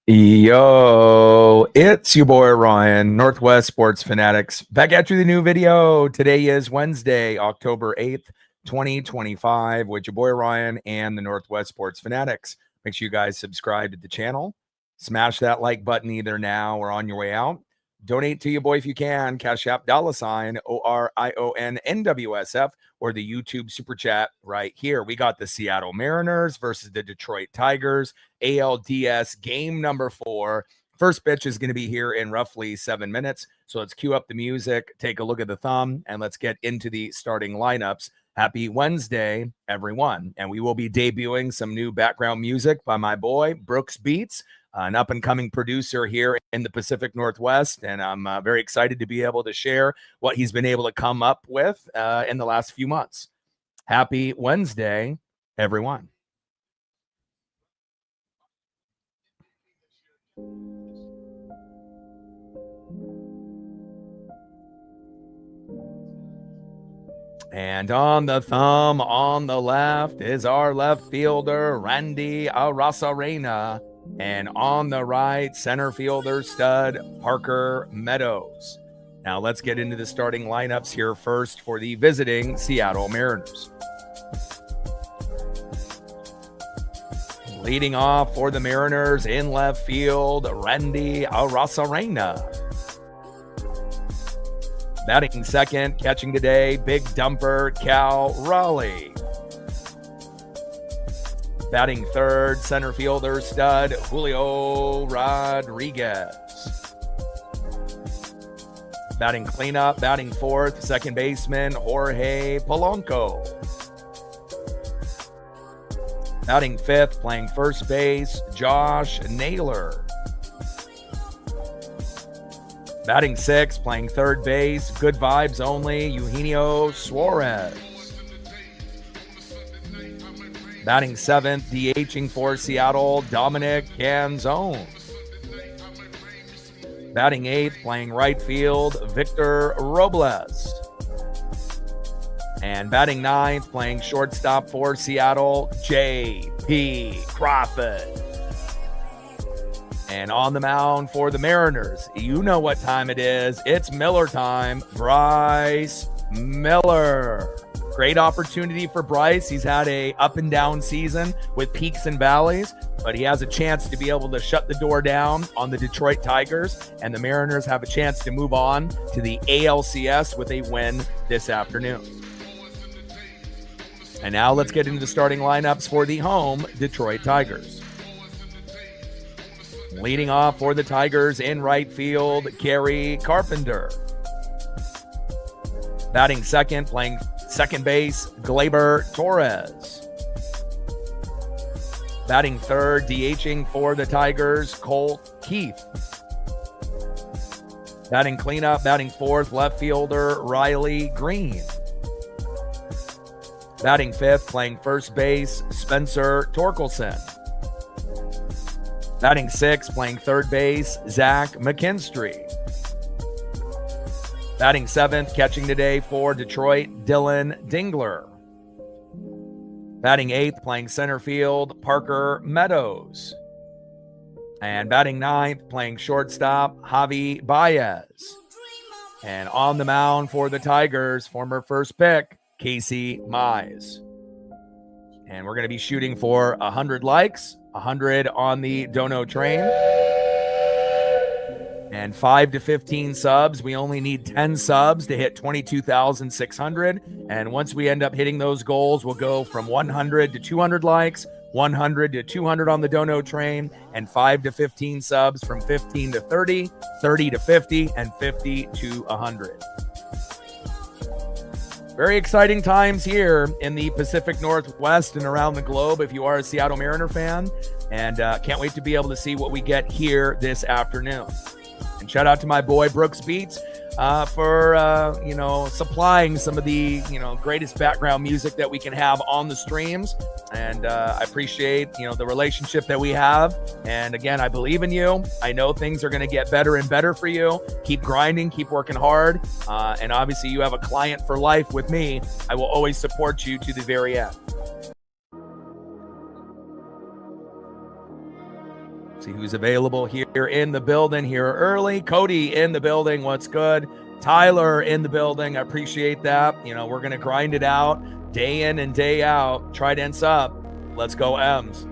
Yo, it's your boy Ryan, Northwest Sports Fanatics, back at you with a new video. Today is Wednesday, October 8th, 2025, with your boy Ryan and the Northwest Sports Fanatics. Make sure you guys subscribe to the channel. Smash that like button either now or on your way out. Donate to your boy if you can. Cash App $ ORION NWSF or the YouTube Super Chat right here. We got the Seattle Mariners versus the Detroit Tigers. ALDS game number 4. First pitch is going to be here in roughly 7 minutes. So let's cue up the music, take a look at the thumb, and let's get into the starting lineups. Happy Wednesday, everyone. And we will be debuting some new background music by my boy, Brooks Beats, an up-and-coming producer here in the Pacific Northwest. And I'm very excited to be able to share what he's been able to come up with in the last few months. Happy Wednesday, everyone. And on the thumb on the left is our left fielder, Randy Arozarena. And on the right, center fielder stud, Parker Meadows. Now let's get into the starting lineups here first for the visiting Seattle Mariners. Leading off for the Mariners in left field, Randy Arozarena. Batting second, catching today, big dumper, Cal Raleigh. Batting third, center fielder stud, Julio Rodriguez. Batting cleanup, batting fourth, second baseman, Jorge Polanco. Batting fifth, playing first base, Josh Naylor. Batting sixth, playing third base, good vibes only, Eugenio Suarez. Batting seventh, DHing for Seattle, Dominic Canzone. Batting eighth, playing right field, Victor Robles. And batting ninth, playing shortstop for Seattle, J.P. Crawford. And on the mound for the Mariners, you know what time it is. It's Miller time. Bryce Miller. Great opportunity for Bryce. He's had a up and down season with peaks and valleys, but he has a chance to be able to shut the door down on the Detroit Tigers, and the Mariners have a chance to move on to the ALCS with a win this afternoon. And now let's get into the starting lineups for the home Detroit Tigers. Leading off for the Tigers in right field, Gary Carpenter. Batting second, playing second base, Gleyber Torres. Batting third, DHing for the Tigers, Colt Keith. Batting cleanup, batting fourth, left fielder, Riley Green. Batting fifth, playing first base, Spencer Torkelson. Batting sixth, playing third base, Zach McKinstry. Batting seventh, catching today for Detroit, Dylan Dingler. Batting eighth, playing center field, Parker Meadows. And batting ninth, playing shortstop, Javi Baez. And on the mound for the Tigers, former first pick, Casey Mize. And we're going to be shooting for 100 likes, 100 on the Dono train, and 5 to 15 subs. We only need 10 subs to hit 22,600. And once we end up hitting those goals, we'll go from 100 to 200 likes, 100 to 200 on the Dono train, and 5 to 15 subs from 15 to 30, 30 to 50, and 50 to 100. Very exciting times here in the Pacific Northwest and around the globe if you are a Seattle Mariner fan, and can't wait to be able to see what we get here this afternoon. And shout out to my boy Brooks Beats for supplying some of the greatest background music that we can have on the streams. And I appreciate the relationship that we have. And again, I believe in you. I know things are going to get better and better for you. Keep grinding, keep working hard. And obviously you have a client for life with me. I will always support you to the very end. See who's available here in the building here early. Cody in the building. What's good? Tyler in the building. I appreciate that. You know, we're going to grind it out day in and day out. Tridents up. Let's go, M's.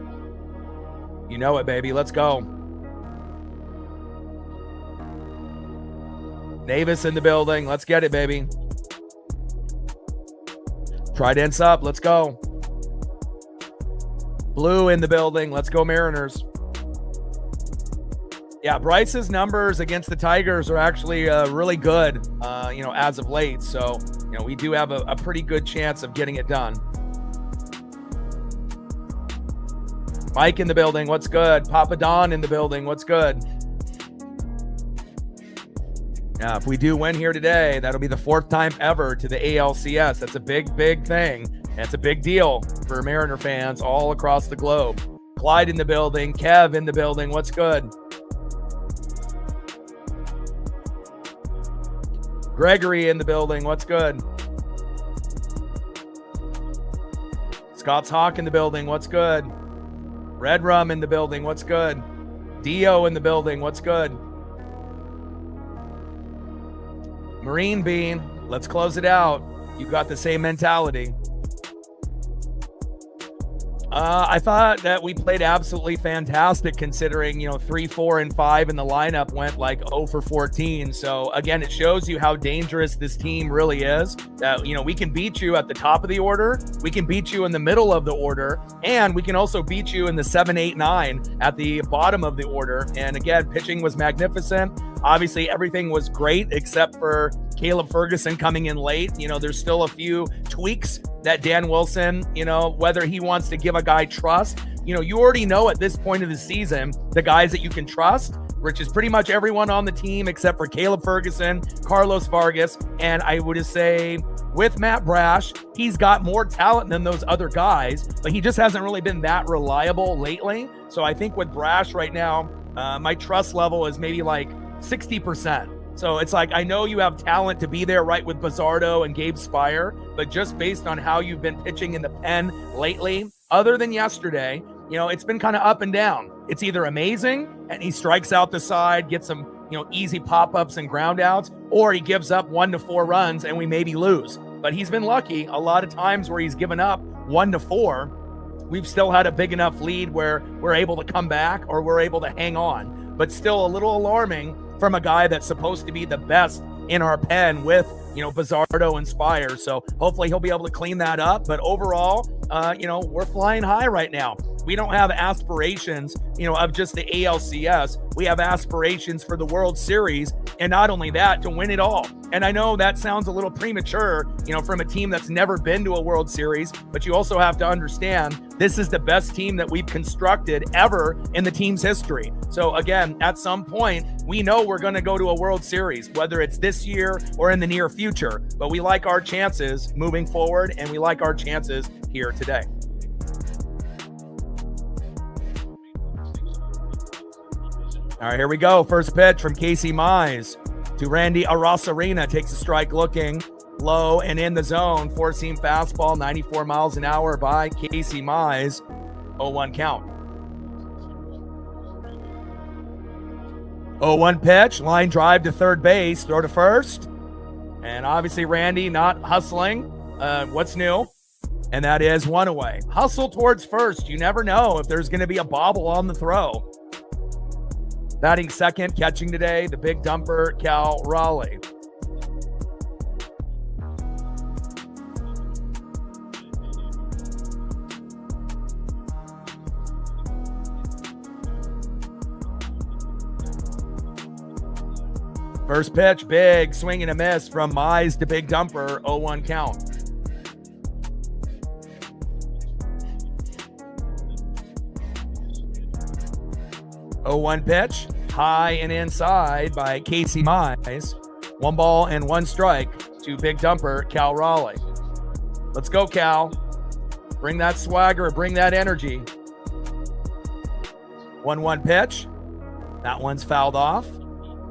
You know it, baby. Let's go. Davis in the building. Let's get it, baby. Tridents up. Let's go. Blue in the building. Let's go, Mariners. Yeah, Bryce's numbers against the Tigers are actually really good, you know, as of late. So, you know, we do have a pretty good chance of getting it done. Mike in the building. What's good? Papa Don in the building. What's good? Now, if we do win here today, that'll be the 4th time ever to the ALCS. That's a big, big thing. That's a big deal for Mariner fans all across the globe. Clyde in the building. Kev in the building. What's good? Gregory in the building. What's good? Scott's Hawk in the building. What's good? Red Rum in the building. What's good? Dio in the building. What's good? Marine Bean. Let's close it out. You got the same mentality. I thought that we played absolutely fantastic considering, you know, 3, 4, and 5 in the lineup went like 0 for 14. So again, it shows you how dangerous this team really is. That, you know, we can beat you at the top of the order. We can beat you in the middle of the order. And we can also beat you in the 7, 8, 9 at the bottom of the order. And again, pitching was magnificent. Obviously, everything was great except for Caleb Ferguson coming in late. You know, there's still a few tweaks that Dan Wilson, you know, whether he wants to give a guy trust. You know, you already know at this point of the season, the guys that you can trust, which is pretty much everyone on the team except for Caleb Ferguson, Carlos Vargas, and I would just say with Matt Brash, he's got more talent than those other guys, but he just hasn't really been that reliable lately. So I think with Brash right now, my trust level is maybe like 60%. So it's like, I know you have talent to be there right with Bizzardo and Gabe Spire, but just based on how you've been pitching in the pen lately, other than yesterday, you know, it's been kind of up and down. It's either amazing and he strikes out the side, gets some, you know, easy pop-ups and ground outs, or he gives up 1 to 4 runs and we maybe lose. But he's been lucky a lot of times where he's given up 1 to 4. We've still had a big enough lead where we're able to come back or we're able to hang on, but still a little alarming from a guy that's supposed to be the best in our pen with, you know, Bizzardo and Spire. So hopefully he'll be able to clean that up. But overall, you know, we're flying high right now. We don't have aspirations, you know, of just the ALCS. We have aspirations for the World Series, and not only that, to win it all. And I know that sounds a little premature, you know, from a team that's never been to a World Series, but you also have to understand this is the best team that we've constructed ever in the team's history. So again, at some point, we know we're going to go to a World Series, whether it's this year or in the near future, but we like our chances moving forward, and we like our chances here today. All right, here we go. First pitch from Casey Mize to Randy Arosarena. Takes a strike looking low and in the zone. 4-seam fastball, 94 miles an hour by Casey Mize. 0-1 count. 0-1 pitch. Line drive to third base. Throw to first. And obviously Randy not hustling. What's new? And that is 1 away. Hustle towards first. You never know if there's going to be a bobble on the throw. Batting second, catching today, the big dumper, Cal Raleigh. First pitch, big swing and a miss from Mize to big dumper, 0-1 count. Oh, 0-1 pitch, high and inside by Casey Mize. 1 ball and 1 strike to big dumper, Cal Raleigh. Let's go, Cal. Bring that swagger, bring that energy. 1-1 pitch. That one's fouled off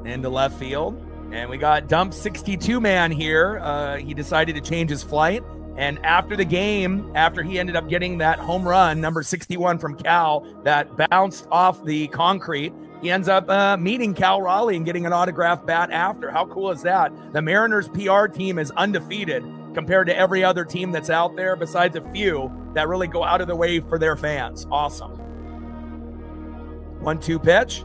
into left field. And we got dump 62 man here. He decided to change his flight And after the game, after he ended up getting that home run, number 61 from Cal, that bounced off the concrete, he ends up meeting Cal Raleigh and getting an autographed bat after. How cool is that? The Mariners PR team is undefeated compared to every other team that's out there, besides a few that really go out of the way for their fans. Awesome. 1-2 pitch.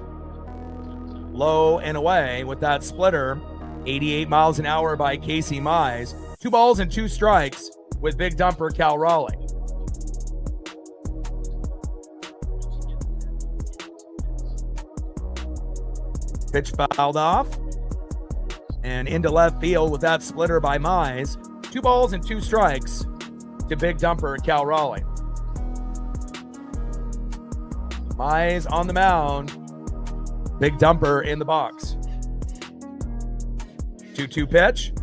Low and away with that splitter. 88 miles an hour by Casey Mize. 2 balls and 2 strikes with big dumper Cal Raleigh. Pitch fouled off and into left field with that splitter by Mize. 2 balls and 2 strikes to big dumper Cal Raleigh. Mize on the mound. Big dumper in the box. 2-2 pitch.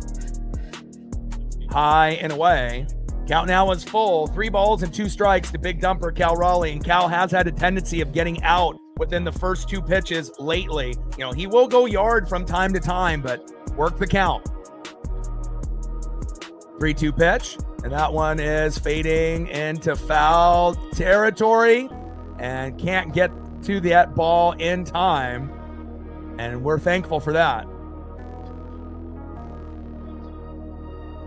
High and away. Count now is full. 3 balls and 2 strikes to big dumper Cal Raleigh. And Cal has had a tendency of getting out within the first 2 pitches lately. You know, he will go yard from time to time, but work the count. 3-2 pitch. And that one is fading into foul territory and can't get to that ball in time. And we're thankful for that.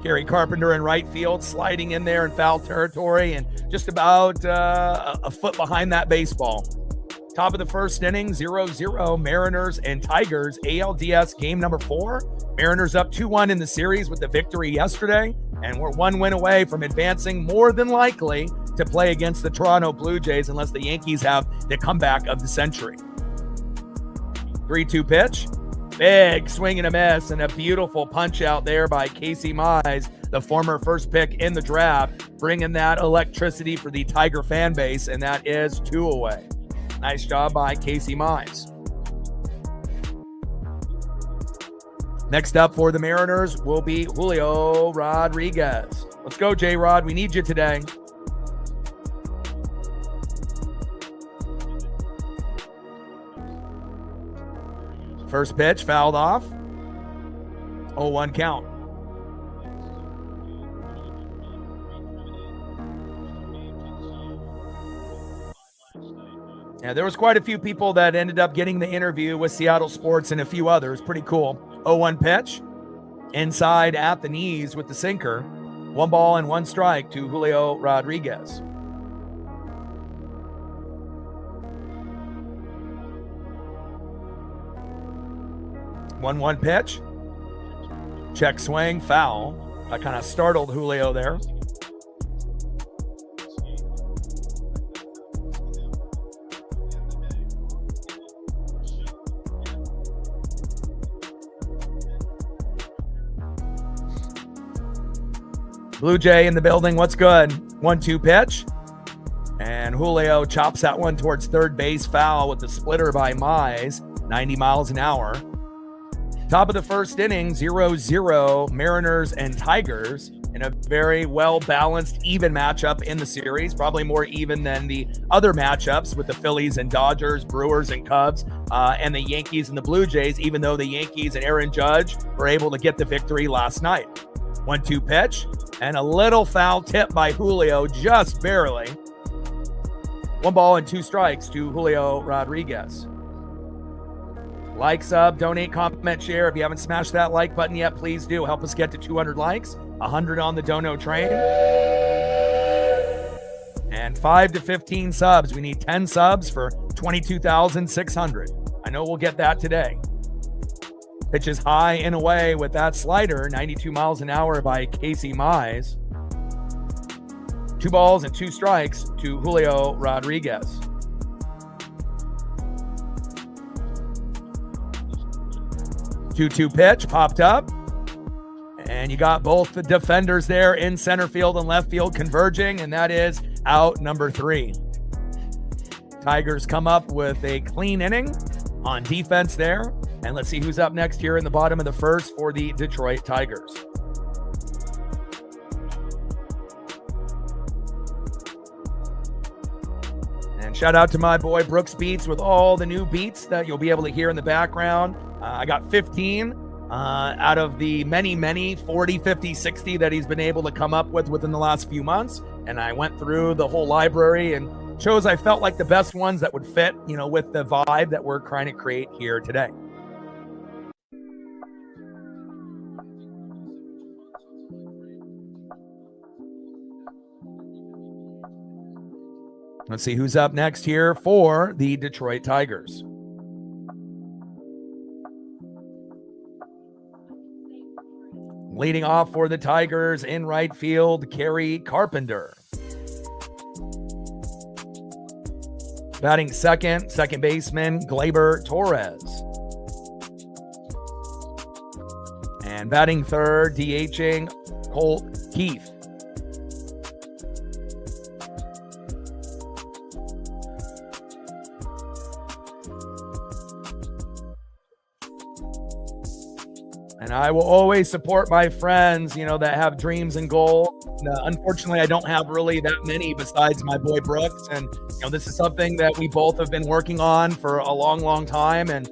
Gary Carpenter in right field, sliding in there in foul territory and just about a foot behind that baseball. Top of the first inning, 0-0, Mariners and Tigers, ALDS game number 4. Mariners up 2-1 in the series with the victory yesterday, and we're 1 win away from advancing more than likely to play against the Toronto Blue Jays unless the Yankees have the comeback of the century. 3-2 pitch. Big swing and a miss, and a beautiful punch out there by Casey Mize, the former first pick in the draft, bringing that electricity for the Tiger fan base, and that is 2 away. Nice job by Casey Mize. Next up for the Mariners will be Julio Rodriguez. Let's go, J-Rod. We need you today. First pitch fouled off. 0-1 count. Yeah, there was quite a few people that ended up getting the interview with Seattle Sports and a few others. Pretty cool. 0-1 pitch. Inside at the knees with the sinker. 1 ball and 1 strike to Julio Rodriguez. One pitch. Check swing, foul. That kind of startled Julio there. Blue Jay in the building. What's good? 1-2 pitch. And Julio chops that one towards third base, foul with the splitter by Mize. 90 miles an hour. Top of the first inning, 0-0, Mariners and Tigers in a very well-balanced, even matchup in the series. Probably more even than the other matchups with the Phillies and Dodgers, Brewers and Cubs, and the Yankees and the Blue Jays, even though the Yankees and Aaron Judge were able to get the victory last night. 1-2 pitch, and a little foul tip by Julio, just barely. 1 ball and 2 strikes to Julio Rodriguez. Like, sub, donate, comment, share. If you haven't smashed that like button yet, please do. Help us get to 200 likes, 100 on the dono train. And 5 to 15 subs. We need 10 subs for 22,600. I know we'll get that today. Pitches high and away with that slider, 92 miles an hour by Casey Mize. 2 balls and 2 strikes to Julio Rodriguez. Two-two pitch popped up, and you got both the defenders there in center field and left field converging, and that is out number 3. Tigers come up with a clean inning on defense there, and let's see who's up next here in the bottom of the first for the Detroit Tigers. And shout out to my boy Brooks Beats with all the new beats that you'll be able to hear in the background. I got 15 out of the many 40, 50, 60 that he's been able to come up with within the last few months. And I went through the whole library and chose, I felt like, the best ones that would fit, with the vibe that we're trying to create here today. Let's see who's up next here for the Detroit Tigers. Leading off for the Tigers in right field, Kerry Carpenter. Batting second baseman, Gleyber Torres. And batting third, DHing, Colt Keith. And I will always support my friends, that have dreams and goals. Unfortunately, I don't have really that many besides my boy Brooks. And, this is something that we both have been working on for a long time. And,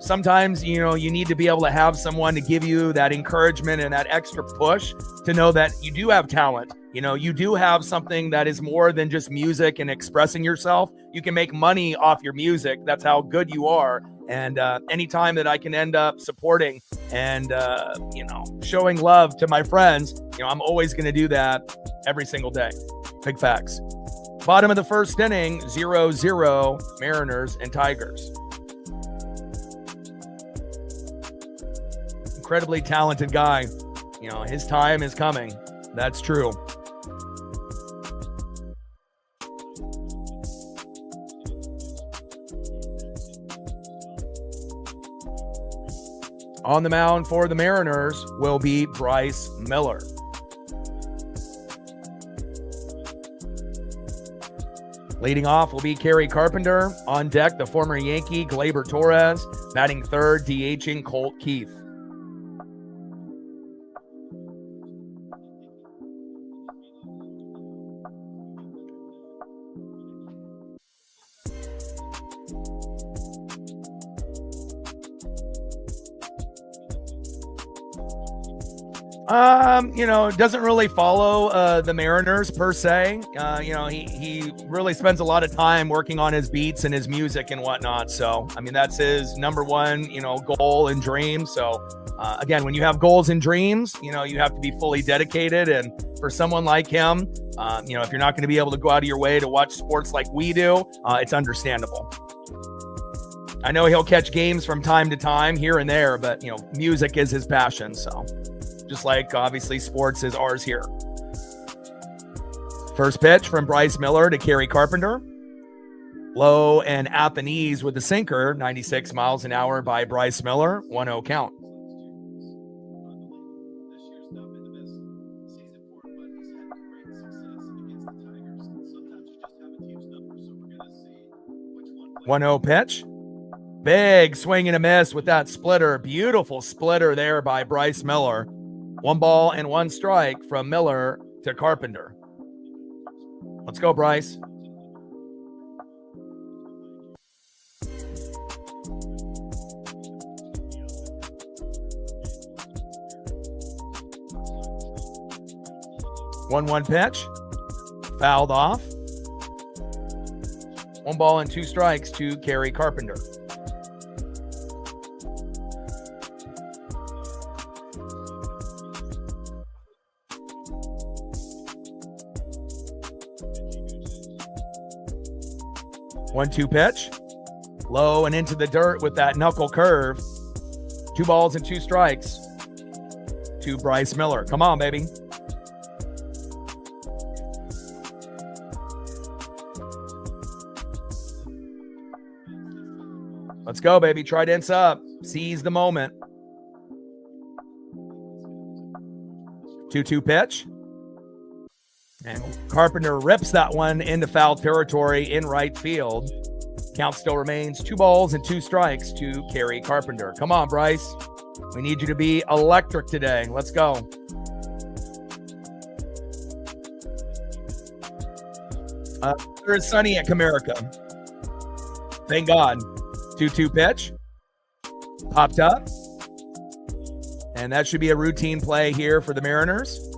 sometimes, you need to be able to have someone to give you that encouragement and that extra push to know that you do have talent. You do have something that is more than just music and expressing yourself. You can make money off your music. That's how good you are. And anytime that I can end up supporting and, showing love to my friends, I'm always going to do that every single day. Big facts. Bottom of the first inning, 0-0 Mariners and Tigers. Incredibly talented guy. His time is coming. That's true. On the mound for the Mariners will be Bryce Miller. Leading off will be Kerry Carpenter. On deck, the former Yankee, Gleyber Torres. Batting third, DHing Colt Keith. Doesn't really follow the Mariners per se. He really spends a lot of time working on his beats and his music and whatnot. So, that's his number one, goal and dream. So, again, when you have goals and dreams, you have to be fully dedicated. And for someone like him, if you're not going to be able to go out of your way to watch sports like we do, it's understandable. I know he'll catch games from time to time here and there, but, music is his passion. So, just like obviously sports is ours here. First pitch from Bryce Miller to Kerry Carpenter. Low and at the knees with the sinker, 96 miles an hour by Bryce Miller, 1-0 count. One 0 pitch. Big swing and a miss with that splitter. Beautiful splitter there by Bryce Miller. 1 ball and 1 strike from Miller to Carpenter. Let's go, Bryce. One pitch. Fouled off. 1 ball and 2 strikes to Kerry Carpenter. One-two pitch. Low and into the dirt with that knuckle curve. 2 balls and 2 strikes to Bryce Miller. Come on, baby. Let's go, baby. Trident's up. Seize the moment. 2-2 pitch. And Carpenter rips that one into foul territory in right field. Count still remains 2 balls and 2 strikes to Kerry Carpenter. Come on, Bryce. We need you to be electric today. Let's go. It's sunny at Comerica. Thank God. 2-2 pitch. Popped up. And that should be a routine play here for the Mariners.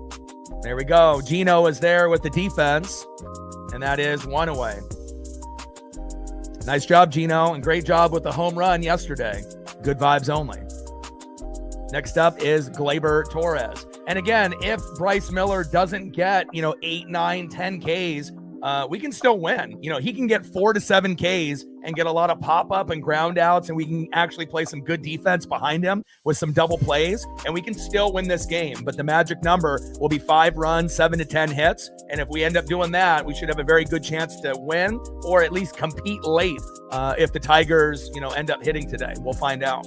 There we go. Gino is there with the defense, and that is 1 away. Nice job, Gino, and great job with the home run yesterday. Good vibes only. Next up is Gleyber Torres. And again, if Bryce Miller doesn't get, 8, 9, 10 Ks, we can still win. He can get 4 to 7 Ks and get a lot of pop-up and ground outs, and we can actually play some good defense behind him with some double plays, and we can still win this game. But the magic number will be 5 runs, 7 to 10 hits, and if we end up doing that, we should have a very good chance to win or at least compete late if the Tigers, end up hitting today. We'll find out.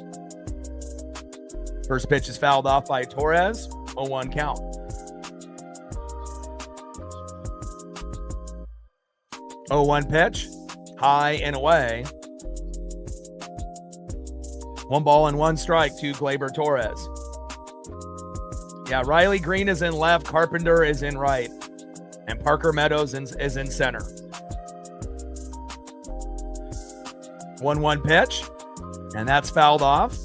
First pitch is fouled off by Torres. 0-1 count. Oh, 1 pitch, high and away. 1 ball and 1 strike to Gleyber Torres. Yeah, Riley Green is in left, Carpenter is in right, and Parker Meadows is in center. 1-1 pitch, and that's fouled off.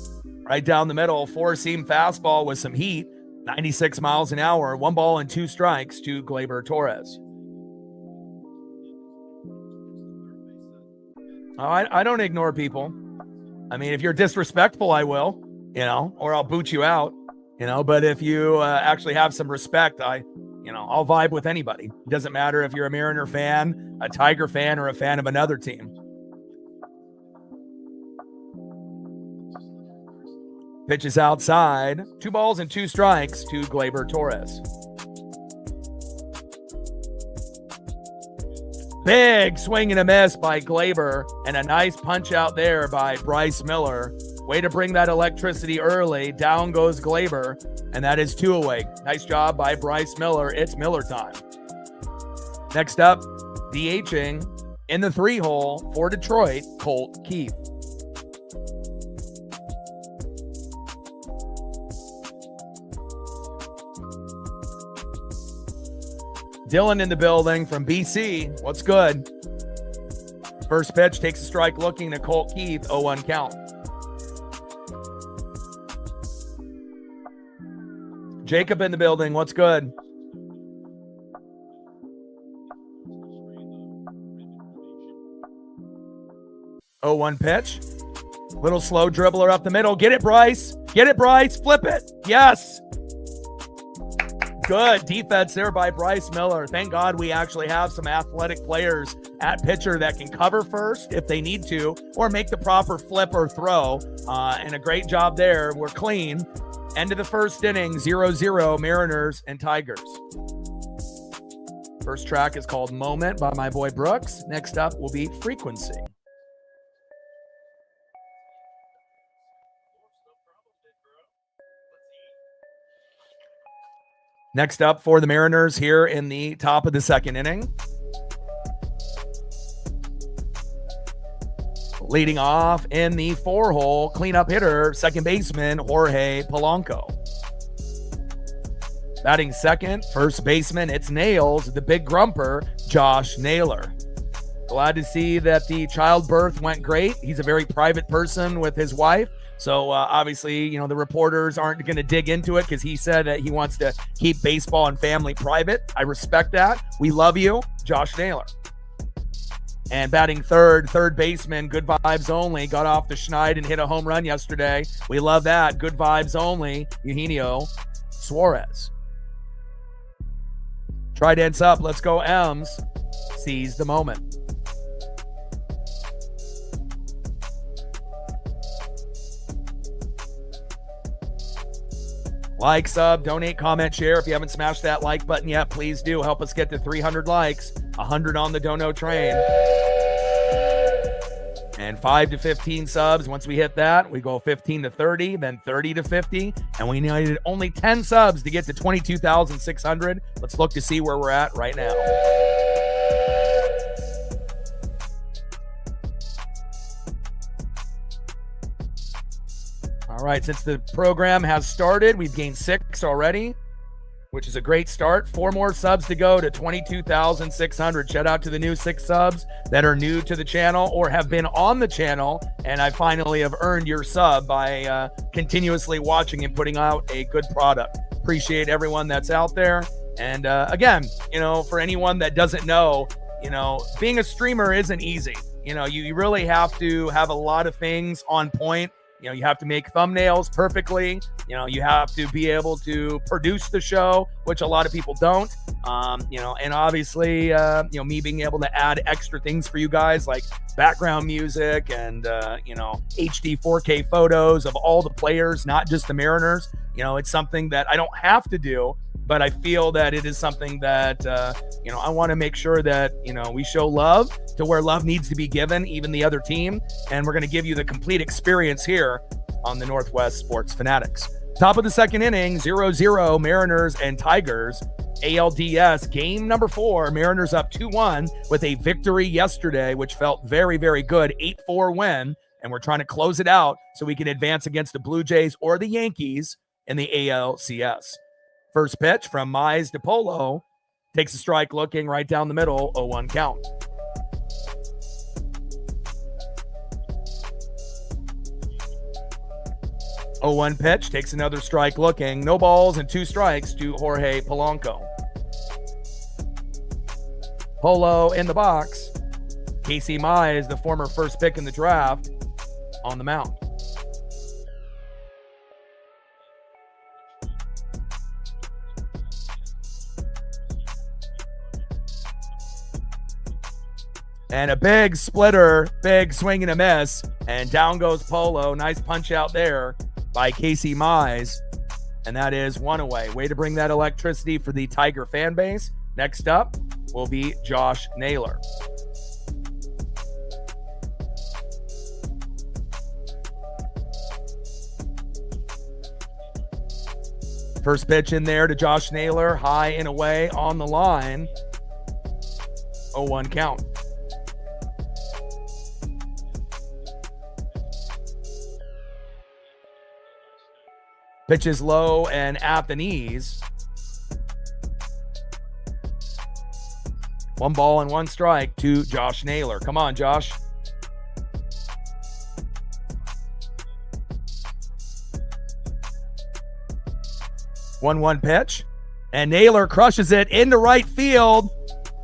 Right down the middle, 4-seam fastball with some heat, 96 miles an hour, 1 ball and 2 strikes to Gleyber Torres. I don't ignore people. I mean, if you're disrespectful, I will, or I'll boot you out, but if you actually have some respect, I'll vibe with anybody. It doesn't matter if you're a Mariner fan, a Tiger fan, or a fan of another team. Pitches outside, 2 balls and 2 strikes to Gleyber Torres. Big swing and a miss by Gleyber, and a nice punch out there by Bryce Miller. Way to bring that electricity early. Down goes Gleyber, and that is 2 away. Nice job by Bryce Miller. It's Miller time. Next up, DHing in the 3-hole for Detroit, Colt Keith. Dylan in the building from BC. What's good? First pitch takes a strike looking to Colt Keith. 0-1 count. Jacob in the building. What's good? Oh, 1 pitch. Little slow dribbler up the middle. Get it, Bryce. Get it, Bryce. Flip it. Yes. Good defense there by Bryce Miller. Thank God we actually have some athletic players at pitcher that can cover first if they need to, or make the proper flip or throw. And a great job there. We're clean. End of the first inning, 0-0, Mariners and Tigers. First track is called Moment by my boy Brooks. Next up will be Frequency. Next up for the Mariners here in the top of the second inning. Leading off in the 4-hole, cleanup hitter, second baseman Jorge Polanco. Batting second, first baseman, it's Nails, the big grumper, Josh Naylor. Glad to see that the childbirth went great. He's a very private person with his wife. So obviously, the reporters aren't going to dig into it because he said that he wants to keep baseball and family private. I respect that. We love you, Josh Naylor. And batting third baseman, good vibes only. Got off the schneid and hit a home run yesterday. We love that. Good vibes only, Eugenio Suarez. Trident's up. Let's go, M's. Seize the moment. Like, sub, donate, comment, share. If you haven't smashed that like button yet, please do. Help us get to 300 likes, 100 on the dono train. And 5 to 15 subs. Once we hit that, we go 15 to 30, then 30 to 50. And we needed only 10 subs to get to 22,600. Let's look to see where we're at right now. All right, since the program has started, we've gained 6 already. which is a great start. 4 more subs to go to 22,600. Shout out to the new 6 subs that are new to the channel or have been on the channel, and I finally have earned your sub by continuously watching and putting out a good product. Appreciate everyone that's out there. And again, for anyone that doesn't know, being a streamer isn't easy. You really have to have a lot of things on point. You have to make thumbnails perfectly. You have to be able to produce the show, which a lot of people don't. And obviously, me being able to add extra things for you guys like background music and, HD 4K photos of all the players, not just the Mariners. It's something that I don't have to do, but I feel that it is something that, I want to make sure that, we show love to where love needs to be given, even the other team. And we're going to give you the complete experience here on the Northwest Sports Fanatics. Top of the second inning, 0-0 Mariners and Tigers. ALDS game number 4, Mariners up 2-1 with a victory yesterday, which felt very, very good. 8-4 win. And we're trying to close it out so we can advance against the Blue Jays or the Yankees in the ALCS. First pitch from Mize to Polo. Takes a strike looking right down the middle, 0-1 count. Oh, 1 pitch, takes another strike looking. No balls and 2 strikes to Jorge Polanco. Polo in the box. Casey Mize, the former first pick in the draft, on the mound. And a big splitter, big swing and a miss. And down goes Polo. Nice punch out there by Casey Mize. And that is 1 away. Way to bring that electricity for the Tiger fan base. Next up will be Josh Naylor. First pitch in there to Josh Naylor. High and away on the line. 0-1 count. Pitches low and at the knees. 1 ball and 1 strike to Josh Naylor. Come on, Josh. One pitch. And Naylor crushes it into right field.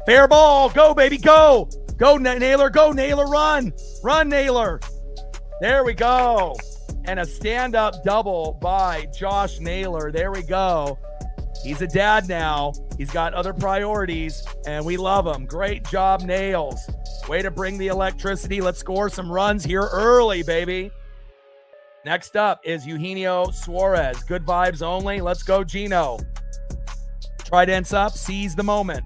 Fair ball. Go, baby, go. Go, Naylor. Go, Naylor. Run. Run, Naylor. There we go. And a stand-up double by Josh Naylor. There we go. He's a dad now. He's got other priorities, and we love him. Great job, Nails. Way to bring the electricity. Let's score some runs here early, baby. Next up is Eugenio Suarez. Good vibes only. Let's go, Gino. Trident's up. Seize the moment.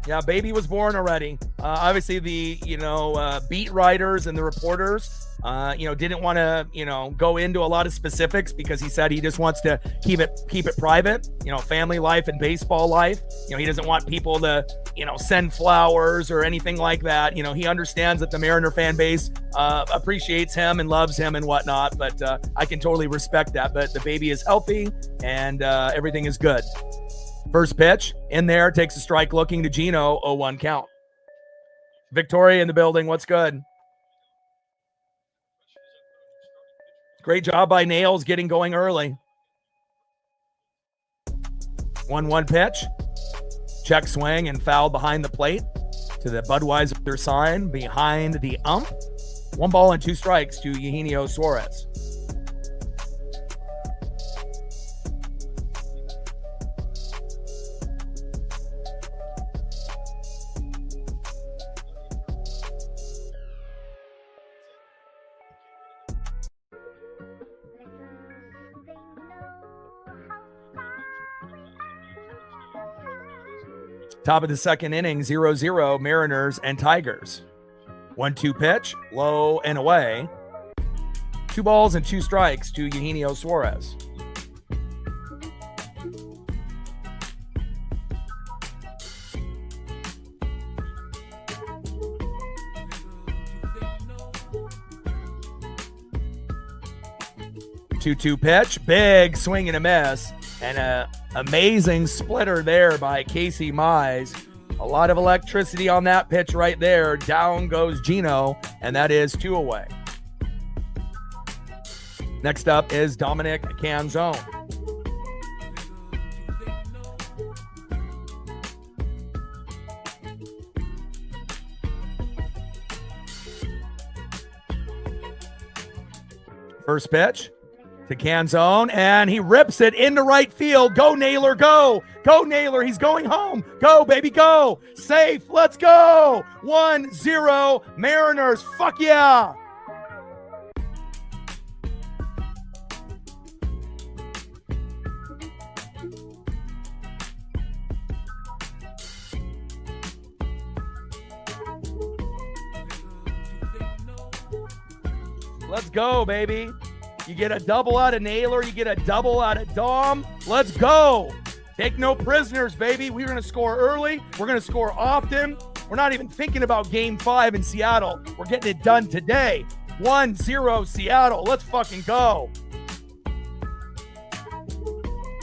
Yeah, baby was born already. Obviously, the beat writers and the reporters, didn't want to go into a lot of specifics because he said he just wants to keep it private. Family life and baseball life. He doesn't want people to send flowers or anything like that. He understands that the Mariner fan base appreciates him and loves him and whatnot. But I can totally respect that. But the baby is healthy and everything is good. First pitch in there, takes a strike looking to Gino, 0-1 count. Victoria in the building. What's good? Great job by Nails getting going early. 1-1 pitch. Check swing and foul behind the plate to the Budweiser sign behind the ump. 1 ball and 2 strikes to Eugenio Suarez. Top of the second inning, 0-0 Mariners and Tigers. 1-2 pitch, low and away. 2 balls and 2 strikes to Eugenio Suarez. 2-2 pitch, big swing and a miss, and an amazing splitter there by Casey Mize. A lot of electricity on that pitch right there. Down goes Gino, and that is 2 away. Next up is Dominic Canzone. First pitch to Canzone, and he rips it into right field. Go, Naylor, go. Go, Naylor. He's going home. Go, baby, go. Safe. Let's go. 1-0 Mariners. Fuck yeah. Let's go, baby. You get a double out of Naylor. You get a double out of Dom. Let's go. Take no prisoners, baby. We're going to score early. We're going to score often. We're not even thinking about Game 5 in Seattle. We're getting it done today. 1-0 Seattle. Let's fucking go.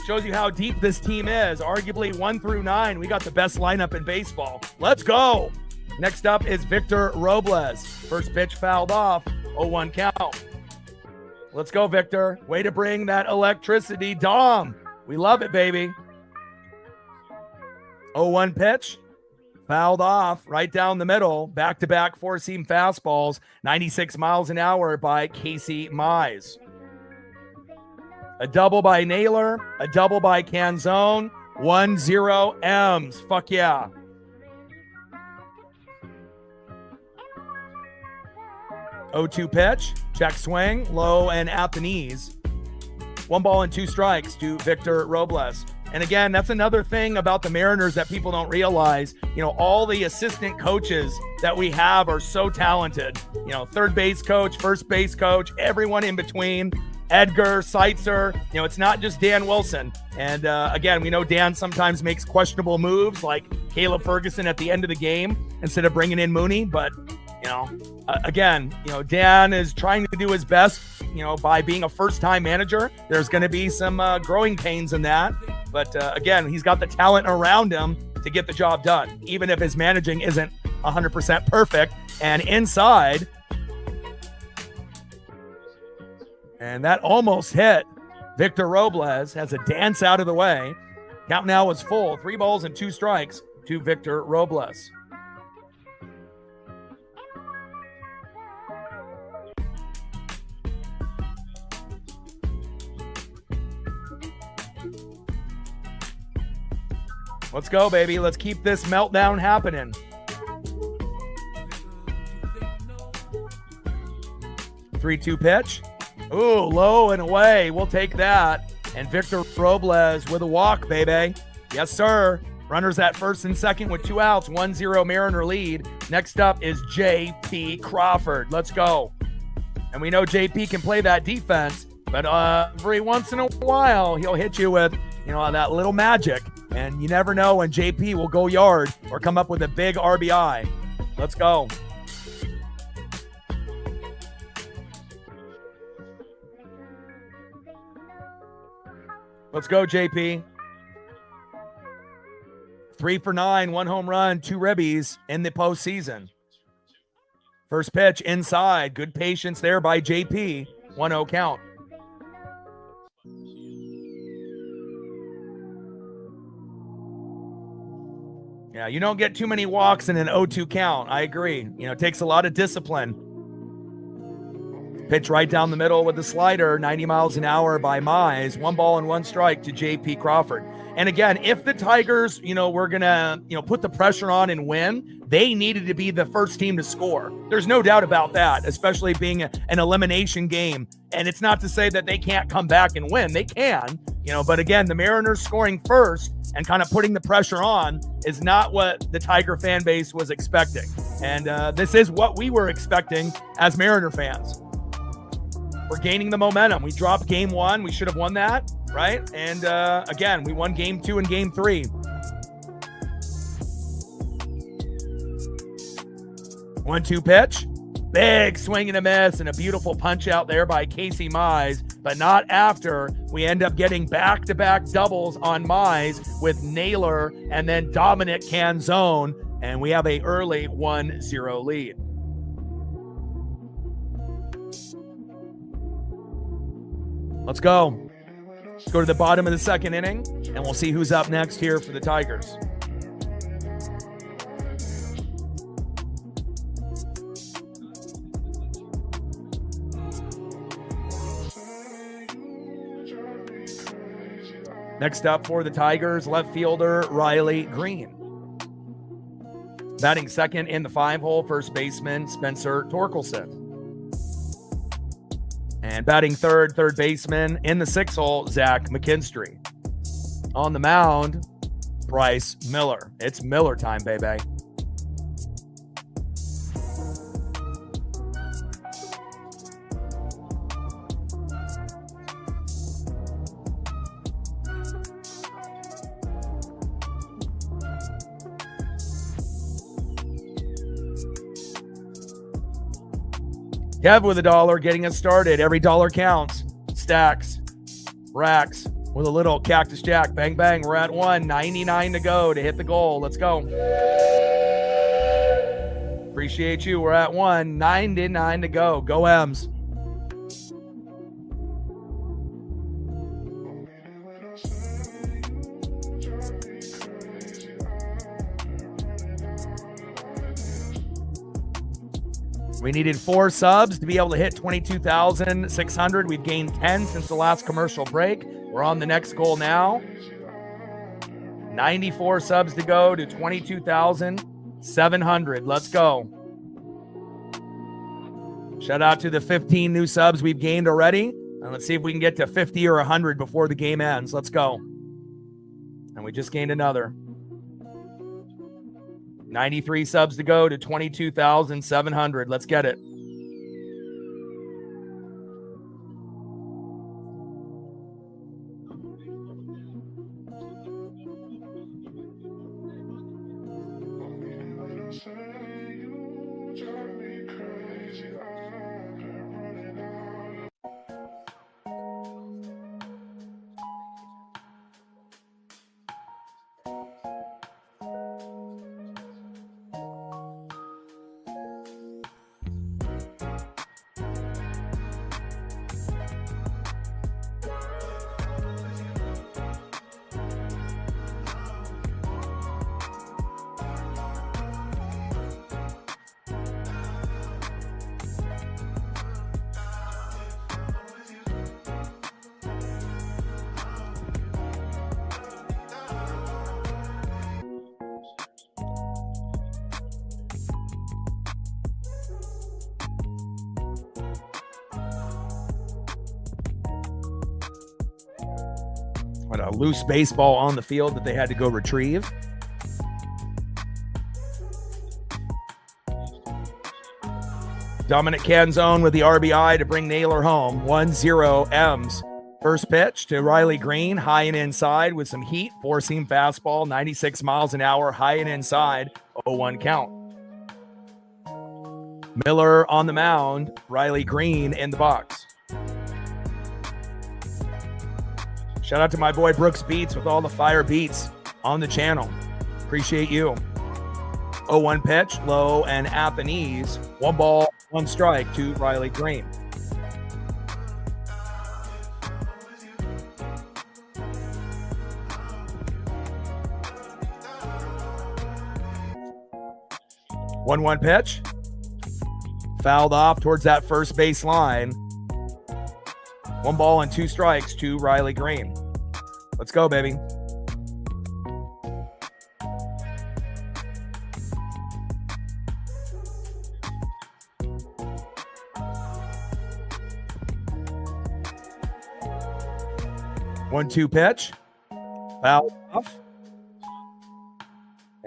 Shows you how deep this team is. Arguably 1 through 9. We got the best lineup in baseball. Let's go. Next up is Victor Robles. First pitch fouled off. 0-1 count. Let's go, Victor. Way to bring that electricity. Dom, we love it, baby. 0-1 pitch. Fouled off right down the middle. Back-to-back four-seam fastballs. 96 miles an hour by Casey Mize. A double by Naylor. A double by Canzone. 1-0 M's. Fuck yeah. O2 pitch, check swing, low and at the knees. 1 ball and 2 strikes to Victor Robles. And again, that's another thing about the Mariners that people don't realize. You know, all the assistant coaches that we have are so talented. You know, third base coach, first base coach, everyone in between. Edgar, Seitzer, you know, it's not just Dan Wilson. And again, we know Dan sometimes makes questionable moves like Caleb Ferguson at the end of the game instead of bringing in Mooney, but you know, again, you know, Dan is trying to do his best, you know, by being a first-time manager. There's going to be some growing pains in that. But again, he's got the talent around him to get the job done, even if his managing isn't 100% perfect. And inside, and that almost hit. Victor Robles has a dance out of the way. Count now is full. 3 balls and 2 strikes to Victor Robles. Let's go, baby. Let's keep this meltdown happening. Three-two pitch. Ooh, low and away. We'll take that. And Victor Robles with a walk, baby. Yes, sir. Runners at first and second with 2 outs. 1-0 Mariner lead. Next up is J.P. Crawford. Let's go. And we know J.P. can play that defense, but every once in a while, he'll hit you with, you know, that little magic. And you never know when JP will go yard or come up with a big RBI. Let's go. Let's go, JP. 3 for 9, 1 home run, 2 ribbies in the postseason. First pitch inside. Good patience there by JP. 1-0 count. Yeah, you don't get too many walks in an 0-2 count. I agree. You know, it takes a lot of discipline. Pitch right down the middle with the slider, 90 miles an hour by Mize. 1 ball and 1 strike to J.P. Crawford. And again, if the Tigers, you know, were going to, you know, put the pressure on and win, they needed to be the first team to score. There's no doubt about that, especially being an elimination game. And it's not to say that they can't come back and win. They can, you know, but again, the Mariners scoring first and kind of putting the pressure on is not what the Tiger fan base was expecting. And this is what we were expecting as Mariner fans. We're gaining the momentum. We dropped game 1. We should have won that, right? And again, we won game 2 and game 3. 1-2 pitch. Big swing and a miss and a beautiful punch out there by Casey Mize. but not after we end up getting back-to-back doubles on Mize with Naylor and then Dominic Canzone, and we have a early 1-0 lead. Let's go. Let's go to the bottom of the second inning, and we'll see who's up next here for the Tigers. Next up for the Tigers, left fielder Riley Green. Batting second in the 5-hole, first baseman Spencer Torkelson. And batting third baseman in the 6-hole, Zach McKinstry. On the mound, Bryce Miller. It's Miller time, baby. Kev with $1, getting us started. Every dollar counts. Stacks, racks, with a little Cactus Jack. Bang, bang. We're at 1:99 to go to hit the goal. Let's go. Appreciate you. We're at 1:99 to go. Go M's. We needed 4 subs to be able to hit 22,600. We've gained 10 since the last commercial break. We're on the next goal now. 94 subs to go to 22,700. Let's go. Shout out to the 15 new subs we've gained already. And let's see if we can get to 50 or 100 before the game ends. Let's go. And we just gained another. 93 subs to go to 22,700. Let's get it. What a loose baseball on the field that they had to go retrieve. Dominic Canzone with the RBI to bring Naylor home. 1-0 M's. First pitch to Riley Green, high and inside with some heat. Four-seam fastball, 96 miles an hour, high and inside. 0-1 count. Miller on the mound. Riley Green in the box. Shout out to my boy Brooks Beats with all the fire beats on the channel. Appreciate you. 0-1 pitch, low and at the knees. 1 ball, 1 strike to Riley Green. One pitch. Fouled off towards that first base line. 1 ball and 2 strikes to Riley Green. Let's go, baby. One-two pitch. Foul off.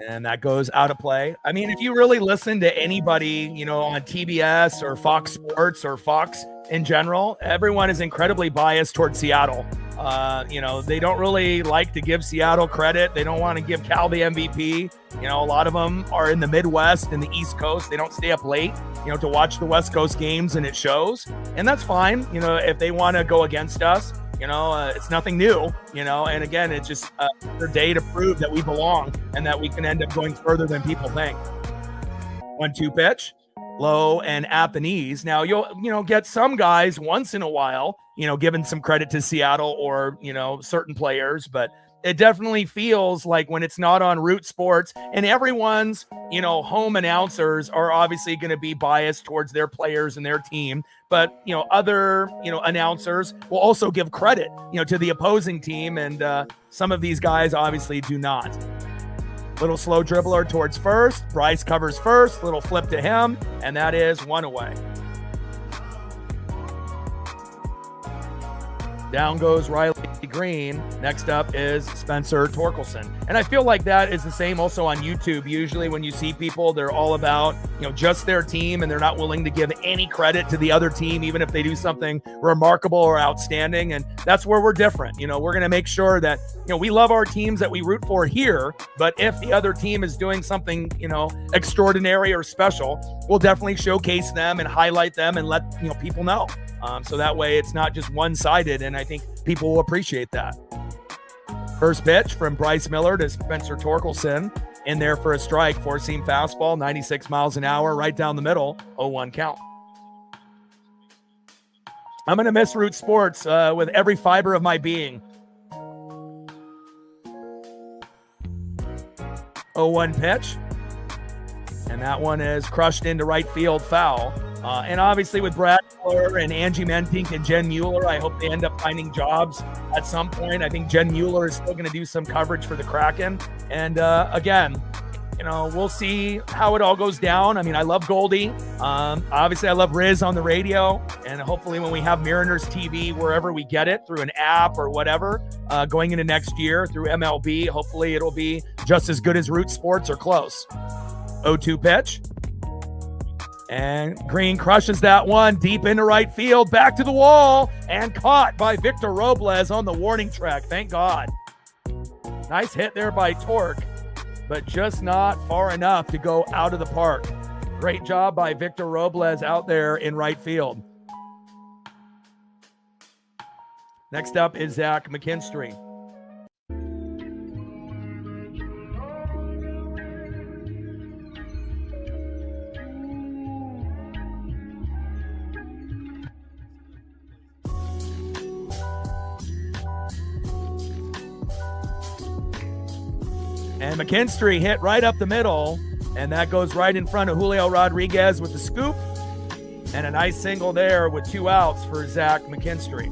And that goes out of play. I mean, if you really listen to anybody, you know, on TBS or Fox Sports or Fox in general, everyone is incredibly biased towards Seattle. They don't really like to give Seattle credit. They don't want to give Cal the MVP. A lot of them are in the Midwest and the East Coast. They don't stay up late, to watch the West Coast games, and it shows. And that's fine. If they want to go against us, it's nothing new, and again, it's just their day to prove that we belong and that we can end up going further than people think. 1-2 pitch, low and at the knees. Now you'll get some guys once in a while, giving some credit to Seattle or, certain players, but it definitely feels like when it's not on Root Sports and everyone's, home announcers are obviously going to be biased towards their players and their team. But, other, announcers will also give credit, to the opposing team. And some of these guys obviously do not. Little slow dribbler towards first. Bryce covers first. Little flip to him. And that is 1 away. Down goes Riley Green. Next up is Spencer Torkelson. And I feel like that is the same also on YouTube. Usually when you see people, they're all about, just their team, and they're not willing to give any credit to the other team, even if they do something remarkable or outstanding. And that's where we're different. We're going to make sure that, we love our teams that we root for here, but if the other team is doing something, extraordinary or special, we'll definitely showcase them and highlight them and let, people know. So that way it's not just one-sided, and I think people will appreciate that. First pitch from Bryce Miller to Spencer Torkelson, in there for a strike, four-seam fastball, 96 miles an hour, right down the middle, 0-1 count. I'm going to miss Root Sports with every fiber of my being. 0-1 pitch, and that one is crushed into right field, foul. And obviously with Brad Mueller and Angie Mentink and Jen Mueller, I hope they end up finding jobs at some point. I think Jen Mueller is still going to do some coverage for the Kraken. And again, we'll see how it all goes down. I mean, I love Goldie. Obviously, I love Riz on the radio. And hopefully when we have Mariners TV, wherever we get it, through an app or whatever, going into next year through MLB, hopefully it'll be just as good as Root Sports or close. 0-2 pitch. And Green crushes that one deep into right field, back to the wall, and caught by Victor Robles on the warning track. Thank God. Nice hit there by Torque, but just not far enough to go out of the park. Great job by Victor Robles out there in right field. Next up is Zach McKinstry. And McKinstry hit right up the middle, and that goes right in front of Julio Rodriguez with the scoop. And a nice single there with 2 outs for Zach McKinstry.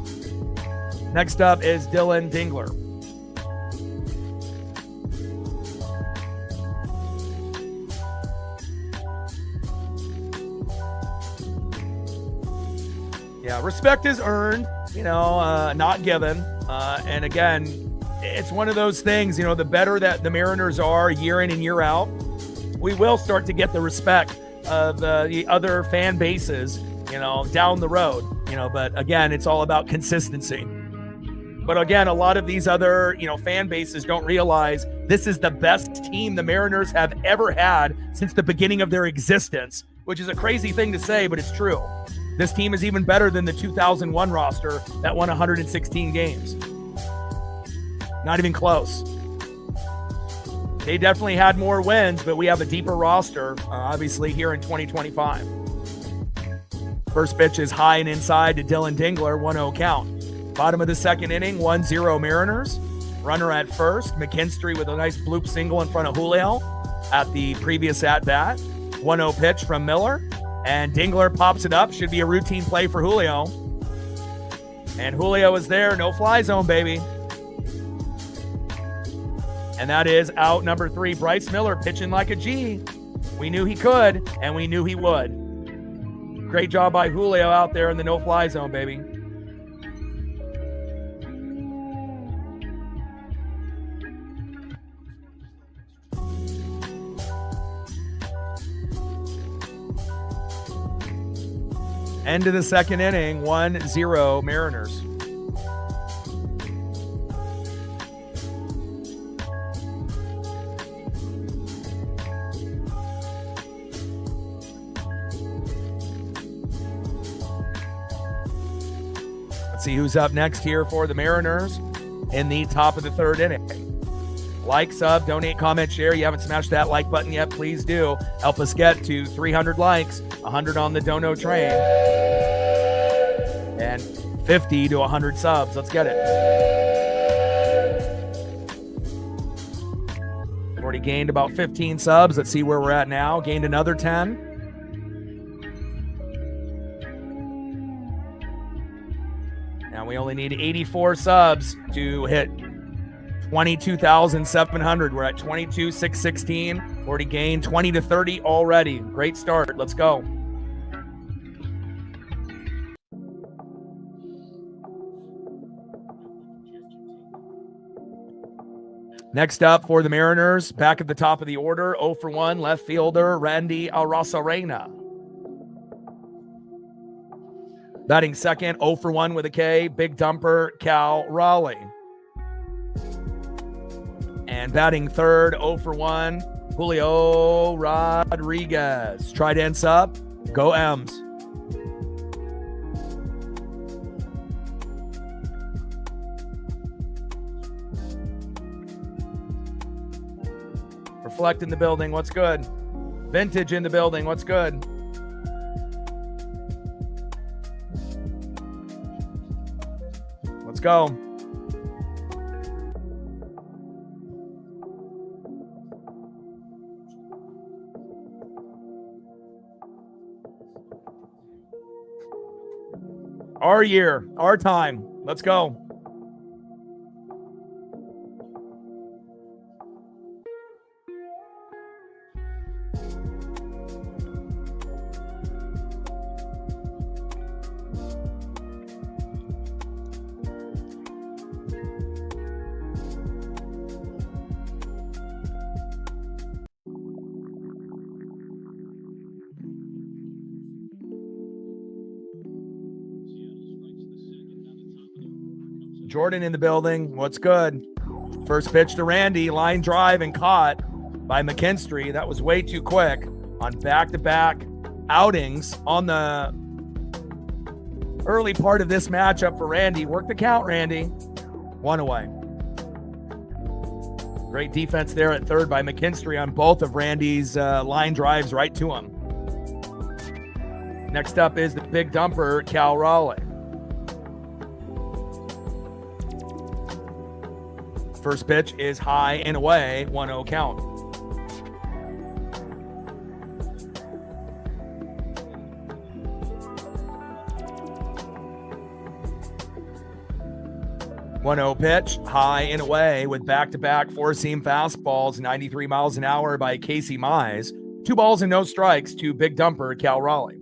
Next up is Dylan Dingler. Yeah, respect is earned, not given. And again, it's one of those things, the better that the Mariners are year in and year out, we will start to get the respect of the other fan bases, down the road, but again, it's all about consistency. But again, a lot of these other, fan bases don't realize this is the best team the Mariners have ever had since the beginning of their existence, which is a crazy thing to say, but it's true. This team is even better than the 2001 roster that won 116 games. Not even close. They definitely had more wins, but we have a deeper roster, obviously, here in 2025. First pitch is high and inside to Dylan Dingler, 1-0 count. Bottom of the second inning, 1-0 Mariners. Runner at first. McKinstry with a nice bloop single in front of Julio at the previous at-bat. 1-0 pitch from Miller. And Dingler pops it up. Should be a routine play for Julio. And Julio is there. No fly zone, baby. And that is out number 3. Bryce Miller pitching like a G. We knew he could, and we knew he would. Great job by Julio out there in the no-fly zone, baby. End of the second inning, 1-0 Mariners. see who's up next here for the Mariners in the top of the third inning. Like, sub, donate, comment, share. You haven't smashed that like button yet, please do. Help us get to 300 likes, 100 on the dono train, and 50 to 100 subs. Let's get it. Already gained about 15 subs. Let's see where we're at now. Gained another 10. Now we only need 84 subs to hit 22,700. We're at 22,616. Already gained 20 to 30 already. Great start. Let's go. Next up for the Mariners, back at the top of the order, 0 for 1, left fielder Randy Arozarena. Batting second, 0 for 1 with a K, big dumper Cal Raleigh. And batting third, 0 for 1, Julio Rodriguez. Tridents up, go M's. Reflect in the building, what's good? Vintage in the building, what's good? Let's go. Our year, our time. Let's go. Jordan in the building. What's good? First pitch to Randy. Line drive and caught by McKinstry. That was way too quick on back-to-back outings on the early part of this matchup for Randy. Work the count, Randy. 1 away. Great defense there at third by McKinstry on both of Randy's line drives right to him. Next up is the big dumper, Cal Raleigh. First pitch is high and away, 1-0 count. Pitch, high and away with back-to-back four-seam fastballs, 93 miles an hour by Casey Mize. 2 balls and no strikes to big dumper Cal Raleigh.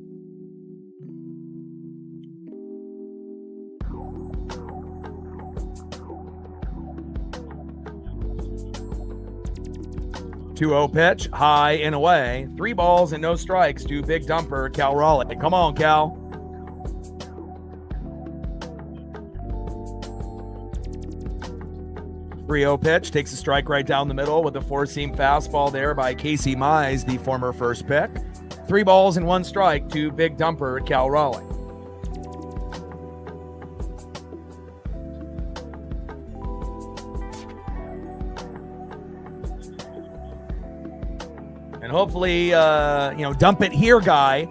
2-0 pitch, high and away. 3 balls and no strikes to big dumper Cal Raleigh. Come on, Cal. Three-0 pitch, takes a strike right down the middle with a four-seam fastball there by Casey Mize, the former first pick. 3 balls and 1 strike to big dumper Cal Raleigh. And hopefully, dump it here guy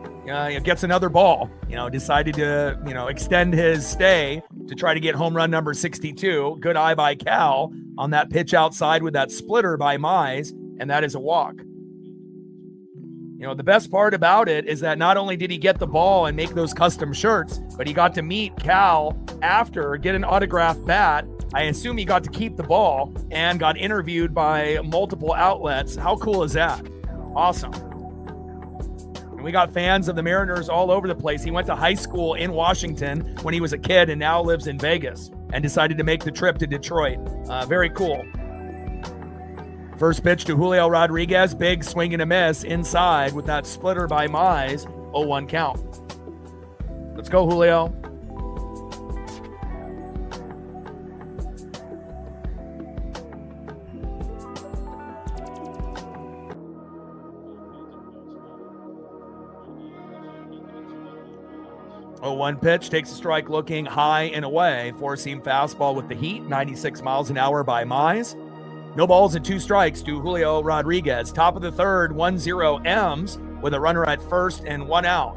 gets another ball. Decided to, extend his stay to try to get home run number 62. Good eye by Cal on that pitch outside with that splitter by Mize, and that is a walk. The best part about it is that not only did he get the ball and make those custom shirts, but he got to meet Cal after, get an autographed bat. I assume he got to keep the ball and got interviewed by multiple outlets. How cool is that? Awesome. And we got fans of the Mariners all over the place. He went to high school in Washington when he was a kid and now lives in Vegas and decided to make the trip to Detroit. Very cool. First pitch to Julio Rodriguez. Big swing and a miss inside with that splitter by Mize. 0-1 count. Let's go, Julio. 0-1 pitch, takes a strike looking high and away. Four-seam fastball with the heat, 96 miles an hour by Mize. No balls and 2 strikes to Julio Rodriguez. Top of the third, 1-0 M's with a runner at first and 1 out.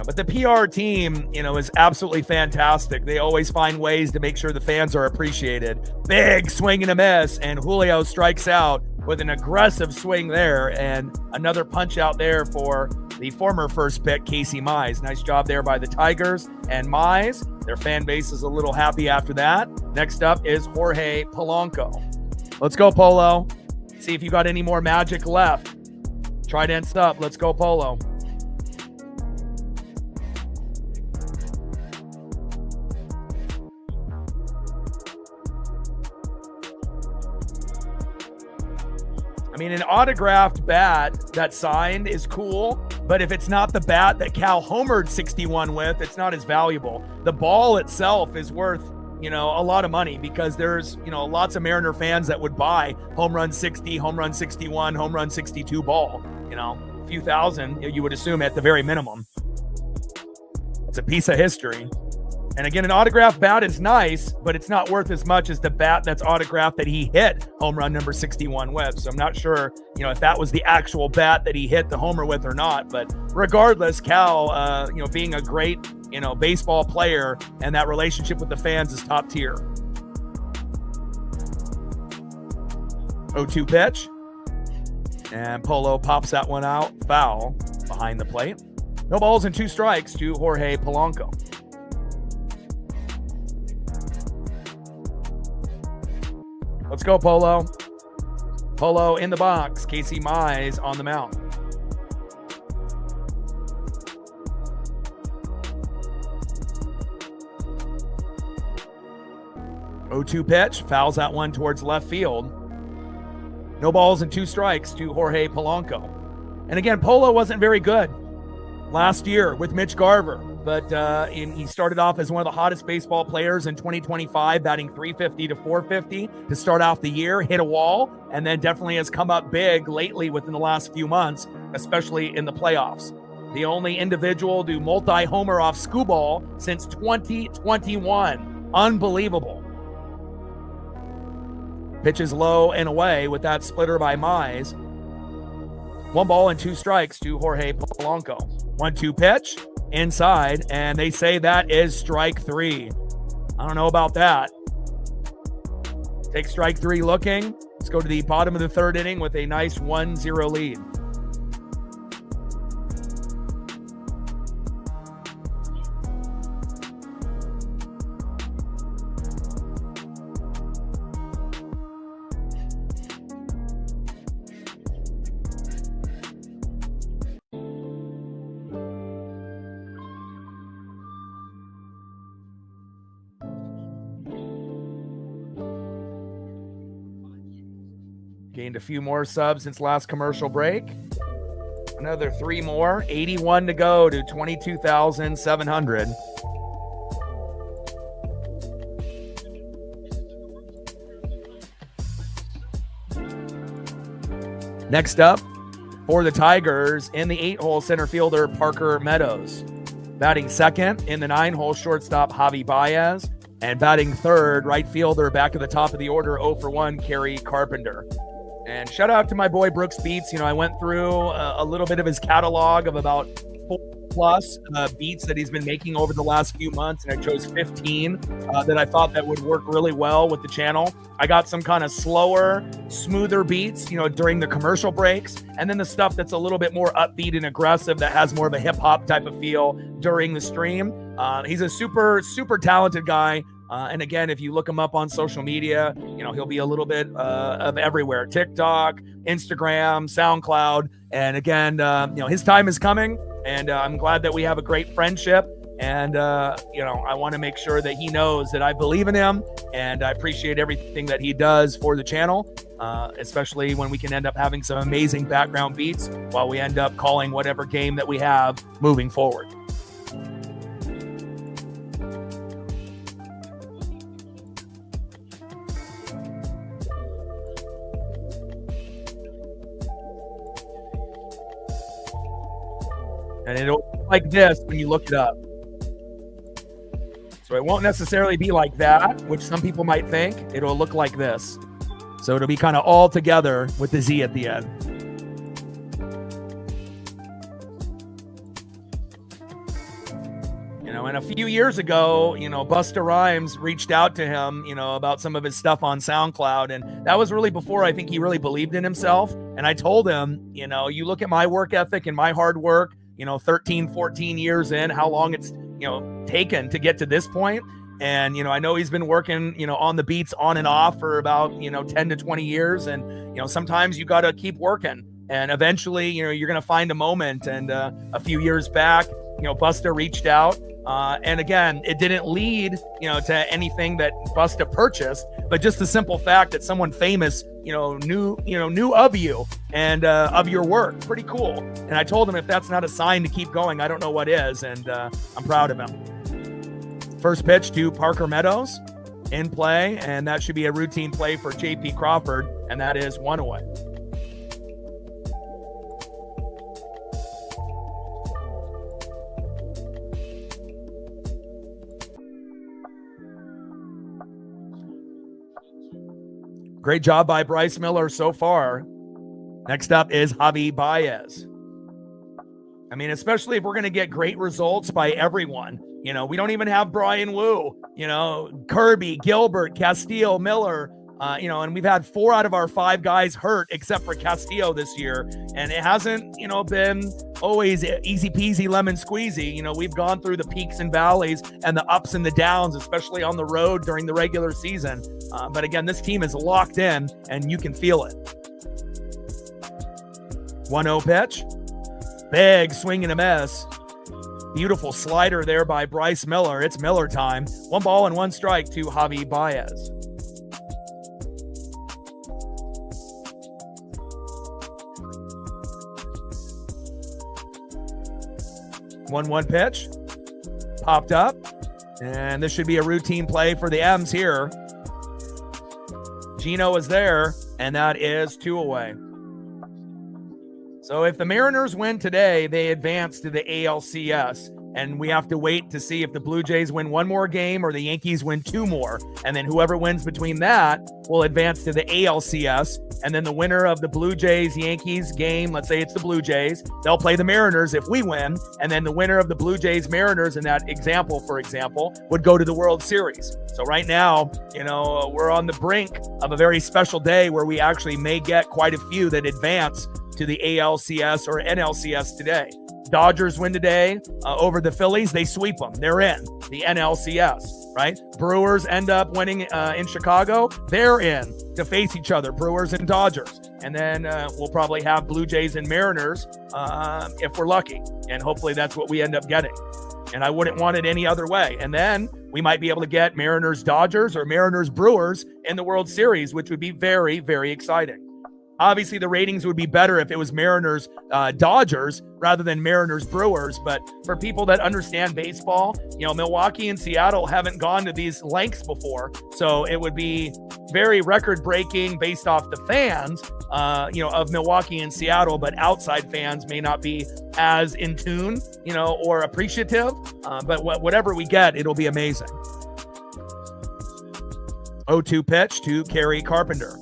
But the PR team, is absolutely fantastic. They always find ways to make sure the fans are appreciated. Big swing and a miss, and Julio strikes out with an aggressive swing there, and another punch out there for the former first pick, Casey Mize. Nice job there by the Tigers and Mize. Their fan base is a little happy after that. Next up is Jorge Polanco. Let's go, Polo. See if you got any more magic left. Trident's up. Let's go, Polo. An autographed bat that's signed is cool, but if it's not the bat that Cal homered 61 with, it's not as valuable. The ball itself is worth, a lot of money because there's, lots of Mariner fans that would buy home run 60, home run 61, home run 62 ball, a few thousand, you would assume at the very minimum. It's a piece of history. And again, an autographed bat is nice, but it's not worth as much as the bat that's autographed that he hit home run number 61 with. So I'm not sure, if that was the actual bat that he hit the homer with or not. But regardless, Cal, being a great, baseball player and that relationship with the fans is top tier. 0-2 pitch. And Polo pops that one out. Foul behind the plate. No balls and 2 strikes to Jorge Polanco. Let's go, Polo. Polo in the box. Casey Mize on the mound. (0-2 pitch. Fouls that one towards left field. No balls and 2 strikes to Jorge Polanco. And again, Polo wasn't very good last year with Mitch Garver. But he started off as one of the hottest baseball players in 2025, batting .350 to .450 to start off the year, hit a wall, and then definitely has come up big lately within the last few months, especially in the playoffs. The only individual to multi-homer off Skubal since 2021. Unbelievable. Pitches low and away with that splitter by Mize. 1 ball and 2 strikes to Jorge Polanco. 1-2 pitch. Inside, and they say that is strike 3. I don't know about that. Take strike 3 looking. Let's go to the bottom of the third inning with a nice 1-0 lead. Gained a few more subs since last commercial break. Another 3 more. 81 to go to 22,700. Next up for the Tigers in the 8-hole center fielder Parker Meadows. Batting second in the 9-hole shortstop Javi Baez. And batting third, right fielder back at the top of the order, 0-for-1, Kerry Carpenter. And shout out to my boy Brooks Beats. I went through a little bit of his catalog of about 4+ beats that he's been making over the last few months, and I chose 15 that I thought that would work really well with the channel. I got some kind of slower, smoother beats, during the commercial breaks, and then the stuff that's a little bit more upbeat and aggressive that has more of a hip-hop type of feel during the stream. He's a super, super talented guy. And again, if you look him up on social media, he'll be a little bit of everywhere. TikTok, Instagram, SoundCloud. And again, his time is coming. And I'm glad that we have a great friendship. And, I want to make sure that he knows that I believe in him. And I appreciate everything that he does for the channel, especially when we can end up having some amazing background beats while we end up calling whatever game that we have moving forward. And it'll look like this when you look it up. So it won't necessarily be like that, which some people might think. It'll look like this. So it'll be kind of all together with the Z at the end. You know, and a few years ago, you know, Busta Rhymes reached out to him, you know, about some of his stuff on SoundCloud. And that was really before I think he really believed in himself. And I told him, you know, you look at my work ethic and my hard work, you know, 13, 14 years in, how long it's, you know, taken to get to this point. And, you know, I know he's been working, you know, on the beats on and off for about, you know, 10 to 20 years. And, you know, sometimes you got to keep working and eventually, you know, you're going to find a moment. And a few years back, you know, Busta reached out. And again, it didn't lead, you know, to anything that Busta purchased, but just the simple fact that someone famous, knew of you and of your work. Pretty cool. And I told him if that's not a sign to keep going, I don't know what is. And I'm proud of him. First pitch to Parker Meadows in play, and that should be a routine play for JP Crawford, and that is 1 away. Great job by Bryce Miller so far. Next up is Javi Baez. I mean, especially if we're going to get great results by everyone. You know, we don't even have Brian Wu, you know, Kirby, Gilbert, Castillo, Miller, and we've had 4 out of our 5 guys hurt except for Castillo this year. And it hasn't, you know, been always easy peasy lemon squeezy. You know, we've gone through the peaks and valleys and the ups and the downs, especially on the road during the regular season. But again, this team is locked in and you can feel it. 1-0 pitch. Big swing and a miss. Beautiful slider there by Bryce Miller. It's Miller time. 1 ball and 1 strike to Javi Baez. One pitch. Popped up. And this should be a routine play for the M's here. Gino is there, and that is 2 away. So if the Mariners win today, they advance to the ALCS, and we have to wait to see if the Blue Jays win 1 more game or the Yankees win 2 more. And then whoever wins between that will advance to the ALCS. And then the winner of the Blue Jays-Yankees game, let's say it's the Blue Jays, they'll play the Mariners if we win. And then the winner of the Blue Jays-Mariners in that example, for example, would go to the World Series. So right now, you know, we're on the brink of a very special day where we actually may get quite a few that advance to the ALCS or NLCS today. Dodgers win today over the Phillies. They sweep them. They're in the NLCS, right? Brewers end up winning in Chicago. They're in to face each other, Brewers and Dodgers. And then we'll probably have Blue Jays and Mariners if we're lucky. And hopefully that's what we end up getting. And I wouldn't want it any other way. And then we might be able to get Mariners Dodgers or Mariners Brewers in the World Series, which would be very, very exciting. Obviously, the ratings would be better if it was Mariners Dodgers rather than Mariners Brewers. But for people that understand baseball, you know, Milwaukee and Seattle haven't gone to these lengths before. So it would be very record breaking based off the fans, of Milwaukee and Seattle. But outside fans may not be as in tune, or appreciative. But whatever we get, it'll be amazing. 0-2 pitch to Kerry Carpenter.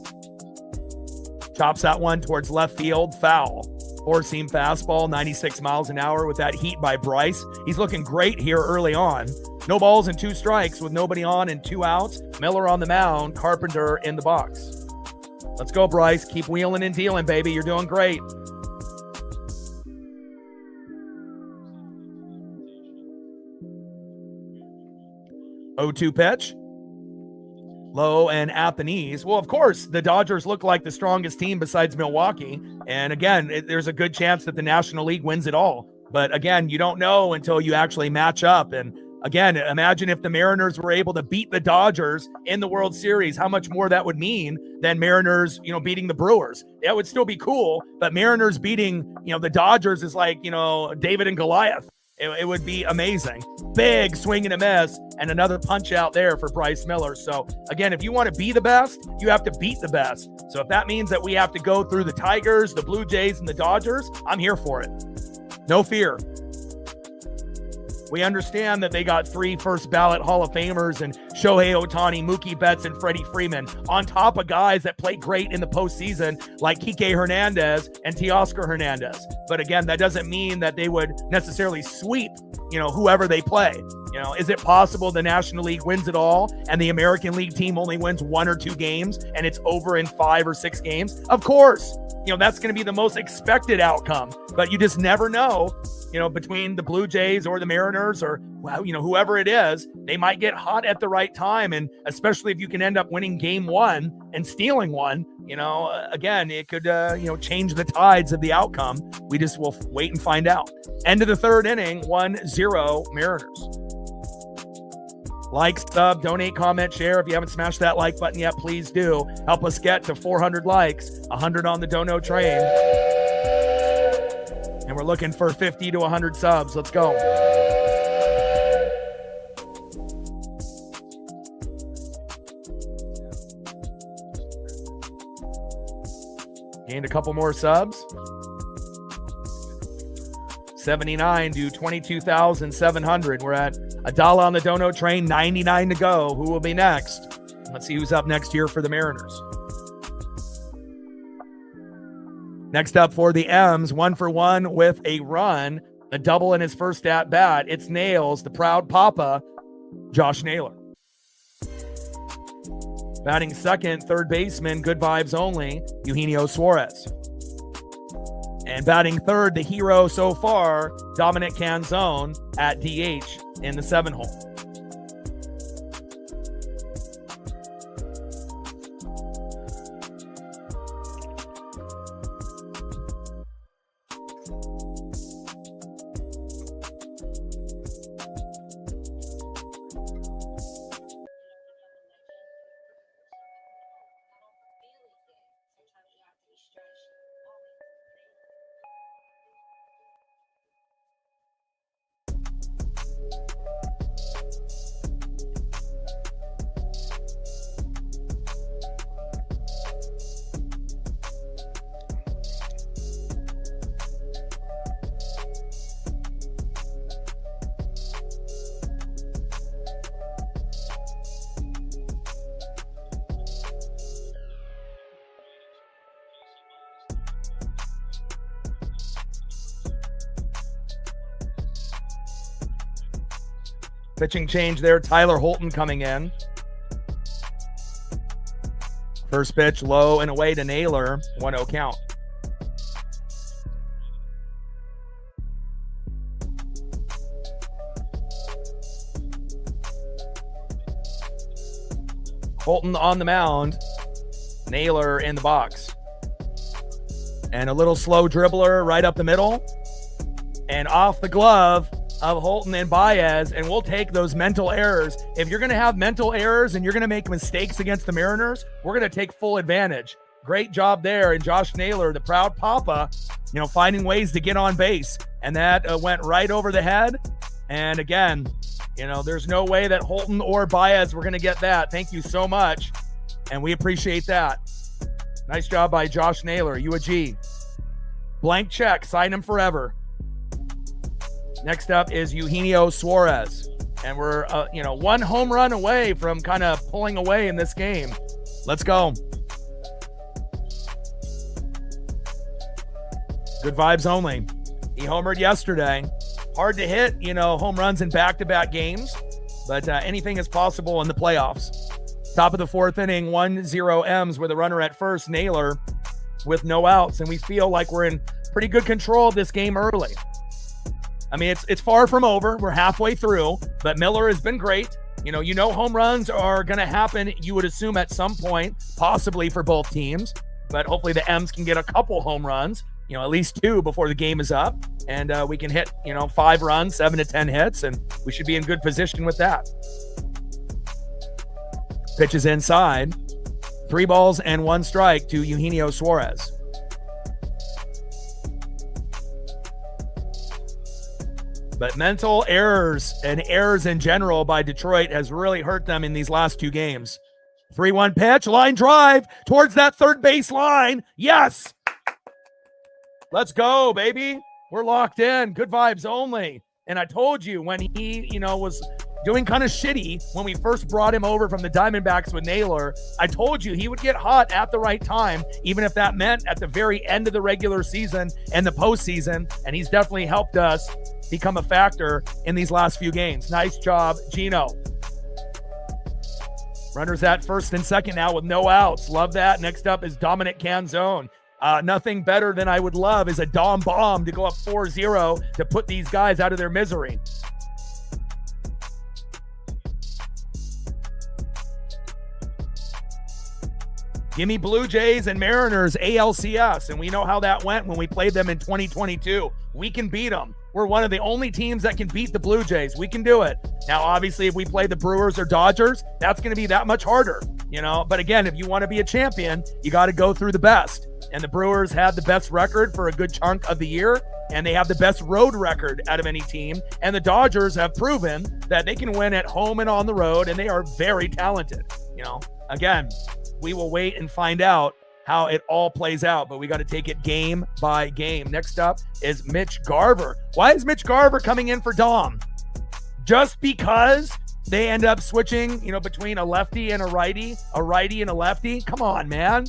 Chops that one towards left field, foul. Four-seam fastball, 96 miles an hour with that heat by Bryce. He's looking great here early on. No balls and 2 strikes with nobody on and 2 outs. Miller on the mound, Carpenter in the box. Let's go, Bryce. Keep wheeling and dealing, baby. You're doing great. Oh-2 pitch. Low and at the knees. Well, of course, the Dodgers look like the strongest team besides Milwaukee. And again, there's a good chance that the National League wins it all. But again, you don't know until you actually match up. And again, imagine if the Mariners were able to beat the Dodgers in the World Series, how much more that would mean than Mariners, beating the Brewers. That would still be cool. But Mariners beating, the Dodgers is like, David and Goliath. It would be amazing. Big swing and a miss, and another punch out there for Bryce Miller. So, again, if you want to be the best, you have to beat the best. So if that means that we have to go through the Tigers, the Blue Jays, and the Dodgers, I'm here for it. No fear. We understand that they got 3 first ballot Hall of Famers and Shohei Ohtani, Mookie Betts, and Freddie Freeman on top of guys that play great in the postseason like Kike Hernandez and Teoscar Hernandez. But again, that doesn't mean that they would necessarily sweep, whoever they play. Is it possible the National League wins it all and the American League team only wins 1 or 2 games and it's over in 5 or 6 games? Of course. That's going to be the most expected outcome, but you just never know, between the Blue Jays or the Mariners or, whoever it is, they might get hot at the right time. And especially if you can end up winning game 1 and stealing one, again, it could, change the tides of the outcome. We just will wait and find out. End of the 3rd inning, 1-0 Mariners. Like, sub, donate, comment, share. If you haven't smashed that like button yet, please do. Help us get to 400 likes, 100 on the Dono train. And we're looking for 50 to 100 subs. Let's go. Gained a couple more subs. 79 to 22,700. We're at $1 on the Dono train, 99 to go. Who will be next? Let's see who's up next here for the Mariners. Next up for the M's, 1 for 1 with a run, a double in his first at bat. It's Nails, the proud papa, Josh Naylor. Batting second, third baseman, good vibes only, Eugenio Suarez. And batting third, the hero so far, Dominic Canzone at DH in the 7-hole. Pitching change there. Tyler Holton coming in. First pitch low and away to Naylor. 1-0 count. Holton on the mound. Naylor in the box. And a little slow dribbler right up the middle. And off the glove of Holton and Baez, and we'll take those mental errors. If you're going to have mental errors and you're going to make mistakes against the Mariners, we're going to take full advantage. Great job there. And Josh Naylor, the proud papa, finding ways to get on base. And that went right over the head. And again, there's no way that Holton or Baez were going to get that. Thank you so much. And we appreciate that. Nice job by Josh Naylor. You a G. Blank check. Sign him forever. Next up is Eugenio Suarez. And we're, 1 home run away from kind of pulling away in this game. Let's go. Good vibes only. He homered yesterday. Hard to hit, home runs in back-to-back games. But anything is possible in the playoffs. Top of the 4th inning, 1-0 M's with a runner at first. Naylor with no outs. And we feel like we're in pretty good control of this game early. I mean, it's far from over. We're halfway through, but Miller has been great. Home runs are going to happen, you would assume, at some point, possibly for both teams. But hopefully the M's can get a couple home runs, at least 2 before the game is up. And we can hit, 5 runs, 7 to 10 hits, and we should be in good position with that. Pitch is inside. 3 balls and 1 strike to Eugenio Suarez. But mental errors and errors in general by Detroit has really hurt them in these last 2 games. 3-1 pitch, line drive towards that third base line. Yes. Let's go, baby. We're locked in. Good vibes only. And I told you when he, was doing kind of shitty when we first brought him over from the Diamondbacks with Naylor, I told you he would get hot at the right time, even if that meant at the very end of the regular season and the postseason. And he's definitely helped us become a factor in these last few games. Nice job, Gino. Runners at first and second now with no outs. Love that. Next up is Dominic Canzone. Nothing better than I would love is a Dom bomb to go up 4-0 to put these guys out of their misery. Give me Blue Jays and Mariners ALCS, and we know how that went when we played them in 2022. We can beat them. We're one of the only teams that can beat the Blue Jays. We can do it. Now, obviously, if we play the Brewers or Dodgers, that's going to be that much harder, But again, if you want to be a champion, you got to go through the best. And the Brewers had the best record for a good chunk of the year, and they have the best road record out of any team. And the Dodgers have proven that they can win at home and on the road, and they are very talented. Again, we will wait and find out how it all plays out, but we got to take it game by game. Next up is Mitch Garver. Why is Mitch Garver coming in for Dom? Just because they end up switching, between a lefty and a righty and a lefty? Come on, man.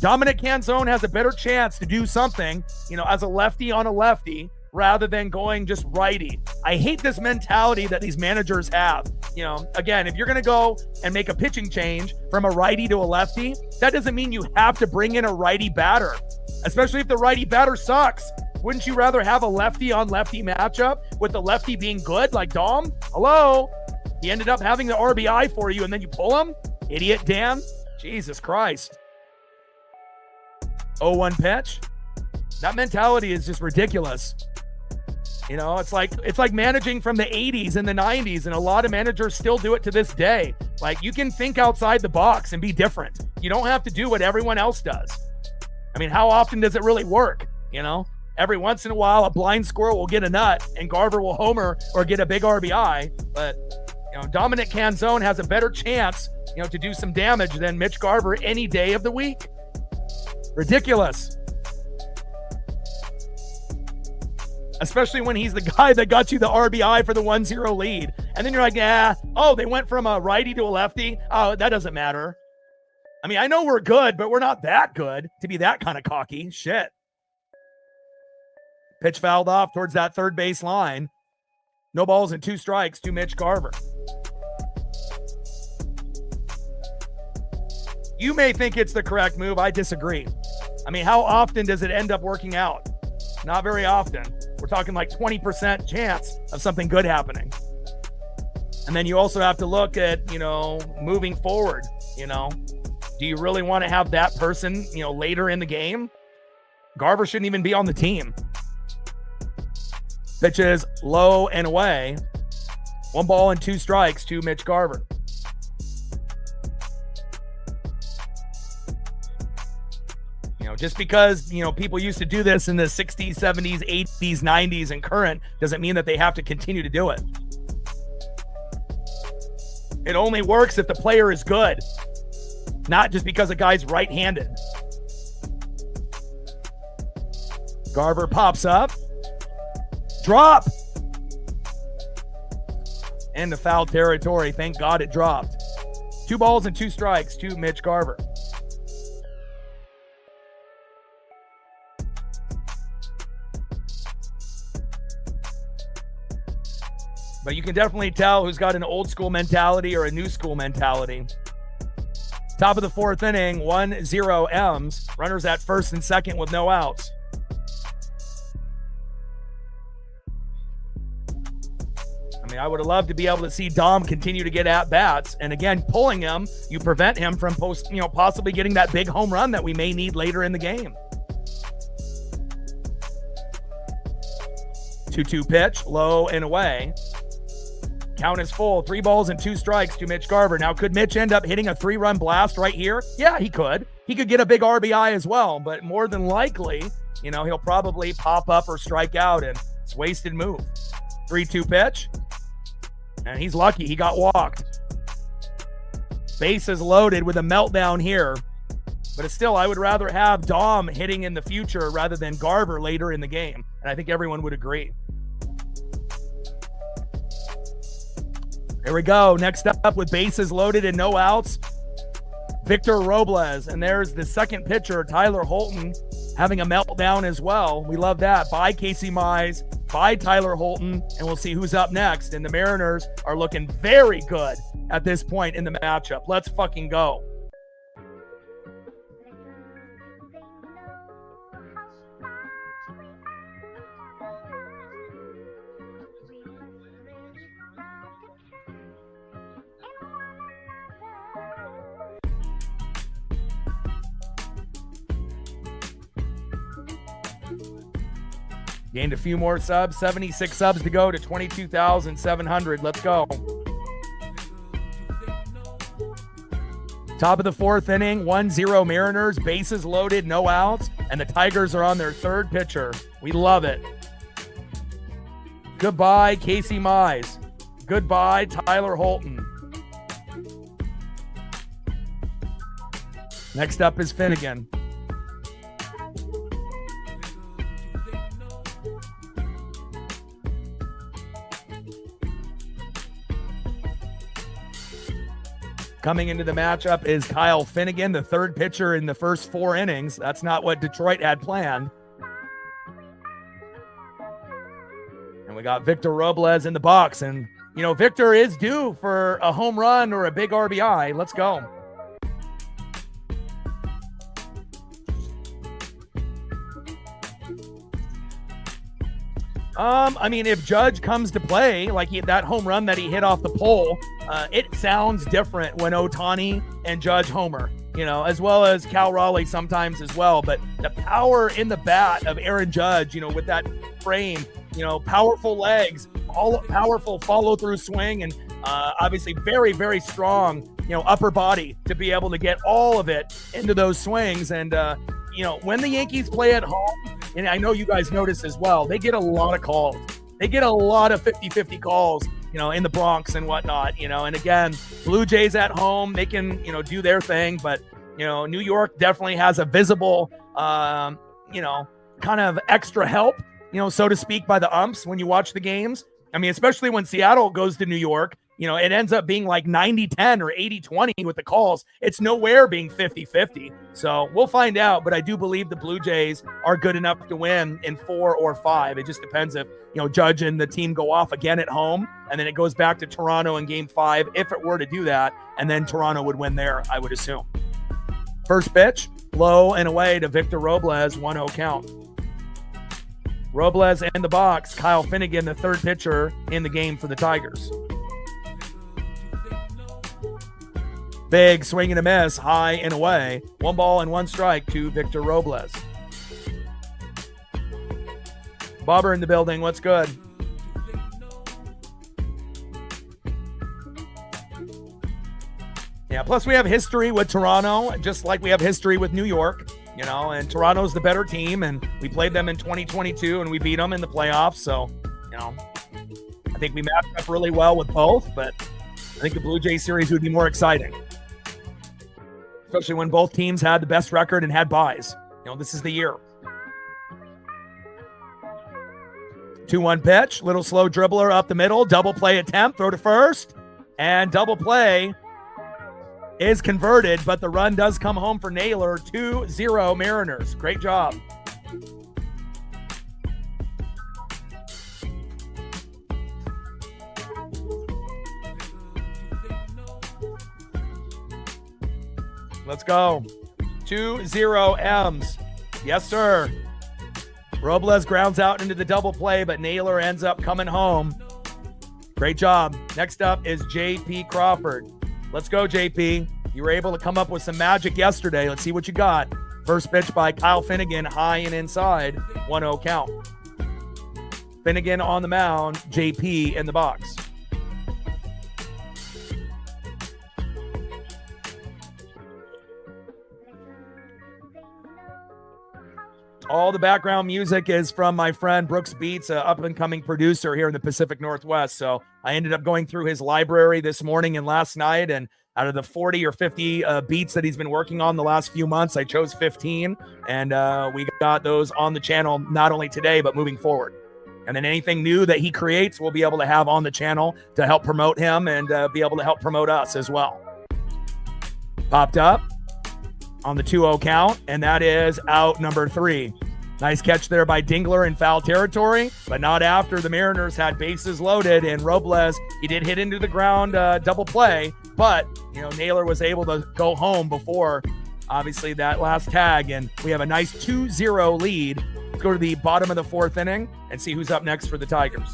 Dominic Canzone has a better chance to do something, as a lefty on a lefty rather than going just righty. I hate this mentality that these managers have. Again, if you're going to go and make a pitching change from a righty to a lefty, that doesn't mean you have to bring in a righty batter, especially if the righty batter sucks. Wouldn't you rather have a lefty on lefty matchup with the lefty being good like Dom? Hello? He ended up having the RBI for you and then you pull him? Idiot Dan? Jesus Christ. 0-1 pitch. That mentality is just ridiculous. It's like managing from the 80s and the 90s, and a lot of managers still do it to this day. Like, you can think outside the box and be different. You don't have to do what everyone else does. I mean, how often does it really work? Every once in a while, a blind squirrel will get a nut and Garver will homer or get a big RBI. But, Dominic Canzone has a better chance, to do some damage than Mitch Garver any day of the week. Ridiculous. Especially when he's the guy that got you the RBI for the 1-0 lead. And then you're like, they went from a righty to a lefty. Oh, that doesn't matter. I mean, I know we're good, but we're not that good to be that kind of cocky. Shit. Pitch fouled off towards that third base line. No balls and 2 strikes to Mitch Garver. You may think it's the correct move. I disagree. I mean, how often does it end up working out? Not very often. We're talking like 20% chance of something good happening. And then you also have to look at, moving forward, do you really want to have that person, later in the game? Garver shouldn't even be on the team. Pitches low and away. 1 ball and 2 strikes to Mitch Garver. Just because, people used to do this in the 60s, 70s, 80s, 90s, and current doesn't mean that they have to continue to do it. It only works if the player is good, not just because a guy's right-handed. Garver pops up. Drop. Into foul territory. Thank God it dropped. 2 balls and 2 strikes to Mitch Garver. But you can definitely tell who's got an old school mentality or a new school mentality. Top of the 4th inning, 1-0 M's. Runners at first and second with no outs. I mean, I would have loved to be able to see Dom continue to get at-bats. And again, pulling him, you prevent him from possibly getting that big home run that we may need later in the game. 2-2 pitch, low and away. Count is full. 3 balls and 2 strikes to Mitch Garver. Now, could Mitch end up hitting a 3-run blast right here? Yeah, he could. He could get a big RBI as well, but more than likely, he'll probably pop up or strike out, and it's a wasted move. 3-2 pitch, and he's lucky he got walked. Bases loaded with a meltdown here, but it's still, I would rather have Dom hitting in the future rather than Garver later in the game, and I think everyone would agree. Here we go. Next up with bases loaded and no outs, Victor Robles. And there's the second pitcher, Tyler Holton, having a meltdown as well. We love that. By Casey Mize, by Tyler Holton, and we'll see who's up next. And the Mariners are looking very good at this point in the matchup. Let's fucking go. Gained a few more subs, 76 subs to go to 22,700. Let's go. Top of the fourth inning, 1-0 Mariners, bases loaded, no outs, and the Tigers are on their third pitcher. We love it. Goodbye, Casey Mize. Goodbye, Tyler Holton. Next up is Finnegan. Coming into the matchup is Kyle Finnegan, the third pitcher in the first 4 innings. That's not what Detroit had planned. And we got Victor Robles in the box. And, you know, Victor is due for a home run or a big RBI. Let's go. I mean, if Judge comes to play, like that home run that he hit off the pole, it sounds different when Ohtani and Judge homer, you know, as well as Cal Raleigh sometimes as well. But the power in the bat of Aaron Judge, you know, with that frame, you know, powerful legs, powerful follow-through swing, and obviously very, very strong, you know, upper body to be able to get all of it into those swings. And, you know, when the Yankees play at home, and I know you guys notice as well, they get a lot of calls. They get a lot of 50-50 calls, you know, in the Bronx and whatnot, you know. And again, Blue Jays at home, they can, you know, do their thing. But, you know, New York definitely has a visible, you know, kind of extra help, you know, so to speak, by the umps when you watch the games. I mean, especially when Seattle goes to New York, you know, it ends up being like 90-10 or 80-20 with the calls. It's nowhere being 50-50. So we'll find out, but I do believe the Blue Jays are good enough to win in 4 or 5. It just depends if, you know, Judge and the team go off again at home, and then it goes back to Toronto in game 5, if it were to do that, and then Toronto would win there, I would assume. First pitch, low and away to Victor Robles, 1-0 count. Robles in the box, Kyle Finnegan, the third pitcher in the game for the Tigers. Big swing and a miss, high and away. 1 ball and 1 strike to Victor Robles. Bobber in the building. What's good? Yeah, plus we have history with Toronto, just like we have history with New York, you know, and Toronto's the better team, and we played them in 2022, and we beat them in the playoffs. So, you know, I think we matched up really well with both, but I think the Blue Jays series would be more exciting, especially when both teams had the best record and had buys. You know, this is the year. 2-1 pitch, little slow dribbler up the middle, double play attempt, throw to first, and double play is converted, but the run does come home for Naylor. 2-0 Mariners. Great job. Let's go. 2-0 M's. Yes, sir. Robles grounds out into the double play, but Naylor ends up coming home. Great job. Next up is JP Crawford. Let's go, JP. You were able to come up with some magic yesterday. Let's see what you got. First pitch by Kyle Finnegan, high and inside. 1-0 count. Finnegan on the mound, JP in the box. All the background music is from my friend Brooks Beats, an up-and-coming producer here in the Pacific Northwest. So I ended up going through his library this morning and last night, and out of the 40 or 50 beats that he's been working on the last few months, I chose 15, and we got those on the channel not only today, but moving forward. And then anything new that he creates, we'll be able to have on the channel to help promote him and be able to help promote us as well. Popped up on the 2-0 count, and that is out number 3. Nice catch there by Dingler in foul territory, but not after the Mariners had bases loaded, and Robles, he did hit into the ground double play, but, you know, Naylor was able to go home before, obviously, that last tag, and we have a nice 2-0 lead. Let's go to the bottom of the 4th inning and see who's up next for the Tigers.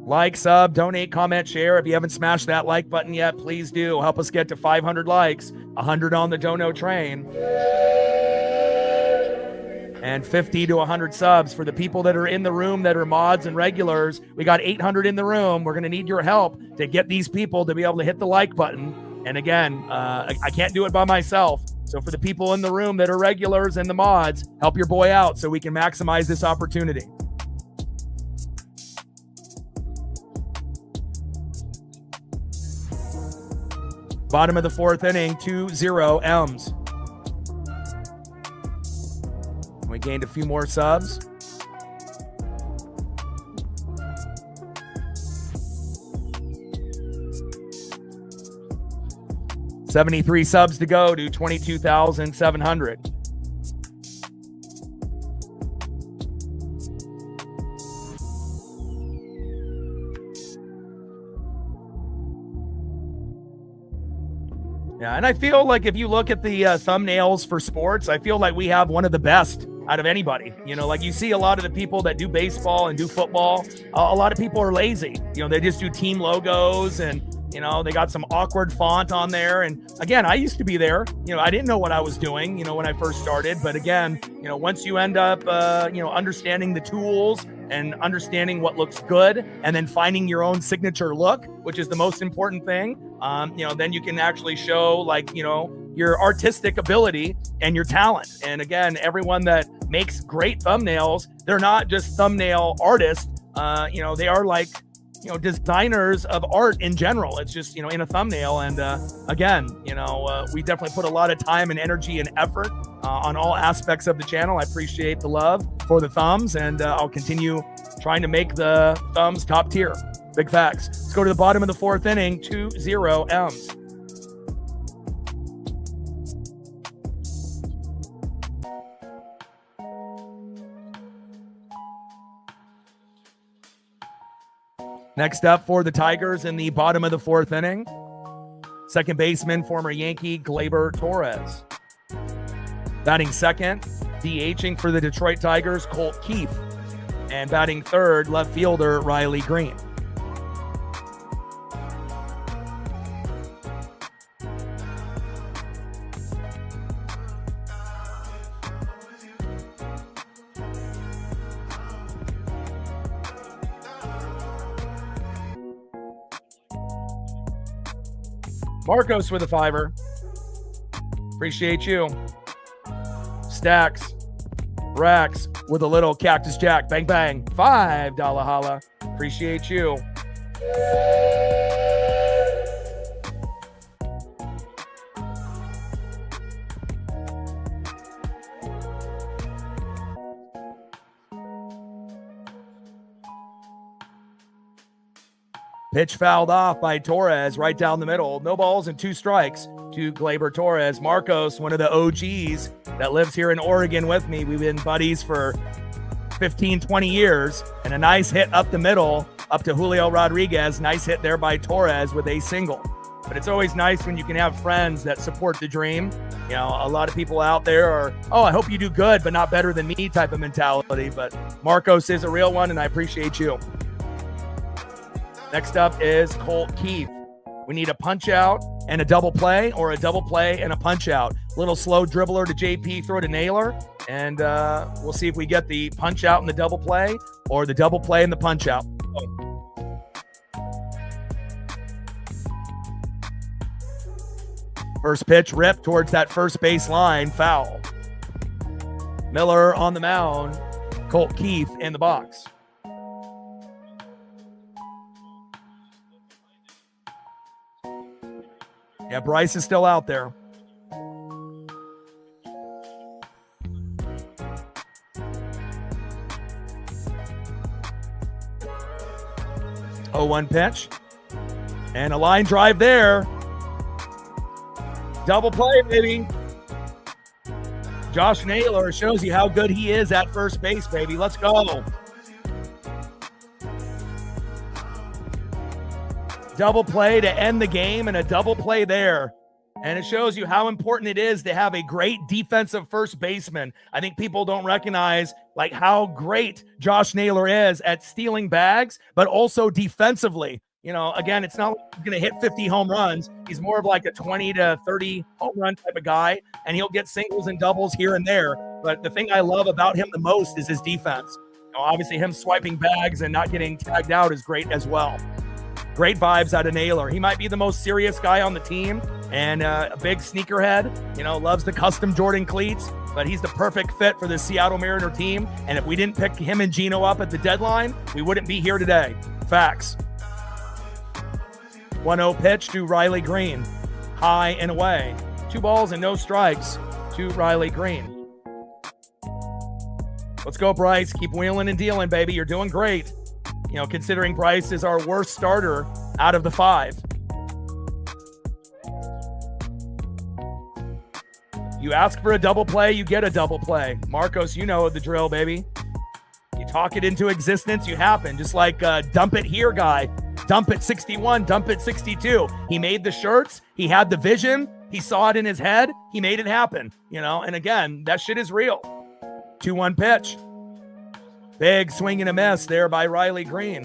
Like, sub, donate, comment, share. If you haven't smashed that like button yet, please do. Help us get to 500 likes, 100 on the dono train, and 50 to 100 subs. For the people that are in the room that are mods and regulars, we got 800 in the room. We're going to need your help to get these people to be able to hit the like button. And again, I can't do it by myself. So for the people in the room that are regulars and the mods, help your boy out so we can maximize this opportunity. Bottom of the 4th inning, 2-0 Elms. We gained a few more subs. $73 subs to go to 22,700. Yeah, and I feel like if you look at the thumbnails for sports, I feel like we have one of the best out of anybody. You know, like you see a lot of the people that do baseball and do football, a lot of people are lazy. You know, they just do team logos and, you know, they got some awkward font on there. And again, I used to be there. You know, I didn't know what I was doing, you know, when I first started. But again, you know, once you end up, you know, understanding the tools and understanding what looks good and then finding your own signature look, which is the most important thing, you know, then you can actually show, like, you know, your artistic ability and your talent. And again, everyone that makes great thumbnails, they're not just thumbnail artists. You know, they are like, you know, designers of art in general. It's just, you know, in a thumbnail. And again, you know, we definitely put a lot of time and energy and effort on all aspects of the channel. I appreciate the love for the thumbs, and I'll continue trying to make the thumbs top tier. Big facts. Let's go to the bottom of the 4th inning, 2-0 Elms. Next up for the Tigers in the bottom of the 4th inning, second baseman, former Yankee Gleyber Torres. Batting second, DHing for the Detroit Tigers, Colt Keith. And batting third, left fielder Riley Green. Marcos with a $5. Appreciate you. Stacks. Racks with a little Cactus Jack. Bang, bang. $5 holla. Appreciate you. Pitch fouled off by Torres right down the middle. No balls and 2 strikes to Gleyber Torres. Marcos, one of the OGs that lives here in Oregon with me. We've been buddies for 15, 20 years. And a nice hit up the middle, up to Julio Rodriguez. Nice hit there by Torres with a single. But it's always nice when you can have friends that support the dream. You know, a lot of people out there are, oh, I hope you do good, but not better than me type of mentality. But Marcos is a real one, and I appreciate you. Next up is Colt Keith. We need a punch out and a double play, or a double play and a punch out. Little slow dribbler to JP, throw to Naylor, and we'll see if we get the punch out and the double play, or the double play and the punch out. First pitch ripped towards that first base line, foul. Miller on the mound, Colt Keith in the box. Yeah, Bryce is still out there. 0-1 pitch. And a line drive there. Double play, baby. Josh Naylor shows you how good he is at first base, baby. Let's go. Double play to end the game and a double play there. And it shows you how important it is to have a great defensive first baseman. I think people don't recognize like how great Josh Naylor is at stealing bags, but also defensively. You know, again, it's not like he's going to hit 50 home runs. He's more of like a 20 to 30 home run type of guy, and he'll get singles and doubles here and there. But the thing I love about him the most is his defense. You know, obviously, him swiping bags and not getting tagged out is great as well. Great vibes out of Naylor. He might be the most serious guy on the team and a big sneakerhead. You know, loves the custom Jordan cleats, but he's the perfect fit for the Seattle Mariner team. And if we didn't pick him and Gino up at the deadline, we wouldn't be here today. Facts. 1-0 pitch to Riley Green. High and away. 2 balls and no strikes to Riley Green. Let's go, Bryce. Keep wheeling and dealing, baby. You're doing great. You know, considering Bryce is our worst starter out of the 5. You ask for a double play, you get a double play. Marcos, you know the drill, baby. You talk it into existence, you happen. Just like dump it here guy. Dump it 61, dump it 62. He made the shirts. He had the vision. He saw it in his head. He made it happen, you know? And again, that shit is real. 2-1 pitch. Big swing and a miss there by Riley Green.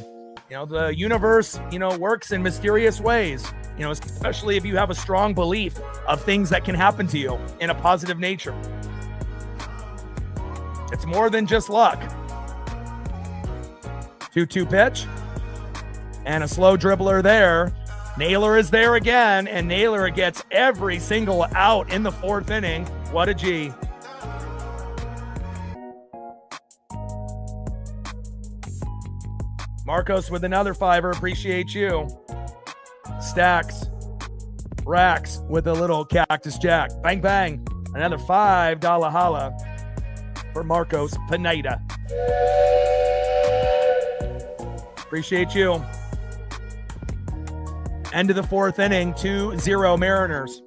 You know, the universe, you know, works in mysterious ways, you know, especially if you have a strong belief of things that can happen to you in a positive nature. It's more than just luck. 2-2 pitch. And a slow dribbler there. Naylor is there again, and Naylor gets every single out in the 4th inning. What a G. Marcos with another 5er. Appreciate you. Stacks. Racks with a little Cactus Jack. Bang, bang. Another $5 holla for Marcos Pineda. Appreciate you. End of the 4th inning, 2-0 Mariners.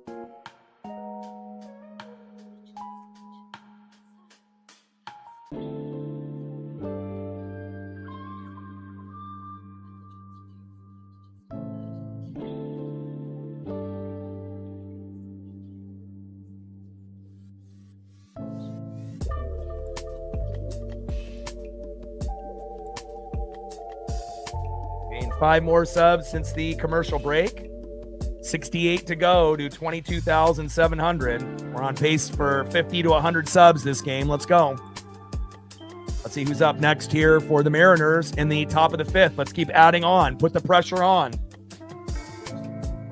Gained 5 more subs since the commercial break. 68 to go to 22,700. We're on pace for 50 to 100 subs this game. Let's go. Let's see who's up next here for the Mariners in the top of the 5th. Let's keep adding on. Put the pressure on.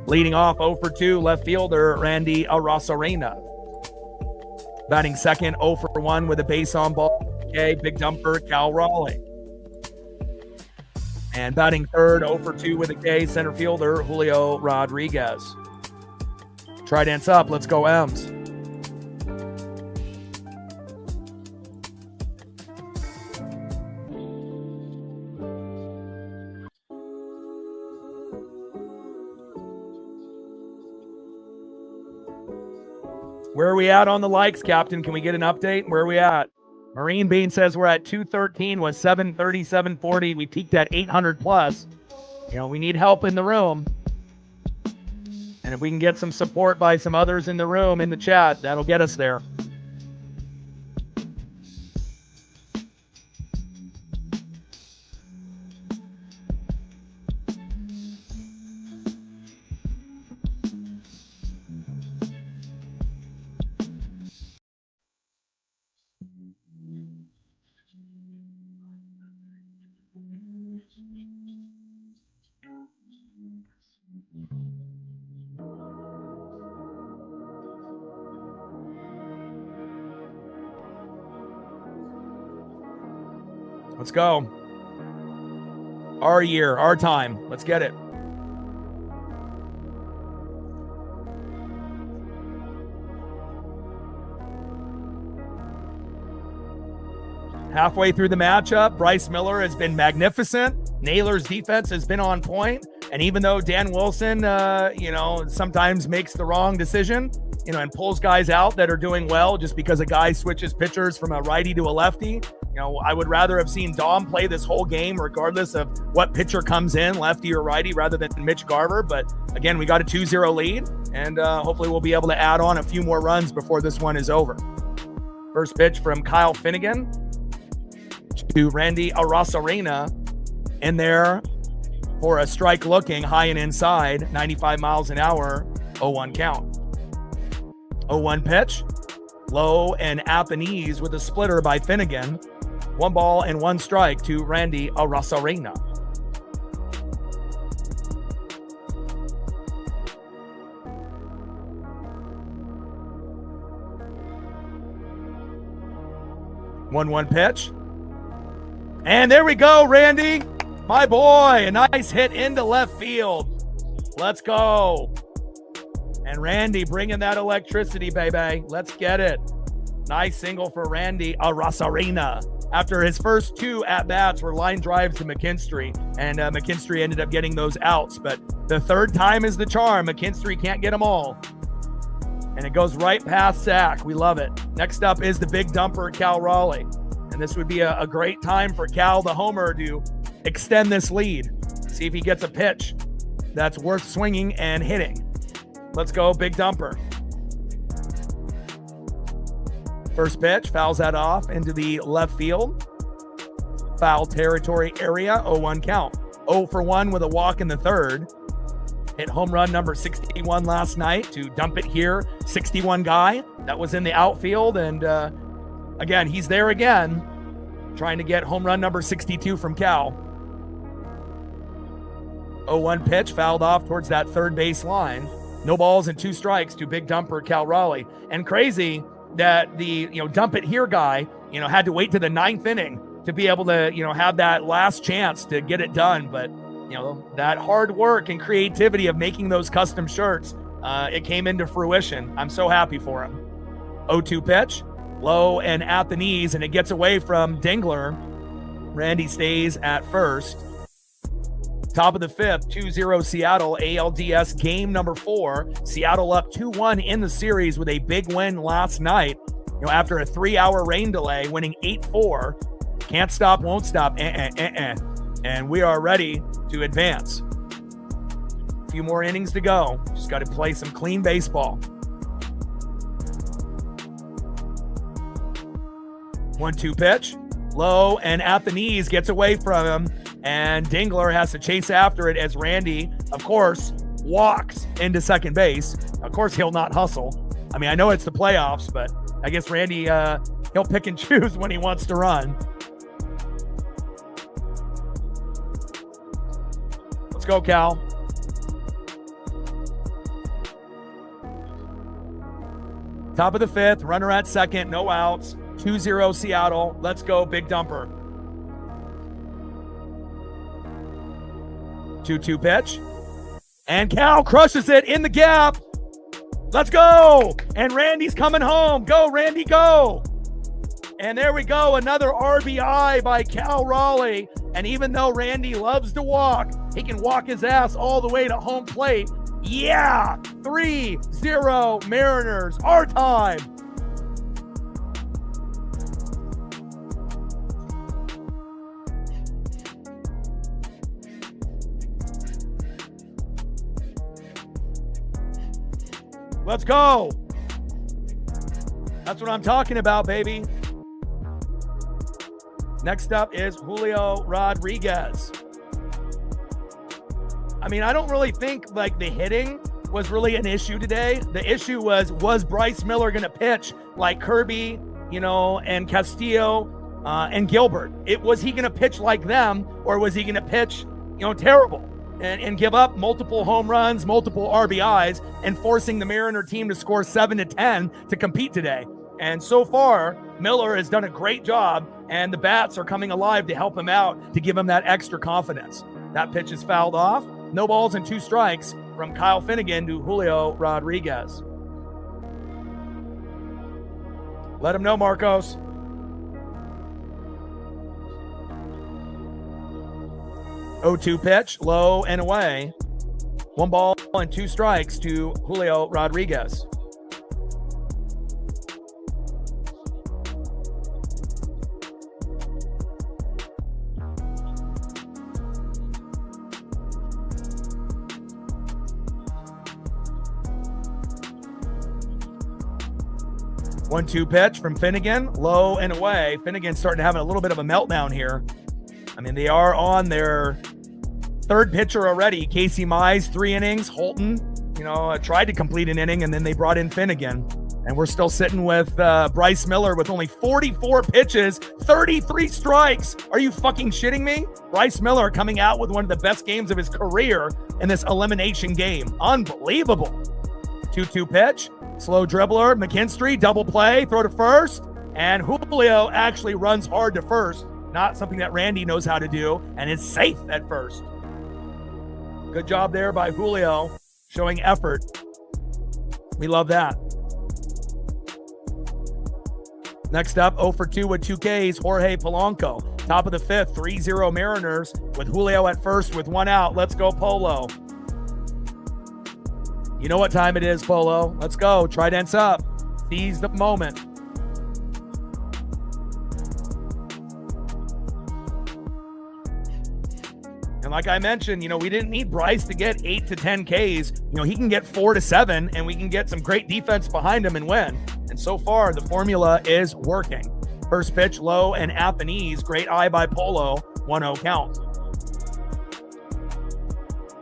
Leading off 0 for 2, left fielder Randy Arozarena. Batting second, 0 for 1 with a base on ball. Okay, big dumper, Cal Raleigh. And batting third, 0 for 2 with a K, center fielder Julio Rodriguez. Try dance up. Let's go, M's. Where are we at on the likes, Captain? Can we get an update? Where are we at? Marine Bean says we're at 213 with 737.40. We peaked at 800 plus. You know, we need help in the room. And if we can get some support by some others in the room, in the chat, that'll get us there. Let's go. Our year, our time. Let's get it. Halfway through the matchup, Bryce Miller has been magnificent. Naylor's defense has been on point, and even though Dan Wilson, sometimes makes the wrong decision, and pulls guys out that are doing well just because a guy switches pitchers from a righty to a lefty, I would rather have seen Dom play this whole game regardless of what pitcher comes in, lefty or righty, rather than Mitch Garver. But again, we got a 2-0 lead, and hopefully we'll be able to add on a few more runs before this one is over. First pitch from Kyle Finnegan to Randy Arozarena in there for a strike looking, high and inside, 95 miles an hour, 0-1 count. 0-1 pitch, low and at the knees with a splitter by Finnegan. 1 ball and 1 strike to Randy Arozarena. One pitch. And there we go, Randy. My boy, a nice hit into left field. Let's go. And Randy bringing that electricity, baby. Let's get it. Nice single for Randy Arozarena. After his first 2 at-bats were line drives to McKinstry, and McKinstry ended up getting those outs. But the third time is the charm. McKinstry can't get them all. And it goes right past Zach. We love it. Next up is the big dumper, Cal Raleigh. And this would be a great time for Cal, the homer, to extend this lead. See if he gets a pitch that's worth swinging and hitting. Let's go, big dumper. First pitch, fouls that off into the left field. Foul territory area, 0-1 count. 0 for 1 with a walk in the third. Hit home run number 61 last night to dump it here. 61 guy that was in the outfield. And again, he's there again, trying to get home run number 62 from Cal. 0-1 pitch, fouled off towards that third base line. No balls and 2 strikes to big dumper Cal Raleigh. And crazy that the dump it here guy had to wait to the 9th inning to be able to have that last chance to get it done. But that hard work and creativity of making those custom shirts, it came into fruition. I'm so happy for him. 0-2 pitch, low and at the knees, and it gets away from Dingler. Randy stays at first. Top of the 5th, 2-0 Seattle, ALDS game number 4. Seattle up 2-1 in the series with a big win last night. After a 3-hour rain delay, winning 8-4. Can't stop, won't stop. And we are ready to advance. A few more innings to go. Just got to play some clean baseball. 1-2 pitch, low and at the knees, gets away from him. And Dingler has to chase after it as Randy, of course, walks into second base. Of course, he'll not hustle. I mean, I know it's the playoffs, but I guess Randy, he'll pick and choose when he wants to run. Let's go, Cal. Top of the 5th, runner at second, no outs. 2-0 Seattle. Let's go, big dumper. 2-2 pitch. And Cal crushes it in the gap. Let's go. And Randy's coming home. Go, Randy, go. And there we go. Another RBI by Cal Raleigh. And even though Randy loves to walk, he can walk his ass all the way to home plate. Yeah. 3-0 Mariners. Our time. Let's go. That's what I'm talking about, baby. Next up is Julio Rodriguez. I mean, I don't really think like the hitting was really an issue today. The issue was Bryce Miller going to pitch like Kirby, and Castillo and Gilbert? Was he going to pitch like them, or was he going to pitch, terrible? And give up multiple home runs, multiple RBIs, and forcing the Mariner team to score 7-10 to compete today. And so far, Miller has done a great job, and the bats are coming alive to help him out, to give him that extra confidence. That pitch is fouled off. No balls and 2 strikes from Kyle Finnegan to Julio Rodriguez. Let him know, Marcos. 0-2 pitch, low and away. 1 ball and 2 strikes to Julio Rodriguez. One-two pitch from Finnegan, low and away. Finnegan starting to have a little bit of a meltdown here. I mean, they are on their 3rd pitcher already. Casey Mize, 3 innings. Holton, tried to complete an inning, and then they brought in Finnegan. And we're still sitting with Bryce Miller with only 44 pitches, 33 strikes. Are you fucking shitting me? Bryce Miller coming out with one of the best games of his career in this elimination game. Unbelievable. 2-2 pitch. Slow dribbler, McKinstry, double play, throw to first. And Julio actually runs hard to first. Not something that Randy knows how to do, and is safe at first. Good job there by Julio, showing effort. We love that. Next up, 0 for 2 with 2 Ks, Jorge Polanco. Top of the 5th, 3-0 Mariners with Julio at first with 1 out. Let's go, Polo. You know what time it is, Polo. Let's go. Trident's up. Seize the moment. And like I mentioned, we didn't need Bryce to get 8 to 10 Ks. He can get 4 to 7, and we can get some great defense behind him and win. And so far, the formula is working. First pitch, low and at the knees. Great eye by Polo. 1-0 count.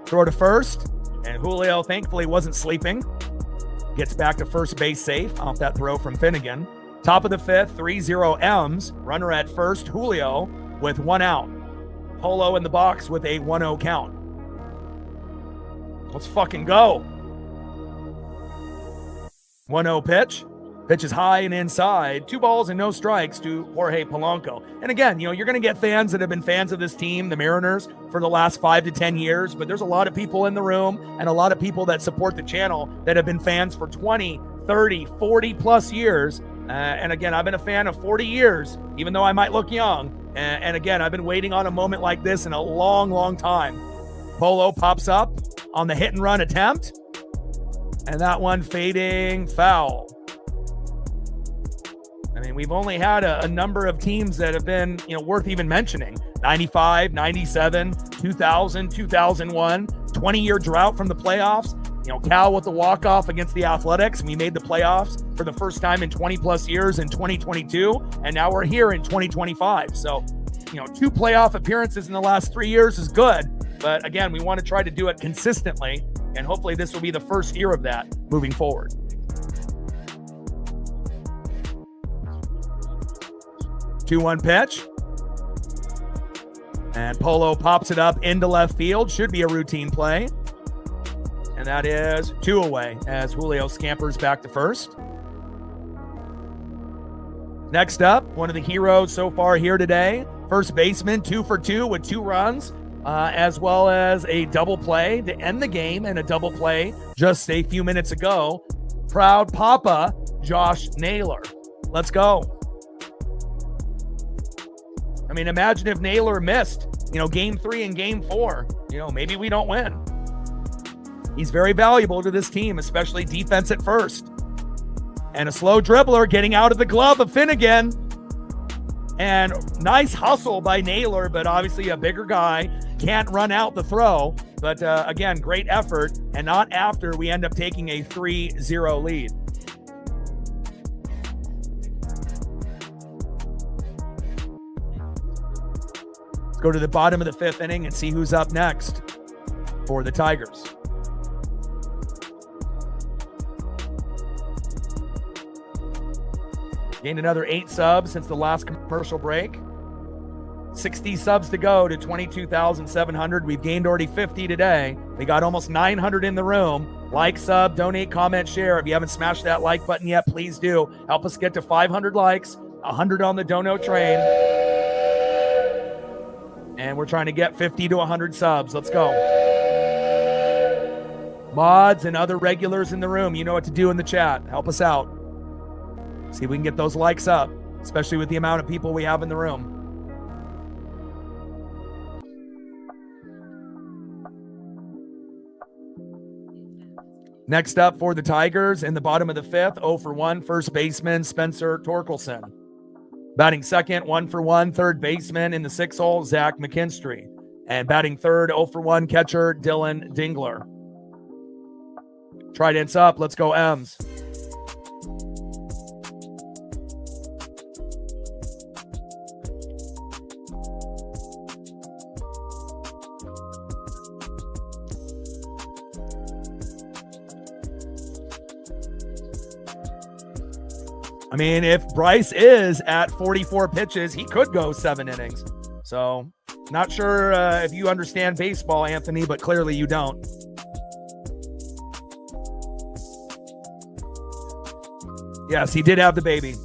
Throw to first. And Julio thankfully wasn't sleeping. Gets back to first base safe off that throw from Finnegan. Top of the 5th, 3-0 M's. Runner at first, Julio with 1 out. Polo in the box with a 1-0 count. Let's fucking go. 1-0 pitch. Pitch is high and inside. 2 balls and no strikes to Jorge Polanco. And again, you're going to get fans that have been fans of this team, the Mariners, for the last 5 to 10 years. But there's a lot of people in the room and a lot of people that support the channel that have been fans for 20, 30, 40 plus years. And again, I've been a fan of 40 years, even though I might look young. And again, I've been waiting on a moment like this in a long, long time. Polo pops up on the hit and run attempt. And that one fading foul. I mean, we've only had a number of teams that have been, worth even mentioning. 95, 97, 2000, 2001, 20-year drought from the playoffs. Cal with the walk-off against the Athletics. We made the playoffs for the first time in 20-plus years in 2022, and now we're here in 2025. So, 2 playoff appearances in the last 3 years is good, but again, we want to try to do it consistently, and hopefully this will be the first year of that moving forward. 2-1 pitch. And Polo pops it up into left field. Should be a routine play. And that is 2 away as Julio scampers back to first. Next up, one of the heroes so far here today. First baseman, 2 for 2 with 2 runs, as well as a double play to end the game and a double play just a few minutes ago. Proud Papa, Josh Naylor. Let's go. I mean, imagine if Naylor missed, game 3 and game 4. Maybe we don't win. He's very valuable to this team, especially defense at first. And a slow dribbler getting out of the glove of Finnegan. And nice hustle by Naylor, but obviously a bigger guy can't run out the throw. But again, great effort, and not after we end up taking a 3-0 lead. Let's go to the bottom of the 5th inning and see who's up next for the Tigers. Gained another 8 subs since the last commercial break. 60 subs to go to 22,700. We've gained already 50 today. We got almost 900 in the room. Like, sub, donate, comment, share. If you haven't smashed that like button yet, please do. Help us get to 500 likes, 100 on the dono train. And we're trying to get 50 to 100 subs. Let's go. Mods and other regulars in the room, you know what to do in the chat. Help us out. See if we can get those likes up, especially with the amount of people we have in the room. Next up for the Tigers in the bottom of the fifth, 0 for 1, first baseman Spencer Torkelson. Batting second, 1 for 1, third baseman in the 6th hole, Zach McKinstry. And batting third, 0 for 1, catcher Dylan Dingler. Tridents up. Let's go, M's. I mean, if Bryce is at 44 pitches, he could go 7 innings. So, not sure if you understand baseball, Anthony, but clearly you don't. Yes, he did have the baby.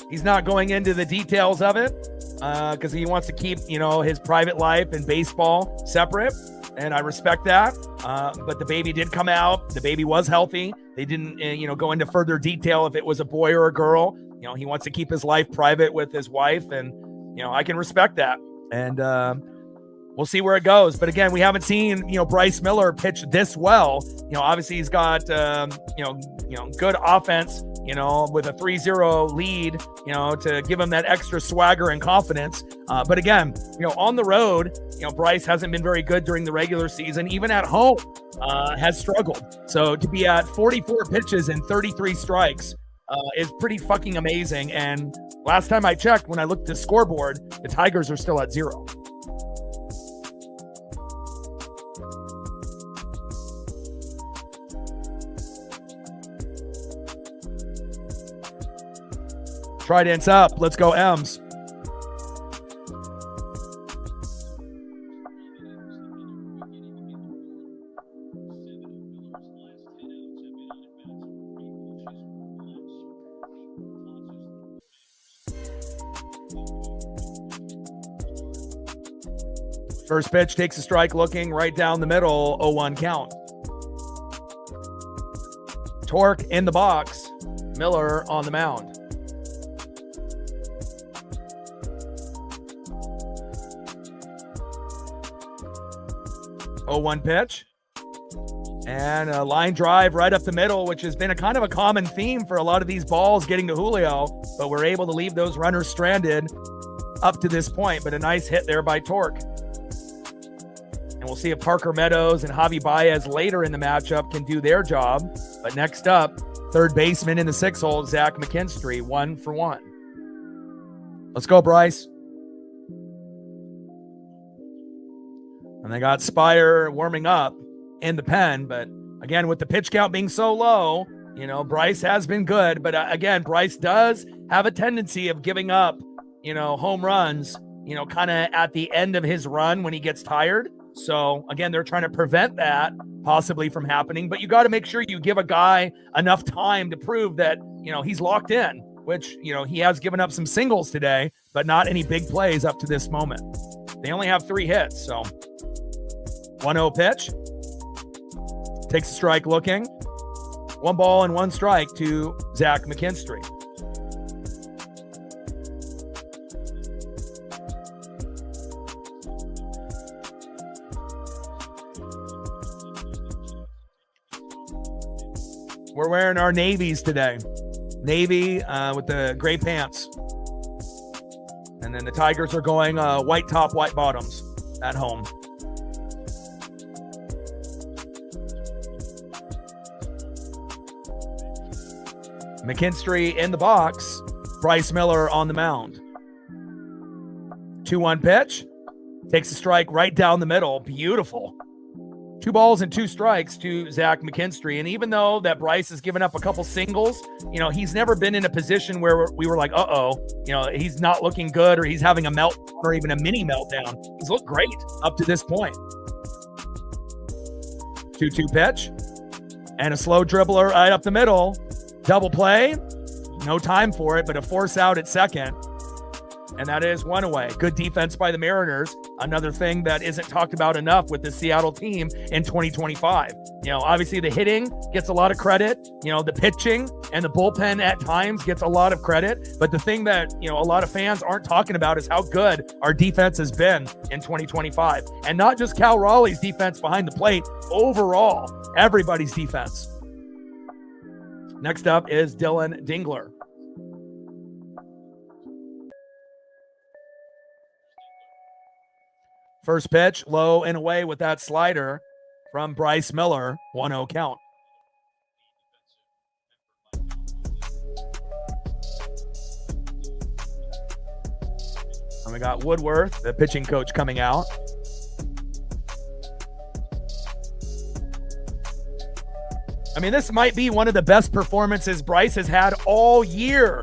He's not going into the details of it because he wants to keep, his private life and baseball separate, and I respect that. But the baby did come out. The baby was healthy. They didn't, go into further detail if it was a boy or a girl. He wants to keep his life private with his wife, and I can respect that. And we'll see where it goes. But again, we haven't seen, Bryce Miller pitch this well. Obviously he's got, good offense, with a 3-0 lead, to give him that extra swagger and confidence. But again, on the road, Bryce hasn't been very good during the regular season. Even at home, has struggled. So to be at 44 pitches and 33 strikes is pretty fucking amazing. And last time I checked, when I looked at the scoreboard, the Tigers are still at 0. Tridents up. Let's go, M's. First pitch takes a strike, looking right down the middle, 0-1 count. Torque in the box. Miller on the mound. Oh, 0-1 pitch. And a line drive right up the middle, which has been a kind of a common theme for a lot of these balls getting to Julio, but we're able to leave those runners stranded up to this point. But a nice hit there by Torque. And we'll see if Parker Meadows and Javi Baez later in the matchup can do their job. But next up, third baseman in the 6th hole, Zach McKinstry, 1 for 1. Let's go, Bryce. And they got Spire warming up in the pen. But again, with the pitch count being so low, Bryce has been good. But again, Bryce does have a tendency of giving up, home runs, kind of at the end of his run when he gets tired. So again, they're trying to prevent that possibly from happening, but you got to make sure you give a guy enough time to prove that, he's locked in, which, he has given up some singles today, but not any big plays up to this moment. They only have 3 hits. So 1-0 pitch. Takes a strike, looking. 1 ball and 1 strike to Zach McKinstry. We're wearing our navies today. Navy with the gray pants. And then the Tigers are going white top, white bottoms at home. McKinstry in the box. Bryce Miller on the mound. 2-1 pitch. Takes a strike right down the middle. Beautiful. 2 balls and 2 strikes to Zach McKinstry. And even though that Bryce has given up a couple singles, he's never been in a position where we were like, he's not looking good, or he's having a meltdown or even a mini meltdown. He's looked great up to this point. 2-2 pitch. And a slow dribbler right up the middle. Double play. No time for it, but a force out at second. and that is one away. Good defense by the Mariners. Another thing that isn't talked about enough with the Seattle team in 2025. Obviously the hitting gets a lot of credit. The pitching and the bullpen at times gets a lot of credit. But the thing that, a lot of fans aren't talking about is how good our defense has been in 2025. And not just Cal Raleigh's defense behind the plate, overall, everybody's defense. Next up is Dylan Dingler. First pitch, low and away with that slider from Bryce Miller, 1-0 count. And we got Woodworth, the pitching coach, coming out. I mean, this might be one of the best performances Bryce has had all year.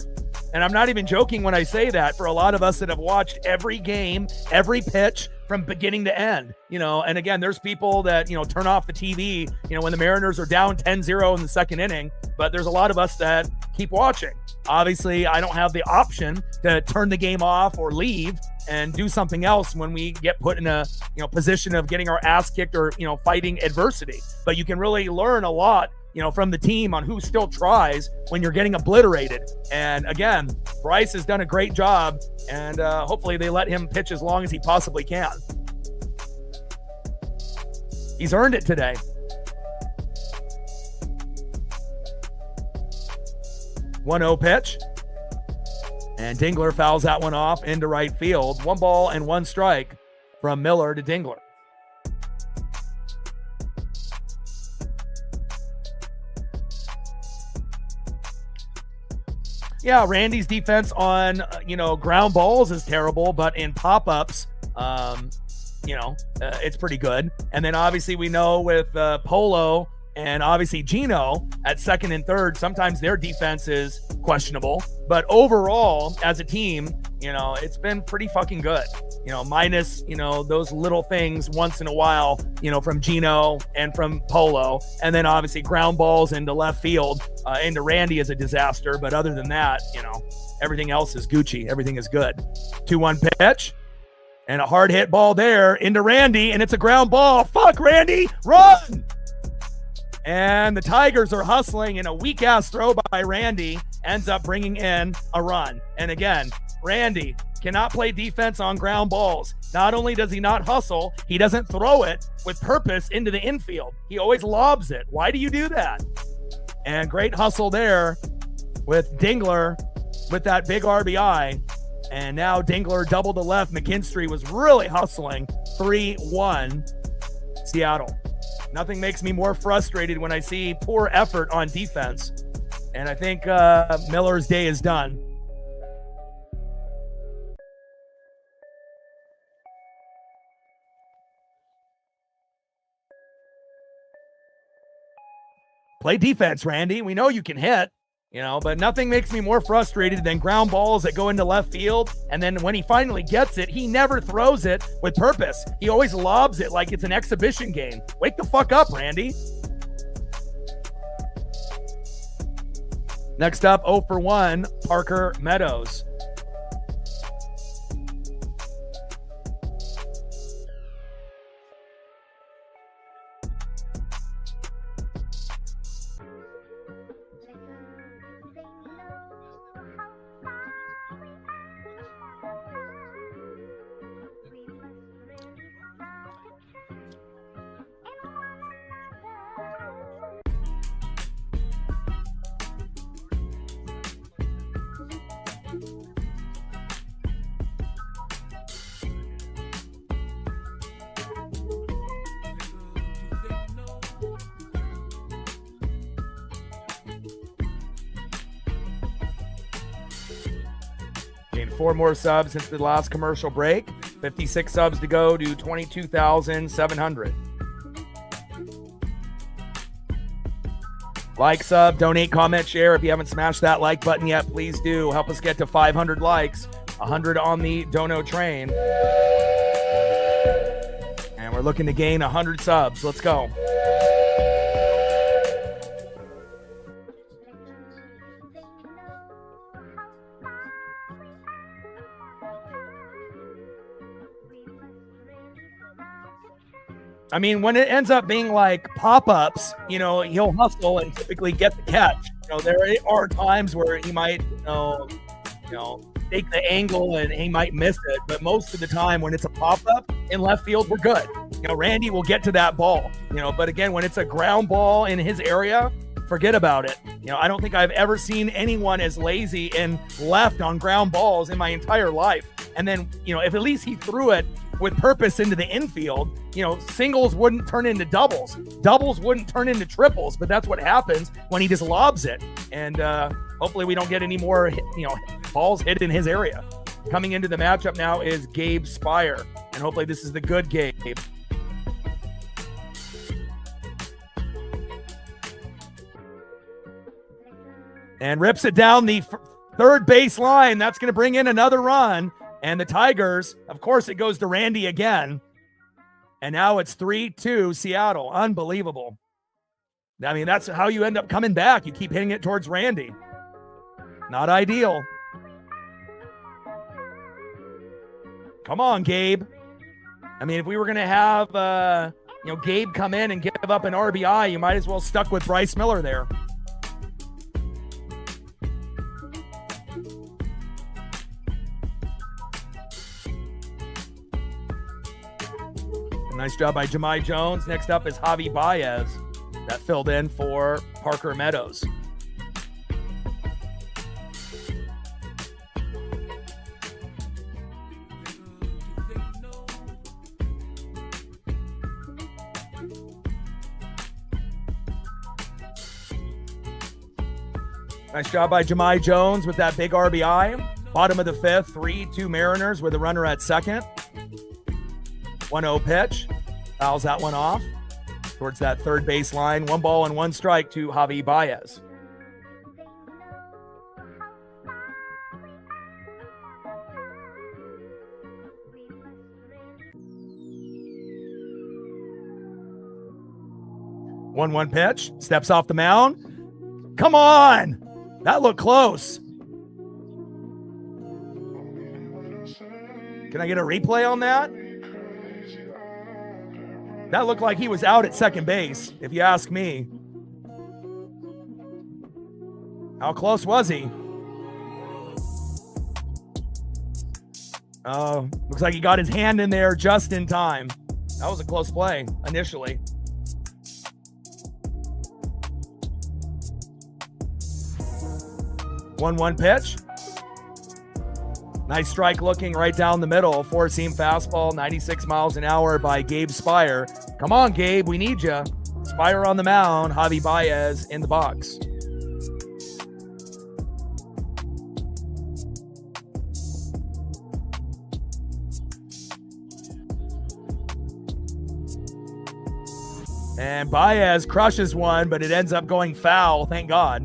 And I'm not even joking when I say that. For a lot of us that have watched every game, every pitch from beginning to end, and again, there's people that, turn off the TV, when the Mariners are down 10-0 in the second inning, but there's a lot of us that keep watching. Obviously, I don't have the option to turn the game off or leave and do something else when we get put in a, position of getting our ass kicked or, fighting adversity. But you can really learn a lot, from the team on who still tries when you're getting obliterated. And again, Bryce has done a great job, and hopefully they let him pitch as long as he possibly can. He's earned it today. One 1-0 pitch. And Dingler fouls that one off into right field. 1 ball and 1 strike from Miller to Dingler. Yeah, Randy's defense on, ground balls is terrible, but in pop-ups, it's pretty good. And then obviously we know with Polo and obviously Gino at second and third, sometimes their defense is questionable. But overall, as a team, it's been pretty fucking good. Minus, those little things once in a while, from Gino and from Polo. And then obviously ground balls into left field, into Randy is a disaster. But other than that, everything else is Gucci. Everything is good. 2-1 pitch. And a hard hit ball there into Randy, and it's a ground ball. Fuck, Randy, run! And the Tigers are hustling, and a weak-ass throw by Randy ends up bringing in a run. And again, Randy cannot play defense on ground balls. Not only does he not hustle, he doesn't throw it with purpose into the infield. He always lobs it. Why do you do that? And great hustle there with Dingler with that big RBI. And now Dingler double to left. McKinstry was really hustling. 3-1 Seattle. Nothing makes me more frustrated when I see poor effort on defense. And I think Miller's day is done. Play defense, Randy. We know you can hit. But nothing makes me more frustrated than ground balls that go into left field. And then when he finally gets it, he never throws it with purpose. He always lobs it like it's an exhibition game. Wake the fuck up, Randy. Next up, 0 for 1, Parker Meadows. Gained 4 more subs since the last commercial break. 56 subs to go to 22,700. Like, sub, donate, comment, share. If you haven't smashed that like button yet, please do. Help us get to 500 likes, 100 on the dono train. And we're looking to gain 100 subs. Let's go. I mean, when it ends up being like pop-ups, he'll hustle and typically get the catch. There are times where he might, take the angle and he might miss it. But most of the time when it's a pop-up in left field, we're good. Randy will get to that ball, but again, when it's a ground ball in his area, forget about it. I don't think I've ever seen anyone as lazy and left on ground balls in my entire life. And then, if at least he threw it with purpose into the infield, singles wouldn't turn into doubles. Doubles wouldn't turn into triples, but that's what happens when he just lobs it. And hopefully we don't get any more, balls hit in his area. Coming into the matchup now is Gabe Spire, and hopefully this is the good Gabe. And rips it down the third base line. That's going to bring in another run. And the Tigers, of course, it goes to Randy again. And now it's 3-2 Seattle. Unbelievable. I mean, that's how you end up coming back. You keep hitting it towards Randy. Not ideal. Come on, Gabe. I mean, if we were going to have, Gabe come in and give up an RBI, you might as well stuck with Bryce Miller there. Nice job by Jahmai Jones. Next up is Javi Baez. That filled in for Parker Meadows. Nice job by Jahmai Jones with that big RBI. Bottom of the fifth, 3-2 Mariners with a runner at second. 1-0 pitch. Fouls that one off towards that third base line. 1 ball and 1 strike to Javi Baez. One pitch. Steps off the mound. Come on! That looked close. Can I get a replay on that? That looked like he was out at second base, if you ask me. How close was he? Oh, looks like he got his hand in there just in time. That was a close play initially. One pitch. Nice strike looking right down the middle. Four-seam fastball, 96 miles an hour by Gabe Spire. Come on, Gabe, we need you. Spire on the mound, Javi Baez in the box. And Baez crushes one, but it ends up going foul, thank God.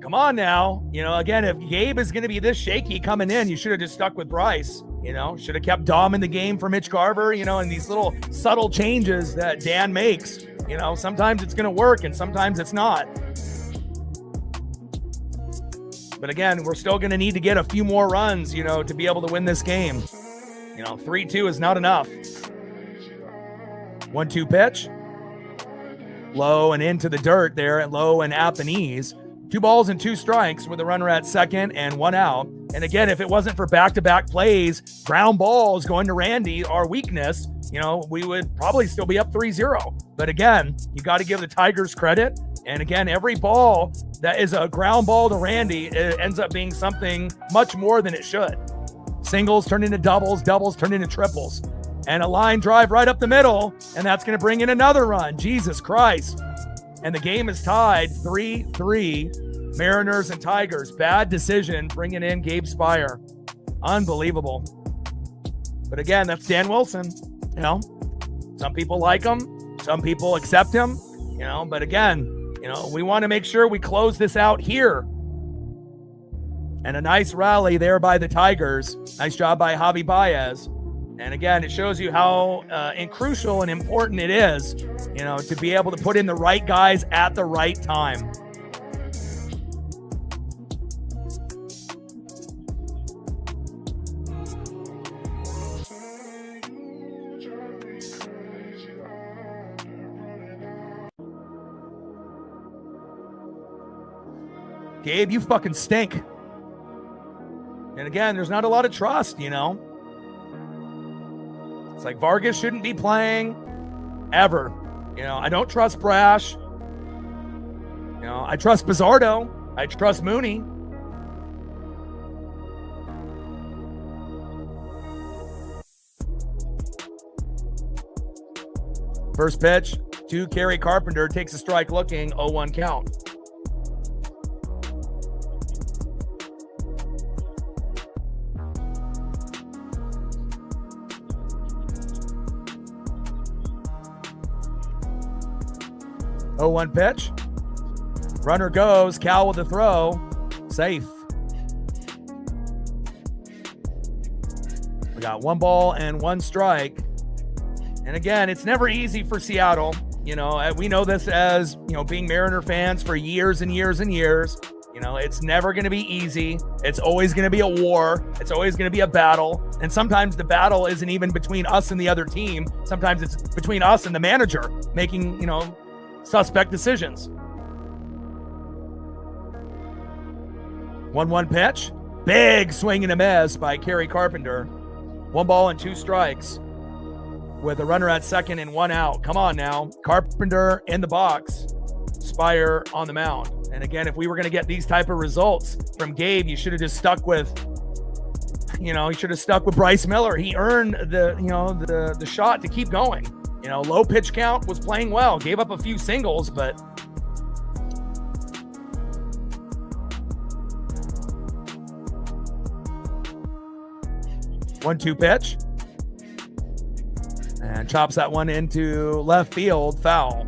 Come on now. Again, if Gabe is going to be this shaky coming in, you should have just stuck with Bryce. Should have kept Dom in the game for Mitch Garver, and these little subtle changes that Dan makes. Sometimes it's going to work and sometimes it's not. But again, we're still going to need to get a few more runs, to be able to win this game. 3-2 is not enough. 1-2 pitch. Low and into the dirt there, low and at the knees. 2 balls and 2 strikes with a runner at second and 1 out. And again, if it wasn't for back-to-back plays, ground balls going to Randy, our weakness, we would probably still be up 3-0. But again, you got to give the Tigers credit. And again, every ball that is a ground ball to Randy, it ends up being something much more than it should. Singles turn into doubles, doubles turn into triples. And a line drive right up the middle, and that's going to bring in another run. Jesus Christ. And the game is tied 3-3, Mariners and Tigers. Bad decision bringing in Gabe Spire. Unbelievable. But again, that's Dan Wilson. Some people like him. Some people accept him. But again, we want to make sure we close this out here. And a nice rally there by the Tigers. Nice job by Javi Baez. And again, it shows you how crucial and important it is, to be able to put in the right guys at the right time. Gabe, you fucking stink. And again, there's not a lot of trust, you know. It's like Vargas shouldn't be playing ever. You know, I don't trust Brash. You know, I trust Bizzardo. I trust Mooney. First pitch to Kerry Carpenter, takes a strike looking, 0-1 count. Oh, 1 pitch. Runner goes. Cal with the throw. Safe. We got 1 ball and 1 strike. And again, it's never easy for Seattle. You know, we know this as, you know, being Mariner fans for years and years and years. You know, it's never going to be easy. It's always going to be a war. It's always going to be a battle. And sometimes the battle isn't even between us and the other team. Sometimes it's between us and the manager making, you know, suspect decisions. 1-1 pitch. Big swing and a miss by Kerry Carpenter. 1 ball and 2 strikes with a runner at second and 1 out. Come on now. Carpenter in the box. Spire on the mound. And again, if we were going to get these type of results from Gabe, you should have just stuck with, you know, you should have stuck with Bryce Miller. He earned the, you know, the shot to keep going. You know, low pitch count, was playing well, gave up a few singles, but one-two pitch. And chops that one into left field, foul.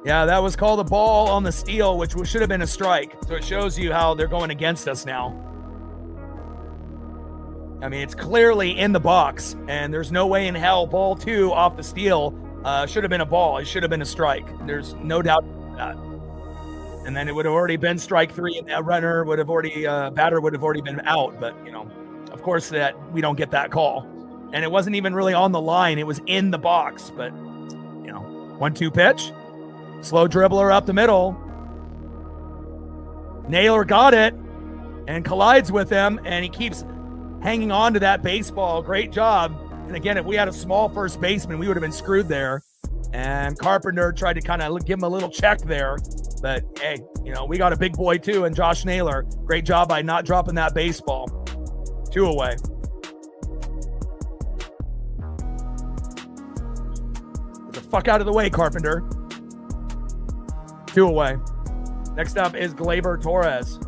Yeah, that was called a ball on the steal, which should have been a strike. So it shows you how they're going against us now. I mean, it's clearly in the box, and there's no way in hell ball 2 off the steal should have been a ball. It should have been a strike. There's no doubt about that. And then it would have already been strike 3, and that runner would have already, batter would have already been out. But, you know, of course that we don't get that call. And it wasn't even really on the line. It was in the box. But, you know, 1-2 pitch. Slow dribbler up the middle. Naylor got it and collides with him, and he keeps hanging on to that baseball. Great job. And again, if we had a small first baseman, we would have been screwed there. And Carpenter tried to kind of give him a little check there. But, hey, you know, we got a big boy, too, and Josh Naylor. Great job by not dropping that baseball. 2 away. Get the fuck out of the way, Carpenter. 2 away. Next up is Gleyber Torres.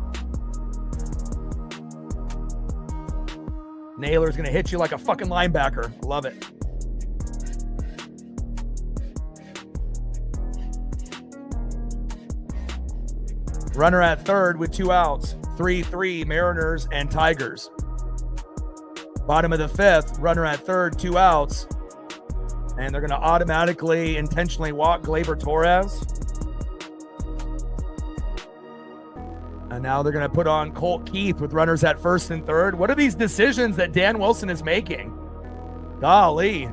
Naylor's going to hit you like a fucking linebacker. Love it. Runner at third with 2 outs. 3-3 Mariners and Tigers. Bottom of the 5th, runner at third, 2 outs. And they're going to automatically, intentionally walk Gleyber Torres. And now they're going to put on Colt Keith with runners at first and third. What are these decisions that Dan Wilson is making? Golly.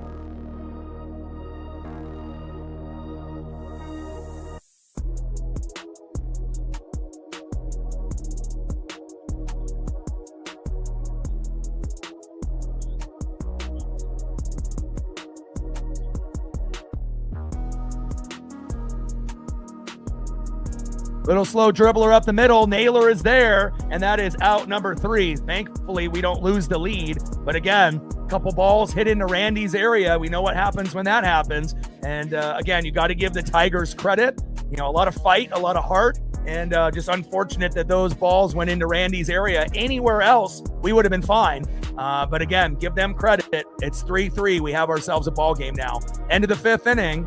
Little slow dribbler up the middle. Naylor is there, and that is out number 3. Thankfully, we don't lose the lead. But again, a couple balls hit into Randy's area. We know what happens when that happens. And again, you got to give the Tigers credit. You know, a lot of fight, a lot of heart, and just unfortunate that those balls went into Randy's area. Anywhere else, we would have been fine. But again, give them credit. It's 3-3. We have ourselves a ball game now. End of the 5th inning,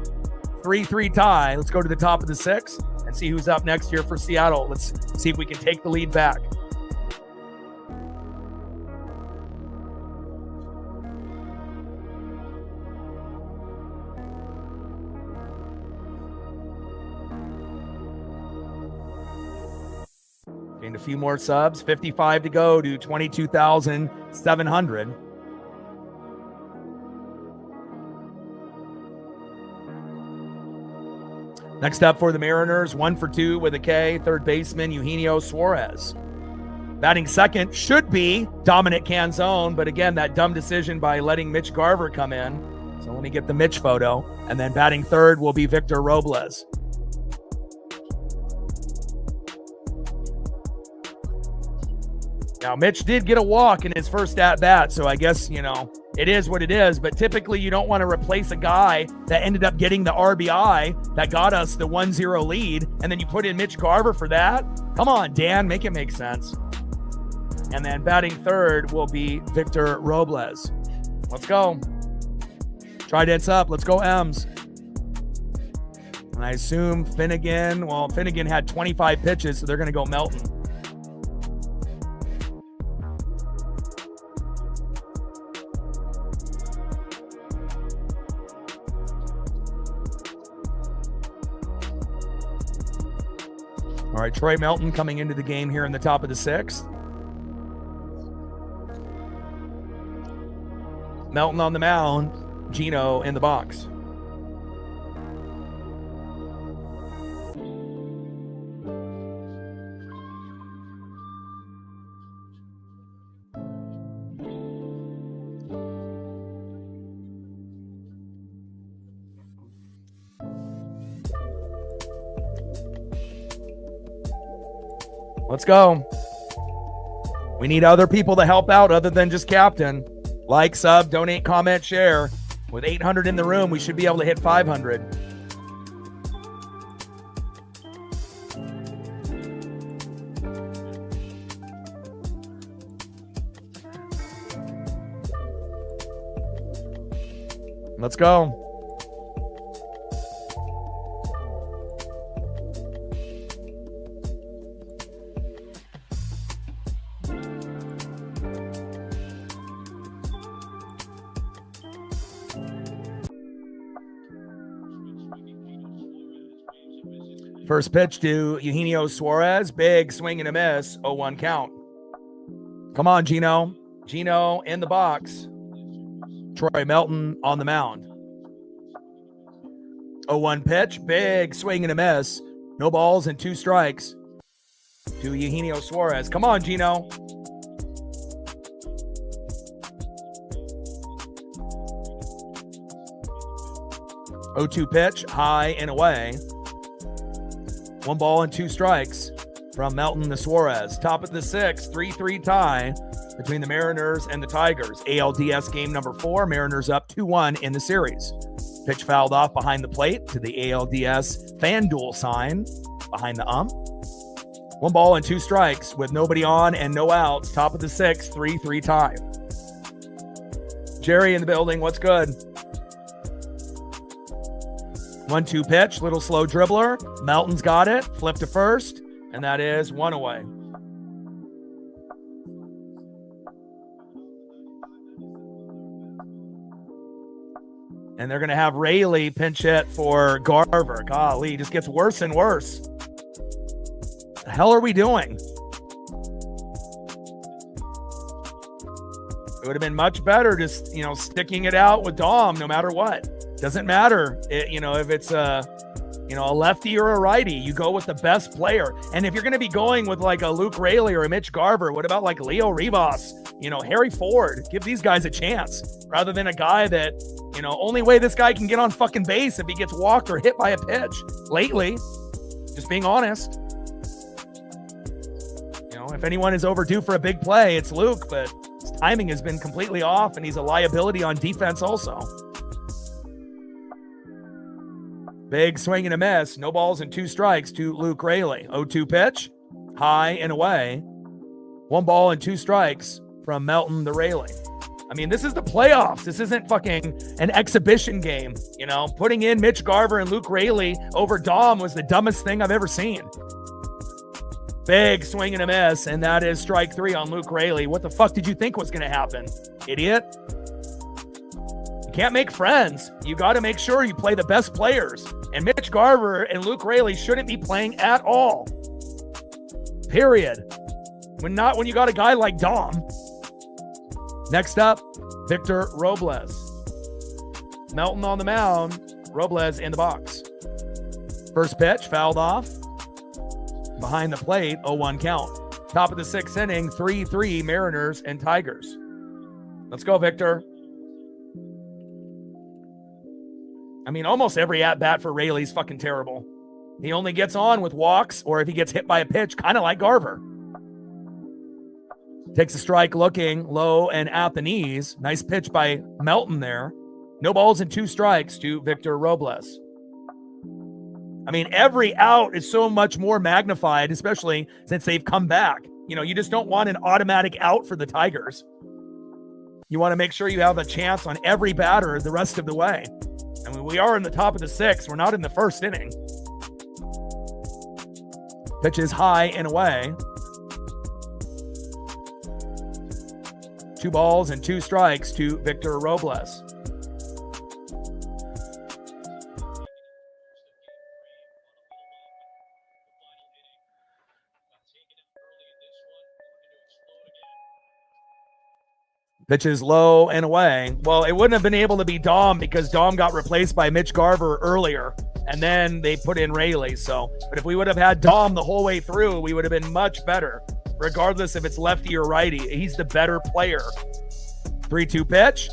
3-3 tie. Let's go to the top of the 6th. And see who's up next here for Seattle. Let's see if we can take the lead back. Gained a few more subs. 55 to go to 22,700. Next up for the Mariners, 1 for 2 with a K, third baseman Eugenio Suarez. Batting second should be Dominic Canzone, but again, that dumb decision by letting Mitch Garver come in. So let me get the Mitch photo. And then batting third will be Victor Robles. Now, Mitch did get a walk in his first at-bat, so I guess, it is what it is. But typically, you don't want to replace a guy that ended up getting the RBI that got us the 1-0 lead, and then you put in Mitch Garver for that? Come on, Dan, make it make sense. And then batting third will be Victor Robles. Let's go. Trident's up. Let's go, M's. And I assume Finnegan had 25 pitches, so they're going to go Melton. All right, Troy Melton coming into the game here in the top of the sixth. Melton on the mound, Gino in the box. Let's go. We need other people to help out other than just captain. Like, sub, donate, comment, share. With 800 in the room, we should be able to hit 500. Let's go. First pitch to Eugenio Suarez. Big swing and a miss. 0-1 count. Come on, Gino. Gino in the box. Troy Melton on the mound. 0-1 pitch. Big swing and a miss. No balls and 2 strikes to Eugenio Suarez. Come on, Gino. (0-2 pitch. High and away. 1 ball and 2 strikes from Melton to Suarez. Top of the sixth, 3-3 tie between the Mariners and the Tigers. ALDS game number 4, Mariners up 2-1 in the series. Pitch fouled off behind the plate to the ALDS FanDuel sign behind the ump. 1 ball and 2 strikes with nobody on and no outs. Top of the sixth, 3-3 tie. Jerry in the building, what's good? 1-2 pitch, little slow dribbler. Melton's got it. Flip to first, and that is 1 away. And they're going to have Rayleigh pinch hit for Garver. Golly, it just gets worse and worse. The hell are we doing? It would have been much better just, sticking it out with Dom no matter what. Doesn't matter, if it's a lefty or a righty. You go with the best player. And if you're going to be going with like a Luke Rayleigh or a Mitch Garver, what about like Leo Rivas, Harry Ford? Give these guys a chance rather than a guy that, only way this guy can get on fucking base if he gets walked or hit by a pitch lately. Just being honest. If anyone is overdue for a big play, it's Luke, but his timing has been completely off and he's a liability on defense also. Big swing and a miss. No balls and 2 strikes to Luke Rayleigh. 0-2 pitch. High and away. 1 ball and 2 strikes from Melton to Rayleigh. I mean, this is the playoffs. This isn't fucking an exhibition game. Putting in Mitch Garver and Luke Rayleigh over Dom was the dumbest thing I've ever seen. Big swing and a miss, and that is strike 3 on Luke Rayleigh. What the fuck did you think was going to happen, idiot? You can't make friends. You got to make sure you play the best players. And Mitch Garver and Luke Rayleigh shouldn't be playing at all. period. When you got a guy like Dom. Next up, Victor Robles. Melton on the mound. Robles in the box. First pitch, fouled off. Behind the plate, 0-1 count. Top of the 6th inning, 3-3 Mariners and Tigers. Let's go, Victor. I mean, almost every at-bat for Rayleigh's fucking terrible. He only gets on with walks or if he gets hit by a pitch, kind of like Garver. Takes a strike looking low and at the knees. Nice pitch by Melton there. No balls and 2 strikes to Victor Robles. I mean, every out is so much more magnified, especially since they've come back. You know, you just don't want an automatic out for the Tigers. You want to make sure you have a chance on every batter the rest of the way. I mean, we are in the top of the 6th. We're not in the 1st inning. Pitch is high and away. 2 balls and 2 strikes to Victor Robles. Pitch is low and away. Well, it wouldn't have been able to be Dom because Dom got replaced by Mitch Garver earlier, and then they put in Rayleigh. But if we would have had Dom the whole way through, we would have been much better. Regardless if it's lefty or righty, he's the better player. 3-2 pitch,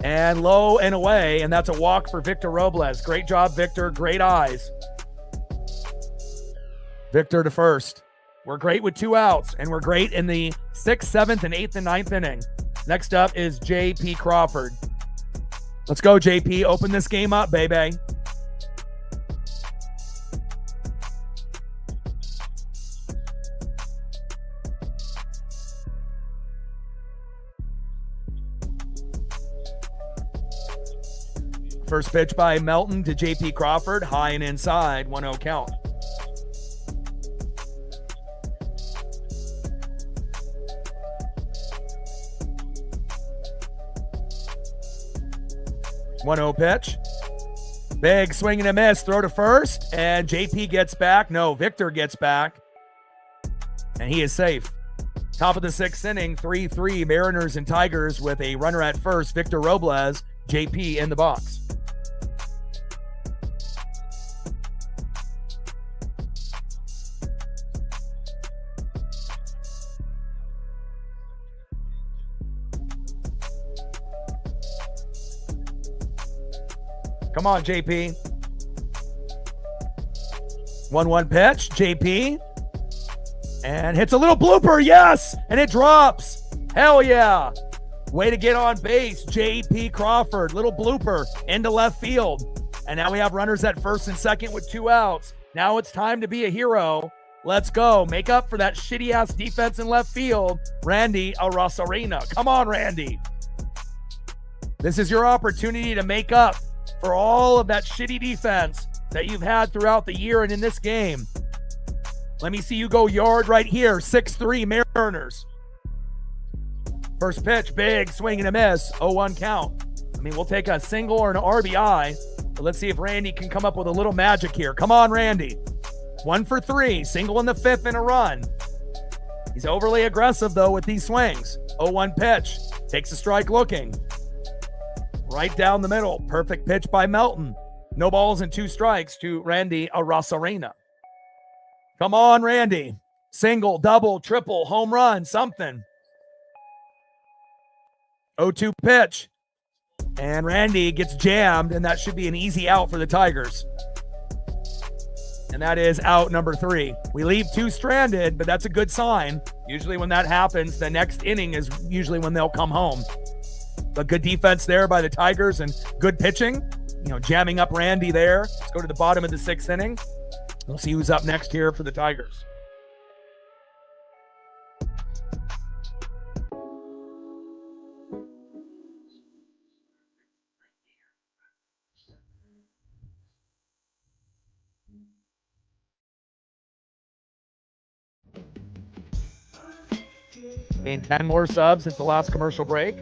and low and away, and that's a walk for Victor Robles. Great job, Victor. Great eyes. Victor to first. We're great with 2 outs, and we're great in the 6th, 7th, and 8th and 9th inning. Next up is J.P. Crawford. Let's go, J.P. Open this game up, baby. First pitch by Melton to J.P. Crawford. High and inside. 1-0 count. Pitch. Big swing and a miss. Throw to first. And JP gets back. No, Victor gets back. And he is safe. Top of the 6th inning. 3-3 Mariners and Tigers with a runner at first. Victor Robles. JP in the box. Come on, JP. 1-1 pitch, JP. And hits a little blooper, yes! And it drops. Hell yeah. Way to get on base, JP Crawford. Little blooper into left field. And now we have runners at first and second with 2 outs. Now it's time to be a hero. Let's go. Make up for that shitty-ass defense in left field. Randy Arozarena. Come on, Randy. This is your opportunity to make up for all of that shitty defense that you've had throughout the year and in this game. Let me see you go yard right here. 6-3 Mariners. First pitch, big swing and a miss. 0-1 count. I mean, we'll take a single or an RBI, but let's see if Randy can come up with a little magic here. Come on, Randy. 1 for 3. Single in the 5th and a run. He's overly aggressive, though, with these swings. 0-1 pitch. Takes a strike looking. Right down the middle. Perfect pitch by Melton. No balls and 2 strikes to Randy Arozarena. Come on, Randy. Single, double, triple, home run, something. 0-2 pitch. And Randy gets jammed, and that should be an easy out for the Tigers. And that is out number 3. We leave 2 stranded, but that's a good sign. Usually when that happens, the next inning is usually when they'll come home. But good defense there by the Tigers and good pitching. You know, jamming up Randy there. Let's go to the bottom of the 6th inning. We'll see who's up next here for the Tigers. Gained 10 more subs since the last commercial break.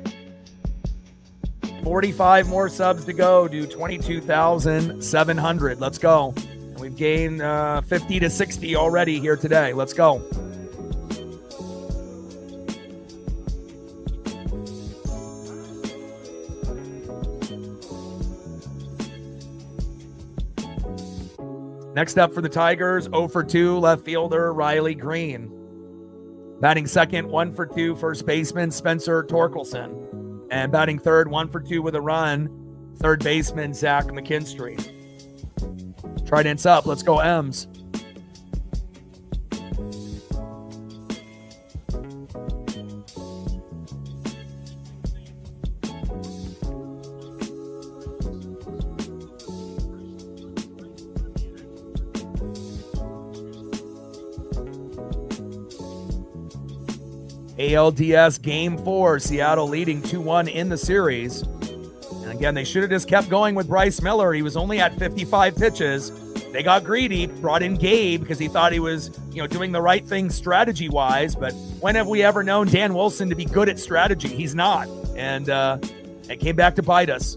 45 more subs to go, do 22,700. Let's go. And we've gained 50 to 60 already here today. Let's go. Next up for the Tigers, 0 for 2, left fielder Riley Green. Batting second, 1 for 2, first baseman Spencer Torkelson. And batting third, 1 for 2 with a run, third baseman Zach McKinstry. Trident's up. Let's go, M's. ALDS Game 4, Seattle leading 2-1 in the series. And again, they should have just kept going with Bryce Miller. He was only at 55 pitches. They got greedy, brought in Gabe because he thought he was, doing the right thing strategy-wise. But when have we ever known Dan Wilson to be good at strategy? He's not. And it came back to bite us.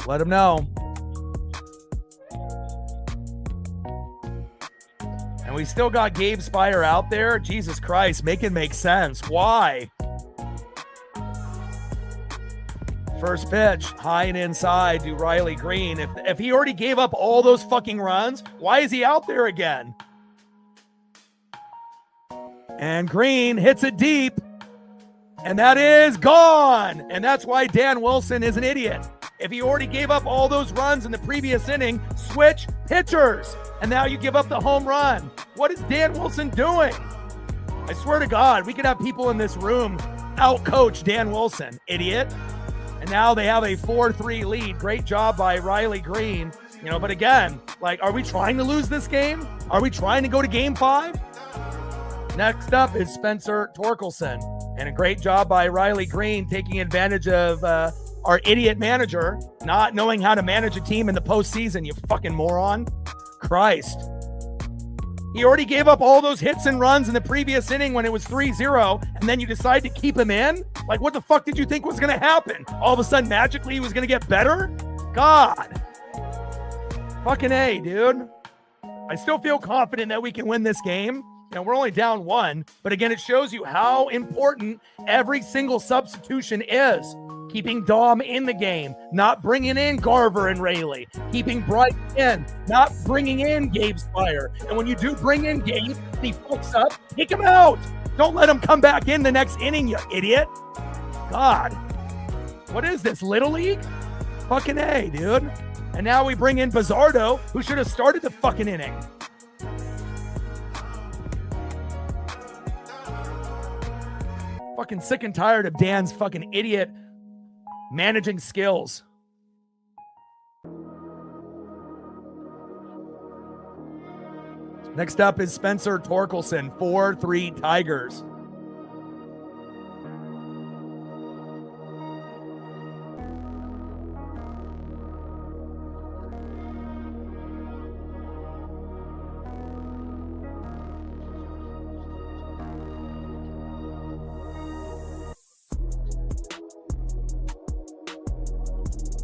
Let him know. And we still got Gabe Spire out there. Jesus Christ, make it make sense. Why? First pitch, high and inside to Riley Green. If he already gave up all those fucking runs, why is he out there again? And Green hits it deep. And that is gone. And that's why Dan Wilson is an idiot. If he already gave up all those runs in the previous inning, switch pitchers. And now you give up the home run. What is Dan Wilson doing? I swear to God, we could have people in this room out-coach Dan Wilson, idiot. And now they have a 4-3 lead. Great job by Riley Green. But again, are we trying to lose this game? Are we trying to go to game 5? Next up is Spencer Torkelson. And a great job by Riley Green taking advantage of our idiot manager not knowing how to manage a team in the postseason, you fucking moron. Christ. He already gave up all those hits and runs in the previous inning when it was 3-0, and then you decide to keep him in? What the fuck did you think was going to happen? All of a sudden, magically, he was going to get better? God. Fucking A, dude. I still feel confident that we can win this game. We're only down 1, but again, it shows you how important every single substitution is. Keeping Dom in the game, not bringing in Garver and Rayleigh, keeping Bryce in, not bringing in Gabe Spire. And when you do bring in Gabe, he fucks up, kick him out. Don't let him come back in the next inning, you idiot. God. What is this, Little League? Fucking A, dude. And now we bring in Bizzardo, who should have started the fucking inning. Fucking sick and tired of Dan's fucking idiot managing skills. Next up is Spencer Torkelson, 4-3 Tigers.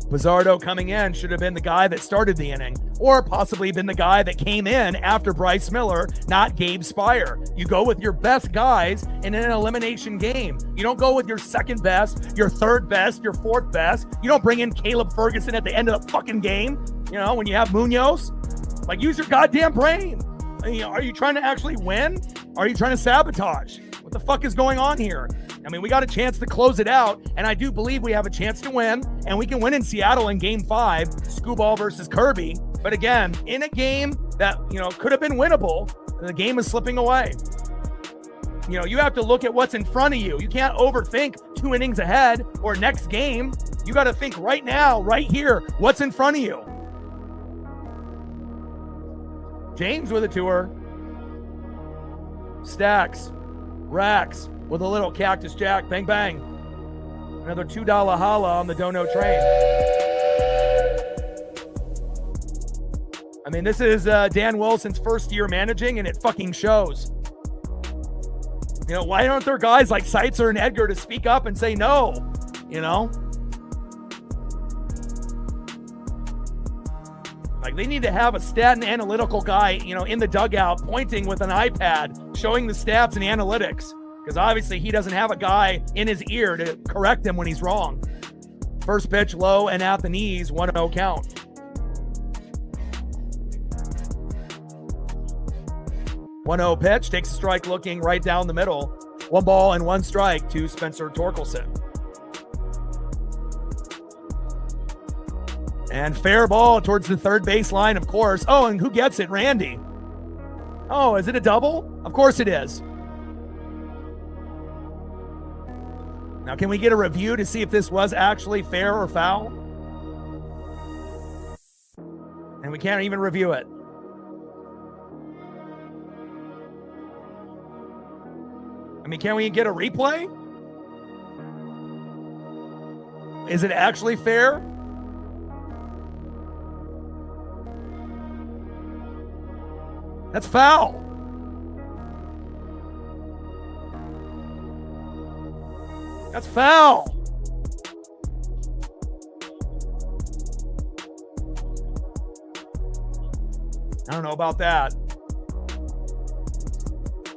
Bizzardo coming in should have been the guy that started the inning, or possibly been the guy that came in after Bryce Miller, not Gabe Spire. You go with your best guys in an elimination game. You don't go with your second best, your third best, your fourth best. You don't bring in Caleb Ferguson at the end of the fucking game, when you have Munoz. Use your goddamn brain. Are you trying to actually win? Are you trying to sabotage? What the fuck is going on here? I mean, we got a chance to close it out, and I do believe we have a chance to win, and we can win in Seattle in Game 5, Skubal versus Kirby. But again, in a game that, could have been winnable, the game is slipping away. You have to look at what's in front of you. You can't overthink 2 innings ahead or next game. You got to think right now, right here, what's in front of you. James with a tour. Stacks. Racks with a little Cactus Jack. Bang, bang. Another $2 holla on the Dono train. I mean, this is Dan Wilson's first year managing, and it fucking shows. Why aren't there guys like Seitzer and Edgar to speak up and say no? Like, they need to have a stat and analytical guy, in the dugout pointing with an iPad, showing the stats and analytics. Because obviously he doesn't have a guy in his ear to correct him when he's wrong. First pitch low and at the knees, 1-0 count. 1-0 pitch, takes a strike looking right down the middle. 1 ball and 1 strike to Spencer Torkelson. And fair ball towards the third base line, of course. Oh, and who gets it? Randy. Oh, is it a double? Of course it is. Now, can we get a review to see if this was actually fair or foul? And we can't even review it. I mean, can we get a replay? Is it actually fair? That's foul. That's foul. I don't know about that.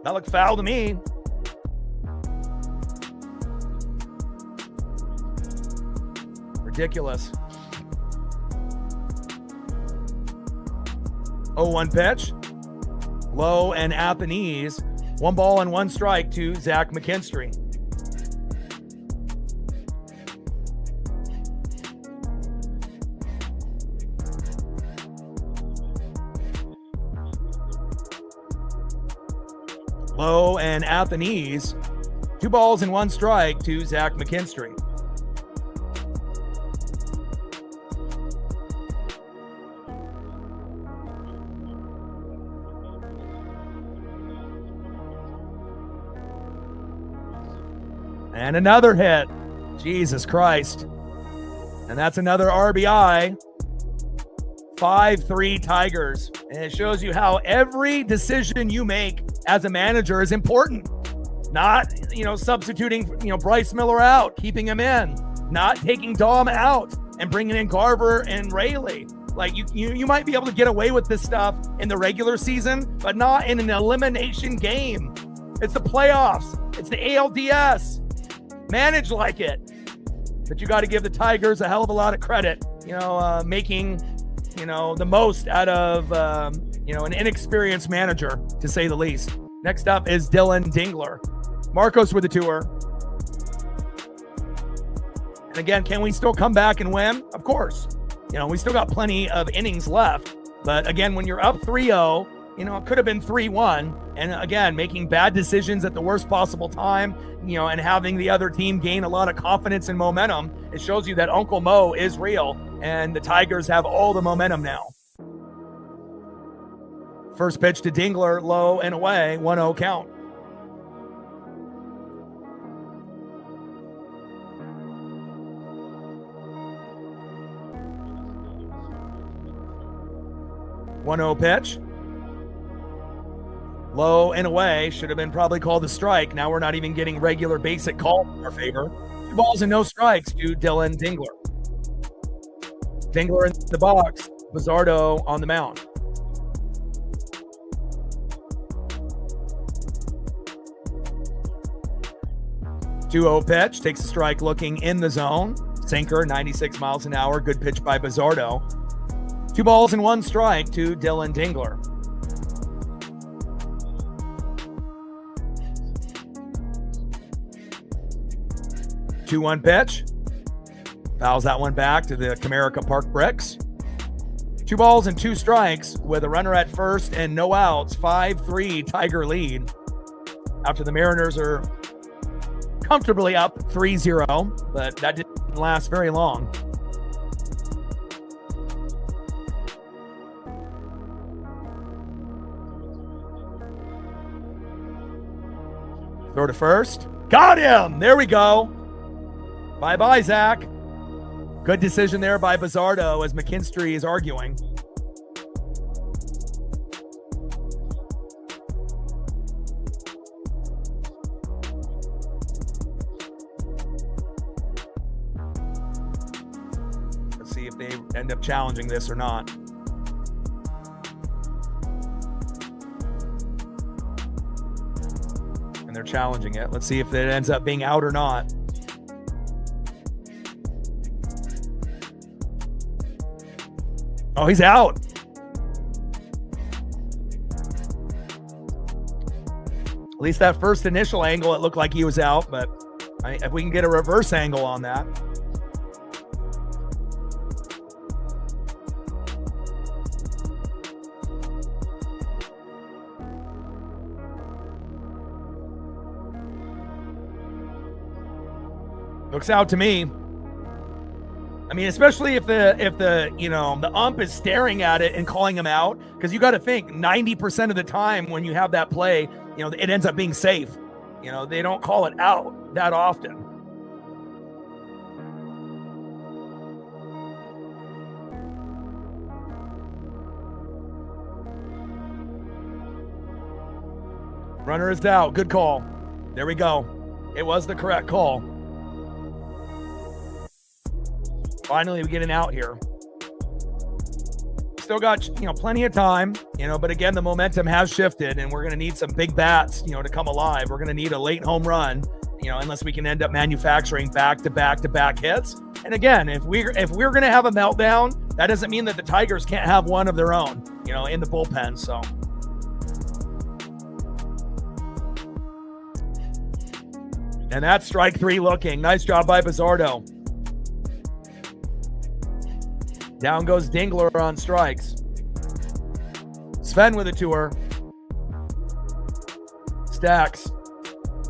That looked foul to me. Ridiculous. 0-1 pitch. Low and at the knees. 1 ball and 1 strike to Zach McKinstry. Low and at the knees. 2 balls and 1 strike to Zach McKinstry. And another hit. Jesus Christ. And that's another RBI. 5-3 Tigers. And it shows you how every decision you make as a manager is important. Not, substituting, Bryce Miller out, keeping him in. Not taking Dom out and bringing in Garver and Rayleigh. Like, you might be able to get away with this stuff in the regular season, but not in an elimination game. It's the playoffs. It's the ALDS. Manage like it. But you got to give the Tigers a hell of a lot of credit, making, the most out of, an inexperienced manager, to say the least. Next up is Dylan Dingler. Marcos with the tour. And again, can we still come back and win? Of course. We still got plenty of innings left. But again, when you're up 3-0, it could have been 3-1. And again, making bad decisions at the worst possible time, and having the other team gain a lot of confidence and momentum, it shows you that Uncle Mo is real, and the Tigers have all the momentum now. First pitch to Dingler, low and away, 1-0 count. One-0 pitch. Low and away. Should have been probably called a strike. Now we're not even getting regular basic call in our favor. 2 balls and no strikes to Dylan Dingler. Dingler in the box. Bizzardo on the mound. Two-0 pitch. Takes a strike looking in the zone. Sinker, 96 miles an hour. Good pitch by Bizzardo. 2 balls and 1 strike to Dylan Dingler. 2-1 pitch. Fouls that one back to the Comerica Park Bricks. 2 balls and 2 strikes with a runner at first and no outs. 5-3 Tiger lead after the Mariners are comfortably up 3-0, but that didn't last very long. Throw to first. Got him! There we go. Bye-bye, Zach. Good decision there by Bizzardo as McKinstry is arguing. Let's see if they end up challenging this or not. And they're challenging it. Let's see if it ends up being out or not. Oh, he's out. At least that first initial angle, it looked like he was out, but if we can get a reverse angle on that. Looks out to me. I mean, especially if the you know, the ump is staring at it and calling him out, because you got to think 90% of the time when you have that play, you know, it ends up being safe. You know, they don't call it out that often. Runner is out. Good call. There we go. It was the correct call. Finally, we get an out here. Still got, you know, plenty of time, you know, but again, the momentum has shifted and we're going to need some big bats, you know, to come alive. We're going to need a late home run, you know, unless we can end up manufacturing back-to-back hits. And again, if we're going to have a meltdown, that doesn't mean that the Tigers can't have one of their own, you know, in the bullpen. So. And that's strike 3 looking. Nice job by Bizzardo. Down goes Dingler on strikes. Sven with a tour. Stacks.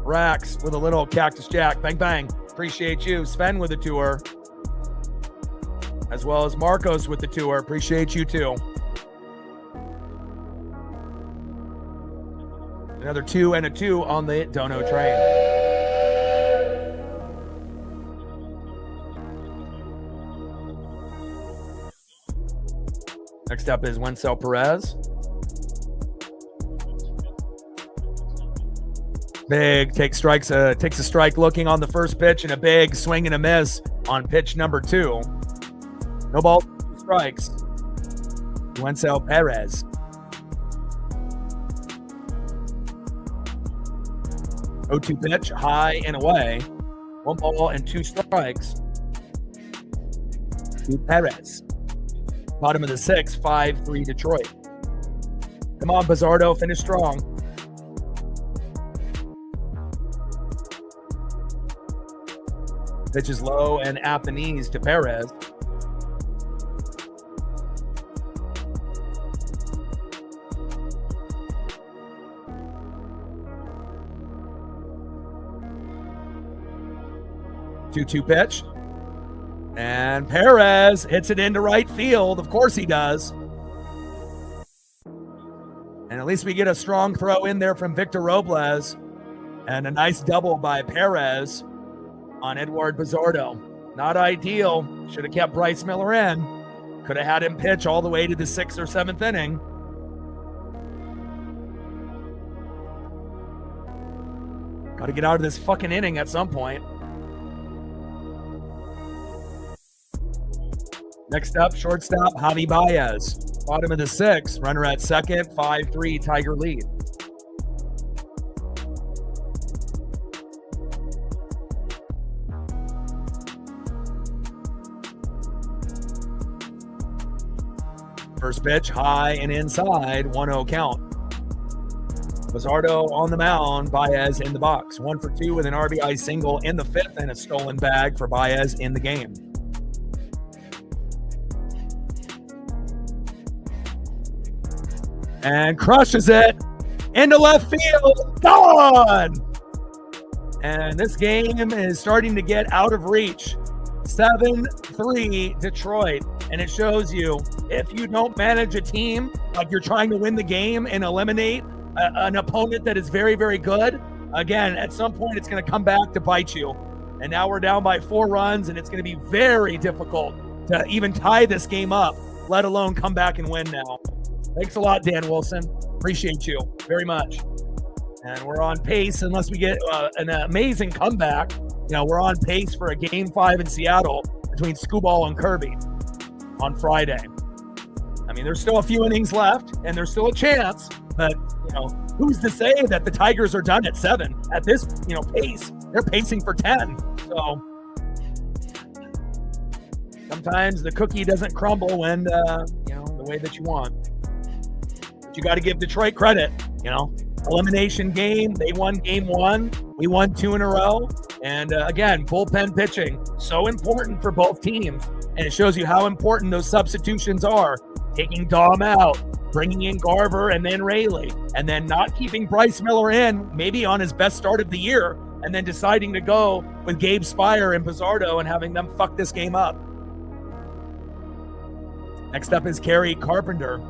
Racks with a little Cactus Jack. Bang, bang. Appreciate you. Sven with a tour. As well as Marcos with the tour. Appreciate you too. Another 2 and a 2 on the Dono train. Next up is Wenzel Perez. Big takes a strike looking on the first pitch and a big swing and a miss on pitch number 2. No ball, strikes. Wenzel Perez. Oh, 2 pitch, high and away. 1 ball and 2 strikes. To Perez. Bottom of the 6th, 5-3 Detroit. Come on, Bizzardo, finish strong. Pitch is low and at the knees to Perez. Two pitch. And Perez hits it into right field. Of course he does. And at least we get a strong throw in there from Victor Robles. And a nice double by Perez on Edward Bizzardo. Not ideal. Should have kept Bryce Miller in. Could have had him pitch all the way to the 6th or 7th inning. Got to get out of this fucking inning at some point. Next up, shortstop, Javi Baez. Bottom of the 6th, runner at second, 5-3 Tiger lead. First pitch, high and inside, 1-0 count. Pizzardo on the mound, Baez in the box. 1 for 2 with an RBI single in the 5th and a stolen bag for Baez in the game. And crushes it into left field. Gone! And this game is starting to get out of reach. 7-3 Detroit. And it shows you, if you don't manage a team like you're trying to win the game and eliminate an opponent that is very, very good, again, at some point it's going to come back to bite you. And now we're down by 4 runs, and it's going to be very difficult to even tie this game up, let alone come back and win now. Thanks a lot, Dan Wilson. Appreciate you very much. And we're on pace, unless we get an amazing comeback. You know, we're on pace for a Game 5 in Seattle between Skubal and Kirby on Friday. I mean, there's still a few innings left, and there's still a chance. But, you know, who's to say that the Tigers are done at 7? At this, you know, pace, they're pacing for 10. So sometimes the cookie doesn't crumble when, you know, the way that you want. But you got to give Detroit credit, you know. Elimination game, they won game 1. We won 2 in a row. And again, bullpen pitching, so important for both teams. And it shows you how important those substitutions are. Taking Dom out, bringing in Garver and then Rayleigh, and then not keeping Bryce Miller in, maybe on his best start of the year, and then deciding to go with Gabe Spire and Pizzardo and having them fuck this game up. Next up is Kerry Carpenter.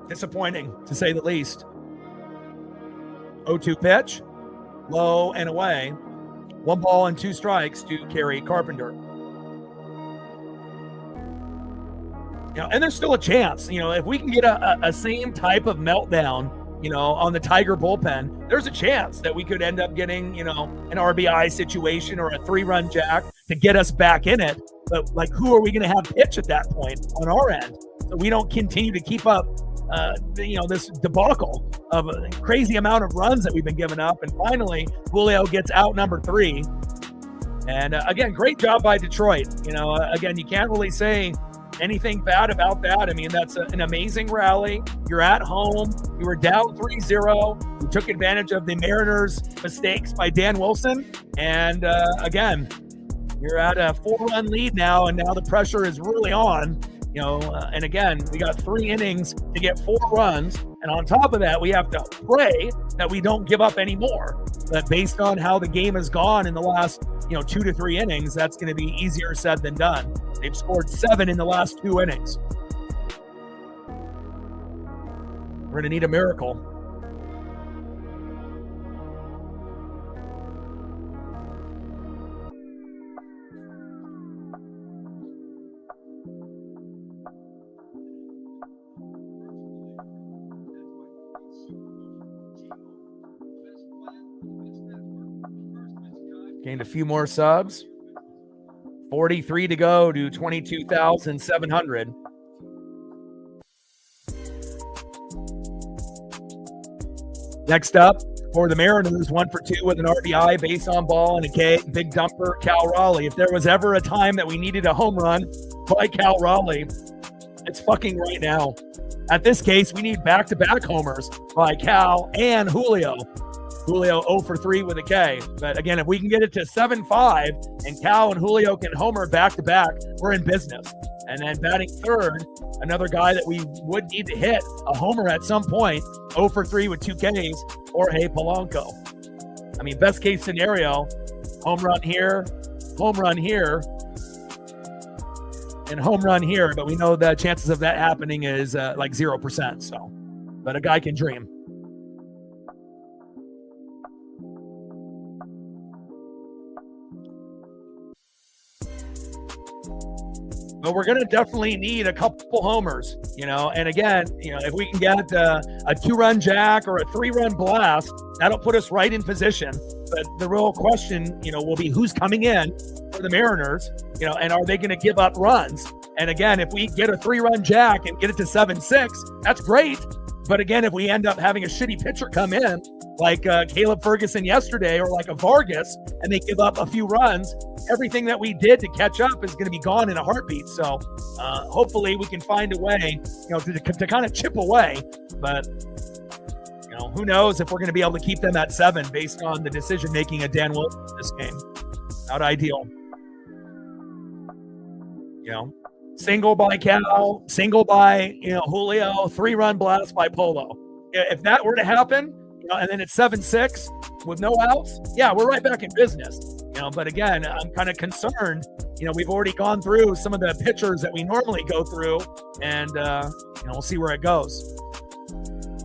Disappointing, to say the least. 0-2 pitch, low and away. 1 ball and 2 strikes to Kerry Carpenter. You know, and there's still a chance. You know, if we can get a same type of meltdown, you know, on the Tiger bullpen, there's a chance that we could end up getting, you know, an RBI situation or a 3-run jack to get us back in it. But, like, who are we going to have pitch at that point on our end? So we don't continue to keep up, you know, this debacle of a crazy amount of runs that we've been giving up. And finally, Julio gets out number 3. And again, great job by Detroit. You know, again, you can't really say anything bad about that. I mean, that's an amazing rally. You're at home. You were down 3-0. You took advantage of the Mariners' mistakes by Dan Wilson. And again, you're at a 4-run lead now, and now the pressure is really on. You know, and again, we got 3 innings to get 4 runs. And on top of that, we have to pray that we don't give up any more. But based on how the game has gone in the last, you know, 2 to 3 innings, that's going to be easier said than done. They've scored 7 in the last 2 innings. We're going to need a miracle. Gained a few more subs. 43 to go to 22,700. Next up for the Mariners, 1 for 2 with an RBI, base on ball, and a K. Big dumper, Cal Raleigh. If there was ever a time that we needed a home run by Cal Raleigh, it's fucking right now. At this case, we need back-to-back homers by Cal and Julio. Julio 0 for 3 with a K. But again, if we can get it to 7-5 and Cal and Julio can homer back-to-back, we're in business. And then batting third, another guy that we would need to hit a homer at some point, 0 for 3 with 2 Ks, Jorge Polanco. I mean, best case scenario, home run here, and home run here. But we know the chances of that happening is like 0%. So, but a guy can dream. But we're going to definitely need a couple homers, you know. And again, you know, if we can get a 2-run jack or a 3-run blast, that'll put us right in position. But the real question, you know, will be who's coming in for the Mariners, you know, and are they going to give up runs? And again, if we get a 3-run jack and get it to 7-6, that's great. But again, if we end up having a shitty pitcher come in, like Caleb Ferguson yesterday or like a Vargas, and they give up a few runs, everything that we did to catch up is going to be gone in a heartbeat. So hopefully we can find a way, to kind of chip away. But who knows if we're going to be able to keep them at 7 based on the decision making of Dan Wilson in this game. Not ideal. Single by Cal, single by Julio, 3-run blast by Polo. If that were to happen, and then it's 7-6 with no outs, yeah, we're right back in business. But again, I'm kind of concerned. We've already gone through some of the pitchers that we normally go through, and we'll see where it goes.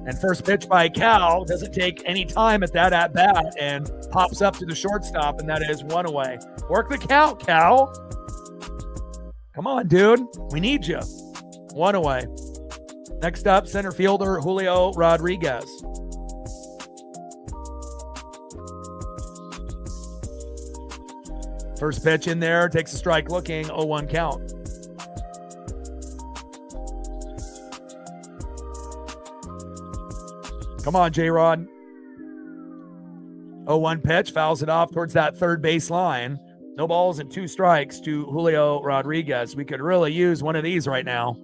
And first pitch by Cal doesn't take any time at that at bat and pops up to the shortstop, and that is 1 away. Work the count, Cal. Come on, dude. We need you. 1 away. Next up, center fielder Julio Rodriguez. First pitch in there, takes a strike looking, 0-1 count. Come on, J-Rod. 0-1 pitch, fouls it off towards that third base line. No balls and 2 strikes to Julio Rodriguez. We could really use one of these right now.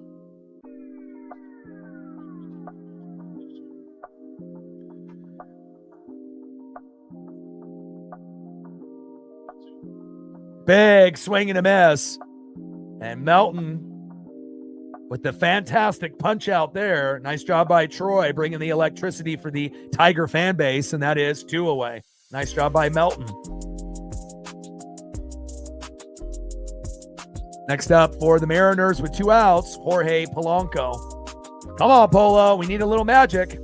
Big swing and a miss. And Melton with the fantastic punch out there. Nice job by Troy bringing the electricity for the Tiger fan base, and that is 2 away. Nice job by Melton. Next up for the Mariners with 2 outs, Jorge Polanco. Come on, Polo. We need a little magic.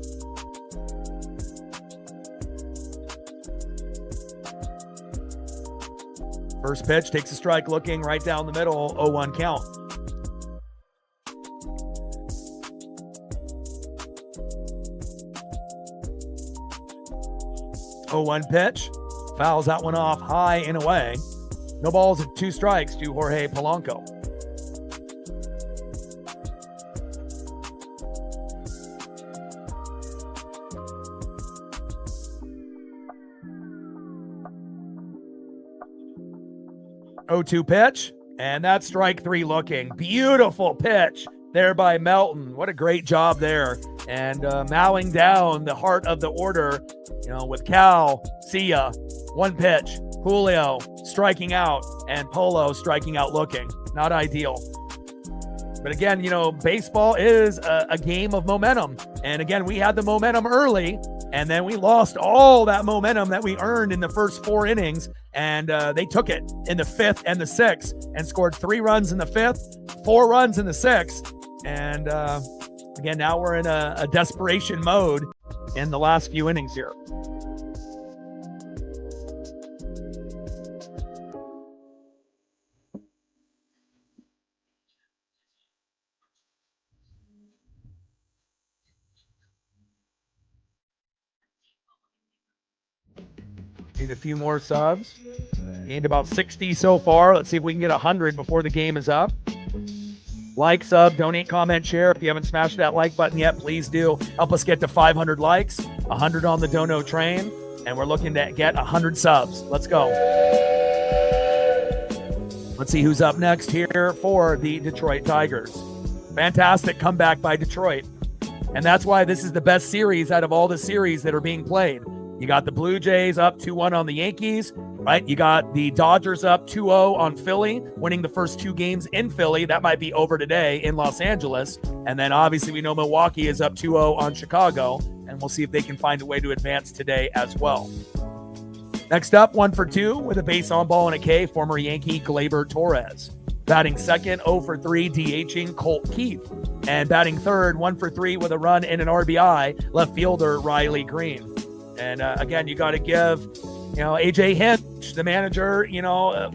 First pitch takes a strike looking right down the middle, 0-1 count. Oh, 0-1 pitch. Fouls that one off high and away. No balls and 2 strikes to Jorge Polanco. Oh-2 pitch, and that's strike 3 looking. Beautiful pitch there by Melton. What a great job there. And mowing down the heart of the order, with Cal, see ya, 1 pitch. Julio striking out and Polo striking out looking. Not ideal. But again, baseball is a game of momentum. And again, we had the momentum early, and then we lost all that momentum that we earned in the first 4 innings. And they took it in the 5th and the 6th and scored 3 runs in the 5th, 4 runs in the 6th. And again, now we're in a desperation mode in the last few innings here. Need a few more subs. Gained about 60 so far. Let's see if we can get 100 before the game is up. Like, sub, donate, comment, share. If you haven't smashed that like button yet, please do. Help us get to 500 likes, 100 on the dono train, and we're looking to get 100 subs. Let's go. Let's see who's up next here for the Detroit Tigers. Fantastic comeback by Detroit. And that's why this is the best series out of all the series that are being played. You got the Blue Jays up 2-1 on the Yankees, right? You got the Dodgers up 2-0 on Philly, winning the first 2 games in Philly. That might be over today in Los Angeles. And then obviously we know Milwaukee is up 2-0 on Chicago, and we'll see if they can find a way to advance today as well. Next up, 1 for 2 with a base on ball and a K, former Yankee Gleyber Torres. Batting second, 0 for 3, DHing Colt Keith. And batting third, 1 for 3 with a run and an RBI, left fielder Riley Green. And again, you got to give, AJ Hinch, the manager,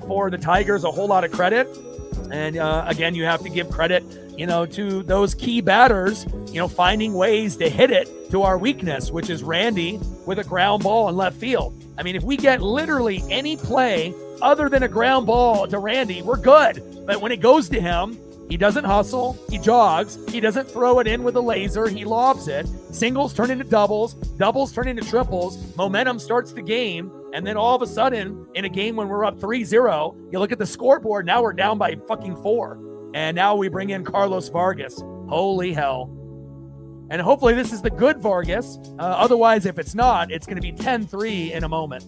for the Tigers, a whole lot of credit. And again, you have to give credit, to those key batters, finding ways to hit it to our weakness, which is Randy with a ground ball in left field. I mean, if we get literally any play other than a ground ball to Randy, we're good. But when it goes to him, He doesn't hustle. He jogs. He doesn't throw it in with a laser. He lobs it. Singles turn into doubles. Doubles turn into triples. Momentum starts the game. And then all of a sudden, in a game when we're up 3-0, you look at the scoreboard. Now we're down by fucking 4. And now we bring in Carlos Vargas. Holy hell. And hopefully this is the good Vargas. Otherwise, if it's not, it's going to be 10-3 in a moment.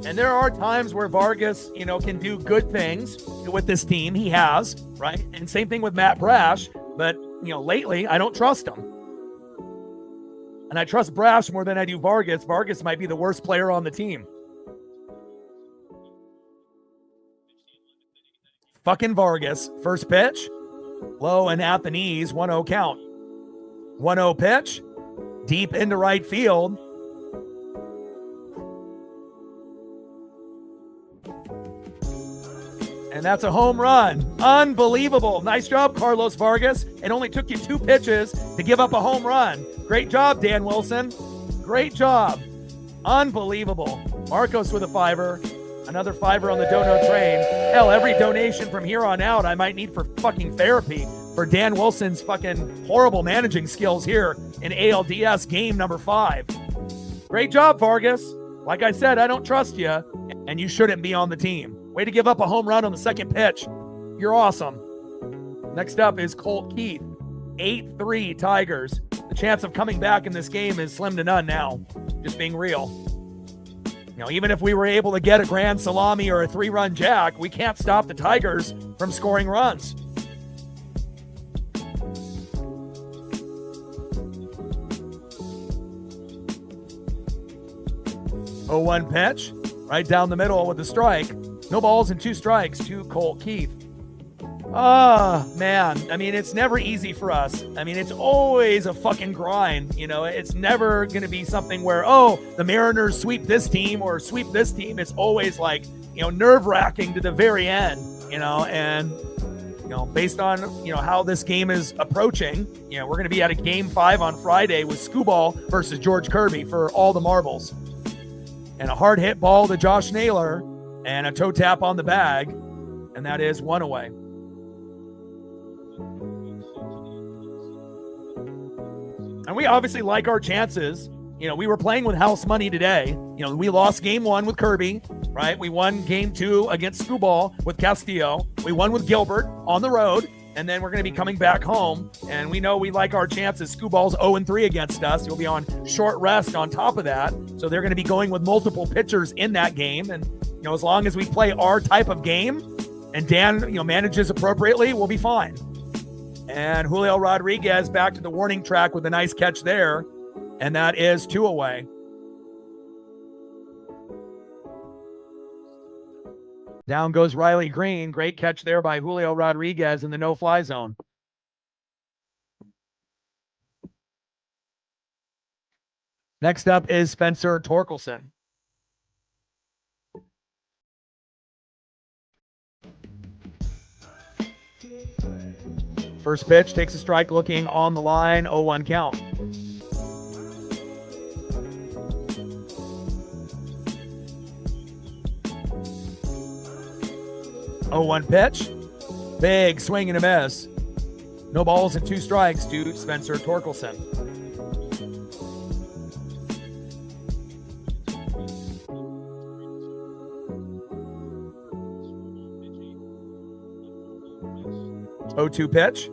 And there are times where Vargas, can do good things with this team. He has, right? And same thing with Matt Brash. But, lately, I don't trust him. And I trust Brash more than I do Vargas. Vargas might be the worst player on the team. Fucking Vargas. First pitch. Low and at the knees. 1-0 count. 1-0 pitch. Deep into right field. And that's a home run. Unbelievable. Nice job, Carlos Vargas. It only took you 2 pitches to give up a home run. Great job, Dan Wilson. Great job. Unbelievable. Marcos with a 5-er. Another 5-er on the dono train. Hell, every donation from here on out I might need for fucking therapy for Dan Wilson's fucking horrible managing skills here in ALDS game number 5. Great job, Vargas. Like I said, I don't trust you, and you shouldn't be on the team. Way to give up a home run on the second pitch. You're awesome. Next up is Colt Keith. 8-3 Tigers. The chance of coming back in this game is slim to none now. Just being real. Even if we were able to get a grand salami or a 3-run jack, we can't stop the Tigers from scoring runs. Oh, 1 pitch. Right down the middle with the strike. No balls and 2 strikes to Colt Keith. Man. It's never easy for us. It's always a fucking grind. It's never going to be something where, the Mariners sweep this team or sweep this team. It's always like, nerve-wracking to the very end, and, based on, how this game is approaching, we're going to be at a game 5 on Friday with Skubal versus George Kirby for all the marbles. And a hard hit ball to Josh Naylor. And a toe tap on the bag, and that is 1 away. And we obviously like our chances. We were playing with house money today. We lost game 1 with Kirby, right? We won game 2 against Skubal with Castillo. We won with Gilbert on the road, and then we're going to be coming back home. And we know we like our chances. Skubal's 0-3 against us. He'll be on short rest on top of that. So they're going to be going with multiple pitchers in that game. And as long as we play our type of game and Dan, manages appropriately, we'll be fine. And Julio Rodriguez back to the warning track with a nice catch there. And that is 2 away. Down goes Riley Green. Great catch there by Julio Rodriguez in the no-fly zone. Next up is Spencer Torkelson. First pitch, takes a strike, looking on the line, 0-1 count. Oh, 1 pitch. Big swing and a miss. No balls and 2 strikes to Spencer Torkelson. Oh, 2 pitch.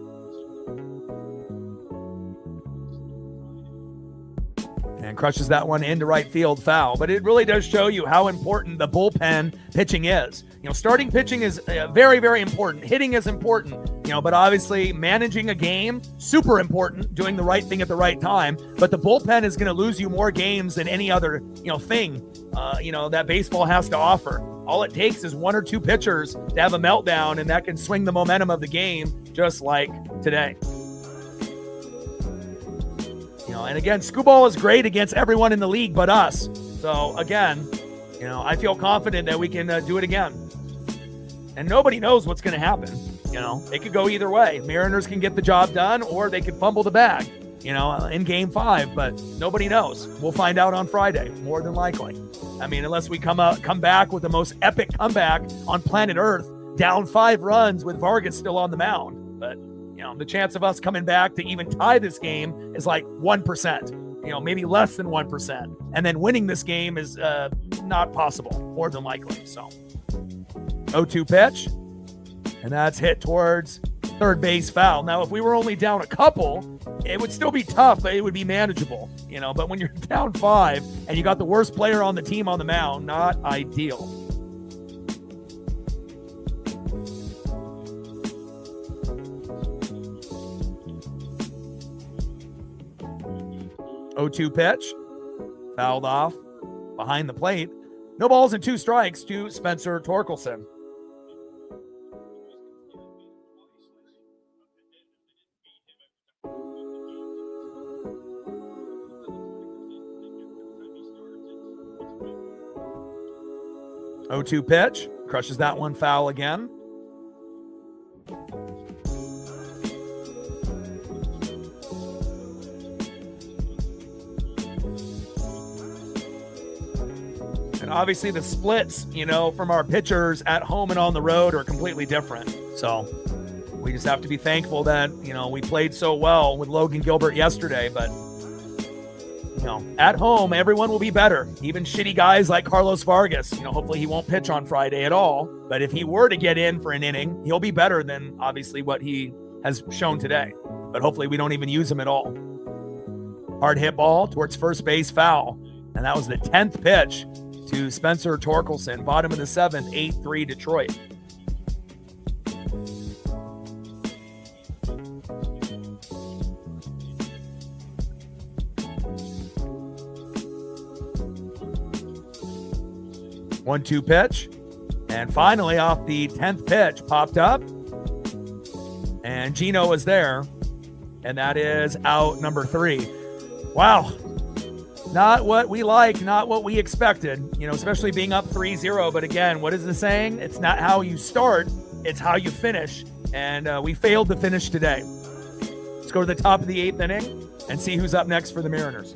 And crushes that one into right field, foul. But it really does show you how important the bullpen pitching is. Starting pitching is very, very important. Hitting is important, but obviously managing a game, super important, doing the right thing at the right time. But the bullpen is going to lose you more games than any other, thing, that baseball has to offer. All it takes is 1 or 2 pitchers to have a meltdown, and that can swing the momentum of the game, just like today. And again, Skubal is great against everyone in the league but us. So again, I feel confident that we can do it again. And nobody knows what's going to happen. It could go either way. Mariners can get the job done, or they could fumble the bag, in game 5, but nobody knows. We'll find out on Friday, more than likely. I mean, unless we come back with the most epic comeback on planet Earth, down 5 runs with Vargas still on the mound. But, the chance of us coming back to even tie this game is like 1%, maybe less than 1%. And then winning this game is not possible, more than likely. So 0-2 pitch, and that's hit towards third base foul. Now, if we were only down a couple, it would still be tough, but it would be manageable, but when you're down 5 and you got the worst player on the team on the mound, not ideal. O2 pitch, fouled off behind the plate. No balls and 2 strikes to Spencer Torkelson. O2 pitch, crushes that one, foul again. And obviously the splits, from our pitchers at home and on the road are completely different. So we just have to be thankful that, we played so well with Logan Gilbert yesterday, but at home, everyone will be better. Even shitty guys like Carlos Vargas. Hopefully he won't pitch on Friday at all. But if he were to get in for an inning, he'll be better than obviously what he has shown today. But hopefully we don't even use him at all. Hard hit ball towards first base, foul. And that was the 10th pitch to Spencer Torkelson. Bottom of the 7th, 8-3 Detroit. One-two pitch, and finally off the 10th pitch, popped up, and Gino was there, and that is out number 3. Wow, not what we like, not what we expected, especially being up 3-0. But again, what is the saying? It's not how you start, it's how you finish, and we failed to finish today. Let's go to the top of the 8th inning and see who's up next for the Mariners.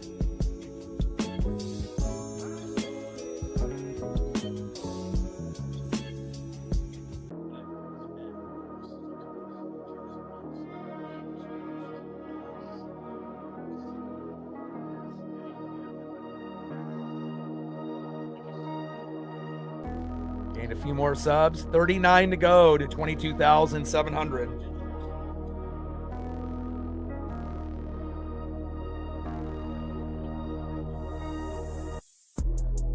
A few more subs. 39 to go to 22,700.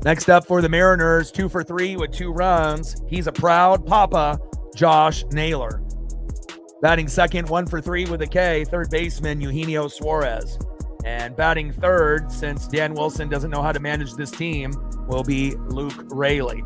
Next up for the Mariners, 2 for 3 with 2 runs. He's a proud papa, Josh Naylor. Batting second, 1 for 3 with a K, third baseman Eugenio Suarez. And batting third, since Dan Wilson doesn't know how to manage this team, will be Luke Raley.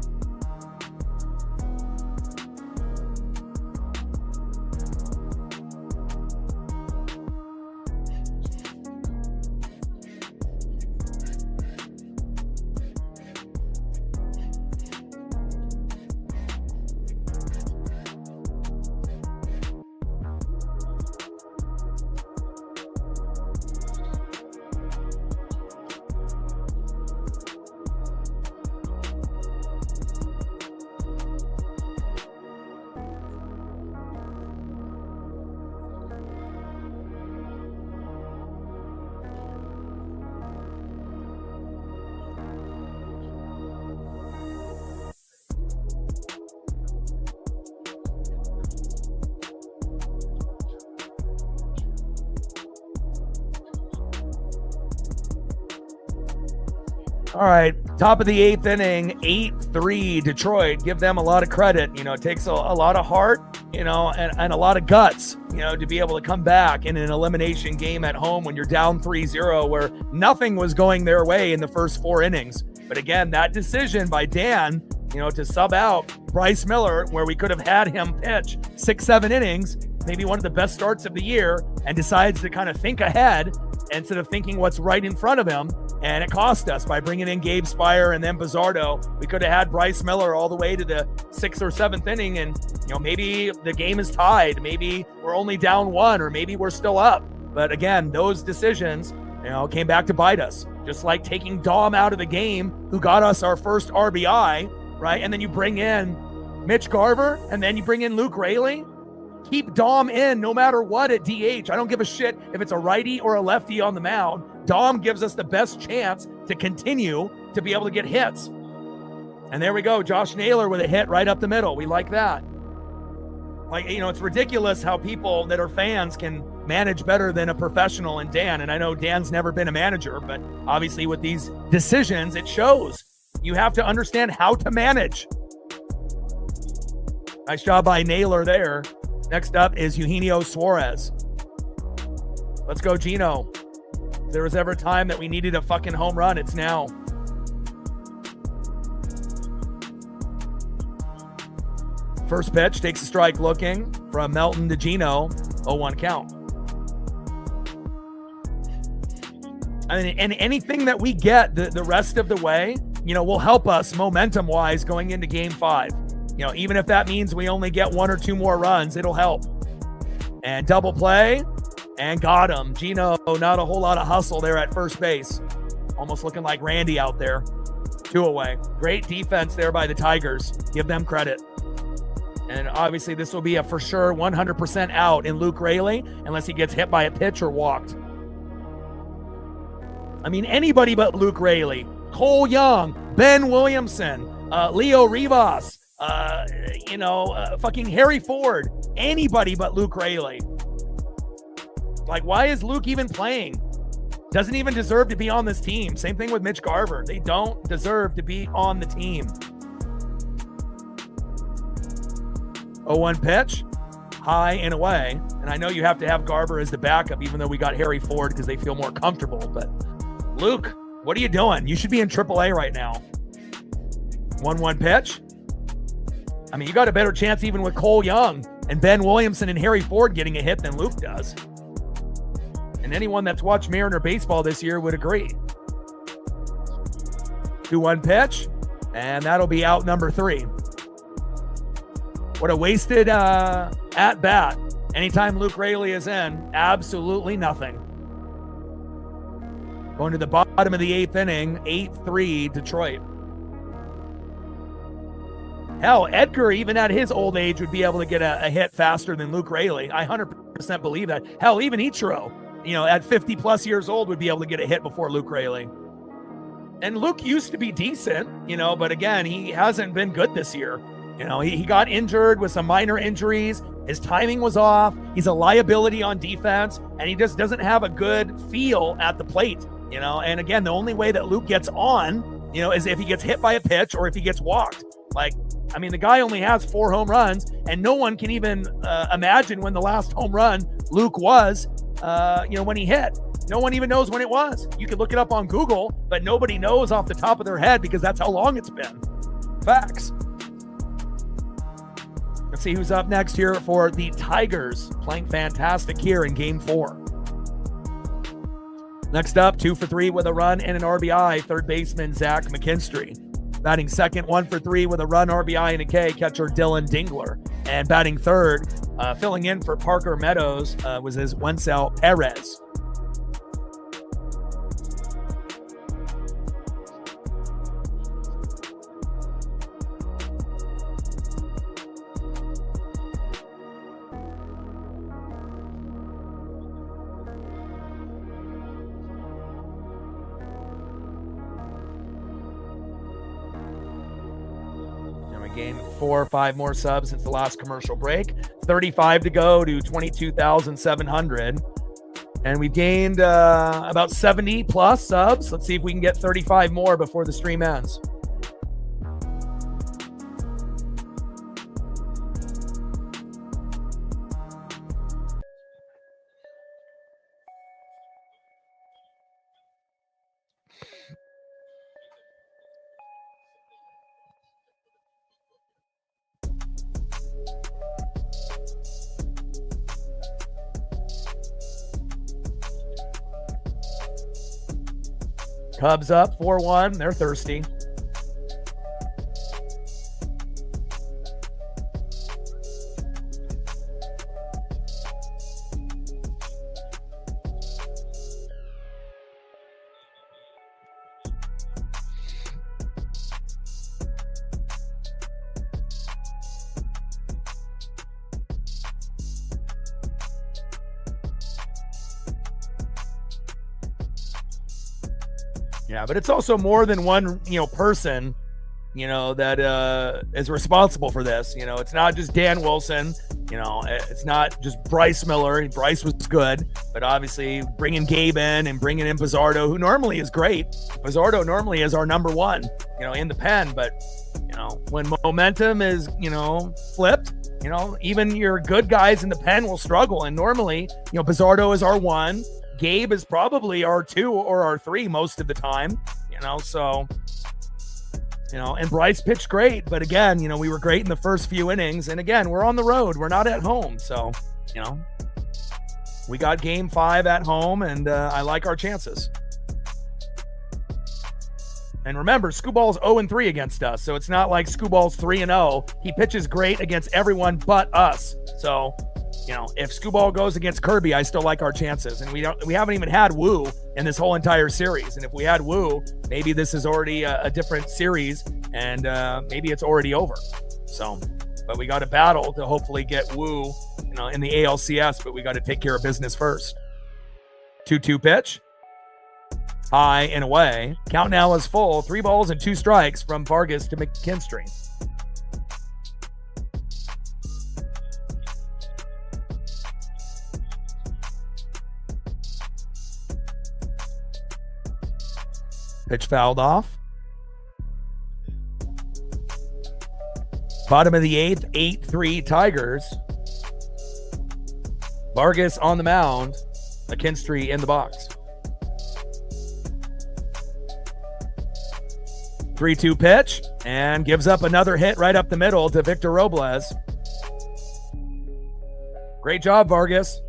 All right, top of the 8th inning, 8-3 Detroit. Give them a lot of credit. It takes a lot of heart, and a lot of guts, to be able to come back in an elimination game at home when you're down 3-0, where nothing was going their way in the first 4 innings. But again, that decision by Dan, to sub out Bryce Miller, where we could have had him pitch 6-7 innings, maybe one of the best starts of the year, and decides to kind of think ahead instead of thinking what's right in front of him. And it cost us by bringing in Gabe Spire and then Bizzardo. We could have had Bryce Miller all the way to the 6th or 7th inning, and maybe the game is tied. Maybe we're only down 1, or maybe we're still up. But again, those decisions, came back to bite us. Just like taking Dom out of the game, who got us our first RBI, right? And then you bring in Mitch Garver, and then you bring in Luke Raley. Keep Dom in no matter what at DH. I don't give a shit if it's a righty or a lefty on the mound. Dom gives us the best chance to continue to be able to get hits. And there we go. Josh Naylor with a hit right up the middle. We like that. It's ridiculous how people that are fans can manage better than a professional and Dan. And I know Dan's never been a manager, but obviously with these decisions, it shows. You have to understand how to manage. Nice job by Naylor there. Next up is Eugenio Suarez. Let's go, Gino. If there was ever a time that we needed a fucking home run, it's now. First pitch, takes a strike looking from Melton to Gino. 0-1 count. And anything that we get the rest of the way, will help us momentum-wise going into Game 5. Even if that means we only get 1 or 2 more runs, it'll help. And double play, and got him. Gino, not a whole lot of hustle there at first base. Almost looking like Randy out there. 2 away. Great defense there by the Tigers. Give them credit. And obviously this will be a for sure 100% out in Luke Raley, unless he gets hit by a pitch or walked. I mean, anybody but Luke Raley. Cole Young, Ben Williamson, Leo Rivas, fucking Harry Ford. Anybody but Luke Raley. Why is Luke even playing? Doesn't even deserve to be on this team. Same thing with Mitch Garver. They don't deserve to be on the team. 0-1 pitch, high and away. And I know you have to have Garver as the backup, even though we got Harry Ford because they feel more comfortable. But Luke, what are you doing? You should be in AAA right now. 1-1 pitch. I mean, you got a better chance even with Cole Young and Ben Williamson and Harry Ford getting a hit than Luke does. And anyone that's watched Mariner baseball this year would agree. 2-1 pitch, and that'll be out number 3. What a wasted at-bat. Anytime Luke Raley is in, absolutely nothing. Going to the bottom of the 8th inning, 8-3 Detroit. Hell, Edgar, even at his old age, would be able to get a hit faster than Luke Raley. I 100% believe that. Hell, even Ichiro, at 50-plus years old, would be able to get a hit before Luke Raley. And Luke used to be decent, but again, he hasn't been good this year. He got injured with some minor injuries. His timing was off. He's a liability on defense, and he just doesn't have a good feel at the plate, And again, the only way that Luke gets on, is if he gets hit by a pitch or if he gets walked. The guy only has 4 home runs, and no one can even imagine when the last home run Luke was, when he hit. No one even knows when it was. You could look it up on Google, but nobody knows off the top of their head because that's how long it's been. Facts. Let's see who's up next here for the Tigers, playing fantastic here in Game 4. Next up, 2 for 3 with a run and an RBI, third baseman Zach McKinstry. Batting second, 1 for 3 with a run, RBI, and a K, catcher Dylan Dingler. And batting third, filling in for Parker Meadows, was his Wencel Perez. Game 4 or 5 more subs since the last commercial break. 35 to go to 22,700. And we've gained about 70 plus subs. Let's see if we can get 35 more before the stream ends. Cubs up 4-1. They're thirsty. Yeah, but it's also more than one, person, that is responsible for this. It's not just Dan Wilson. It's not just Bryce Miller. Bryce was good, but obviously bringing Gabe in and bringing in Pizzardo, who normally is great. Pizzardo normally is our number one, in the pen. But, when momentum is, flipped, even your good guys in the pen will struggle. And normally, Pizzardo is our one. Gabe is probably our 2 or our 3 most of the time, so, and Bryce pitched great, but again, we were great in the first few innings. And again, we're on the road. We're not at home. So, we got game 5 at home, and I like our chances. And remember, Scooball's 0-3 against us. So it's not like Scooball's 3-0. He pitches great against everyone but us. So, if Scooball goes against Kirby, I still like our chances. And we haven't even had Woo in this whole entire series. And if we had Woo, maybe this is already a different series, and maybe it's already over. So, but we got to battle to hopefully get Woo, in the ALCS, but we got to take care of business first. 2-2 pitch. High and away. Count now is full. 3 balls and 2 strikes from Vargas to McKinstry. Pitch fouled off. Bottom of the 8th, 8-3 Tigers. Vargas on the mound. McKinstry in the box. 3-2 pitch, and gives up another hit right up the middle to Victor Robles. Great job, Vargas.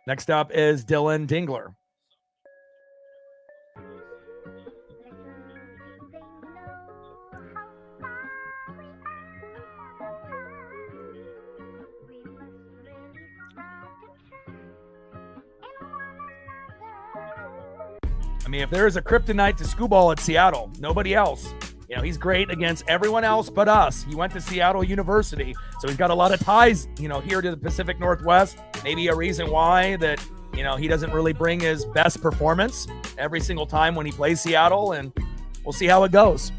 Next up is Dylan Dingler. I mean, if there is a kryptonite to Scooball at Seattle, nobody else. He's great against everyone else but us. He went to Seattle University, so he's got a lot of ties, here to the Pacific Northwest. Maybe a reason why that, he doesn't really bring his best performance every single time when he plays Seattle, and we'll see how it goes.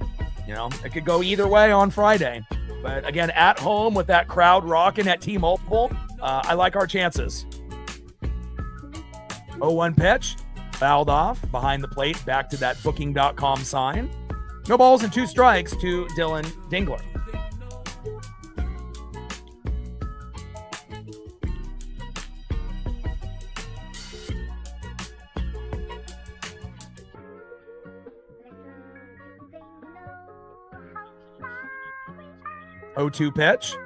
It could go either way on Friday. But again, at home with that crowd rocking at T-Mobile, I like our chances. 0-1 pitch. Fouled off behind the plate, back to that booking.com sign. No balls and 2 strikes to Dylan Dingler. Oh-2 pitch.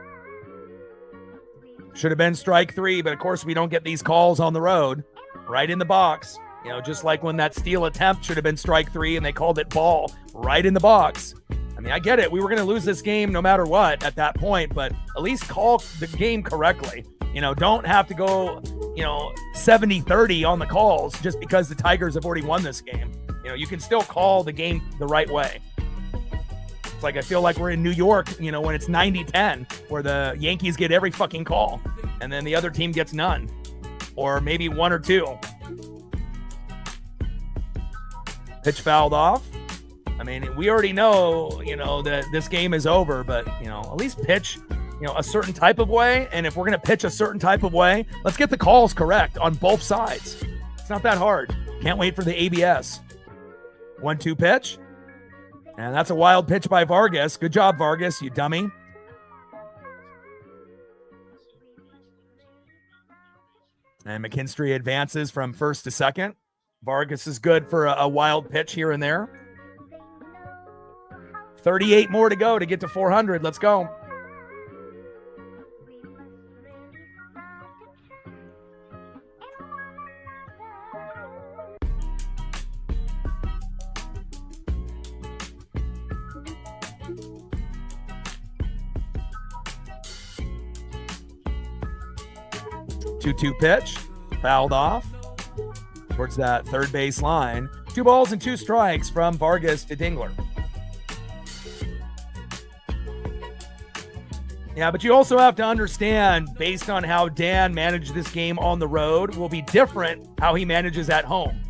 Should have been strike 3, but of course we don't get these calls on the road. Right in the box. Just like when that steal attempt should have been strike 3 and they called it ball right in the box. I mean, I get it. We were going to lose this game no matter what at that point, but at least call the game correctly. Don't have to go, 70-30 on the calls just because the Tigers have already won this game. You can still call the game the right way. It's like I feel like we're in New York, when it's 90-10, where the Yankees get every fucking call and then the other team gets none, or maybe 1 or 2. Pitch fouled off. I mean, we already know, that this game is over, but, at least pitch, a certain type of way. And if we're going to pitch a certain type of way, let's get the calls correct on both sides. It's not that hard. Can't wait for the ABS. 1-2 pitch. And that's a wild pitch by Vargas. Good job, Vargas, you dummy. And McKinstry advances from first to second. Vargas is good for a wild pitch here and there. 38 more to go to get to 400. Let's go. 2-2 pitch, fouled off towards that third base line. 2 balls and 2 strikes from Vargas to Dingler. Yeah, but you also have to understand, based on how Dan managed this game on the road, will be different how he manages at home.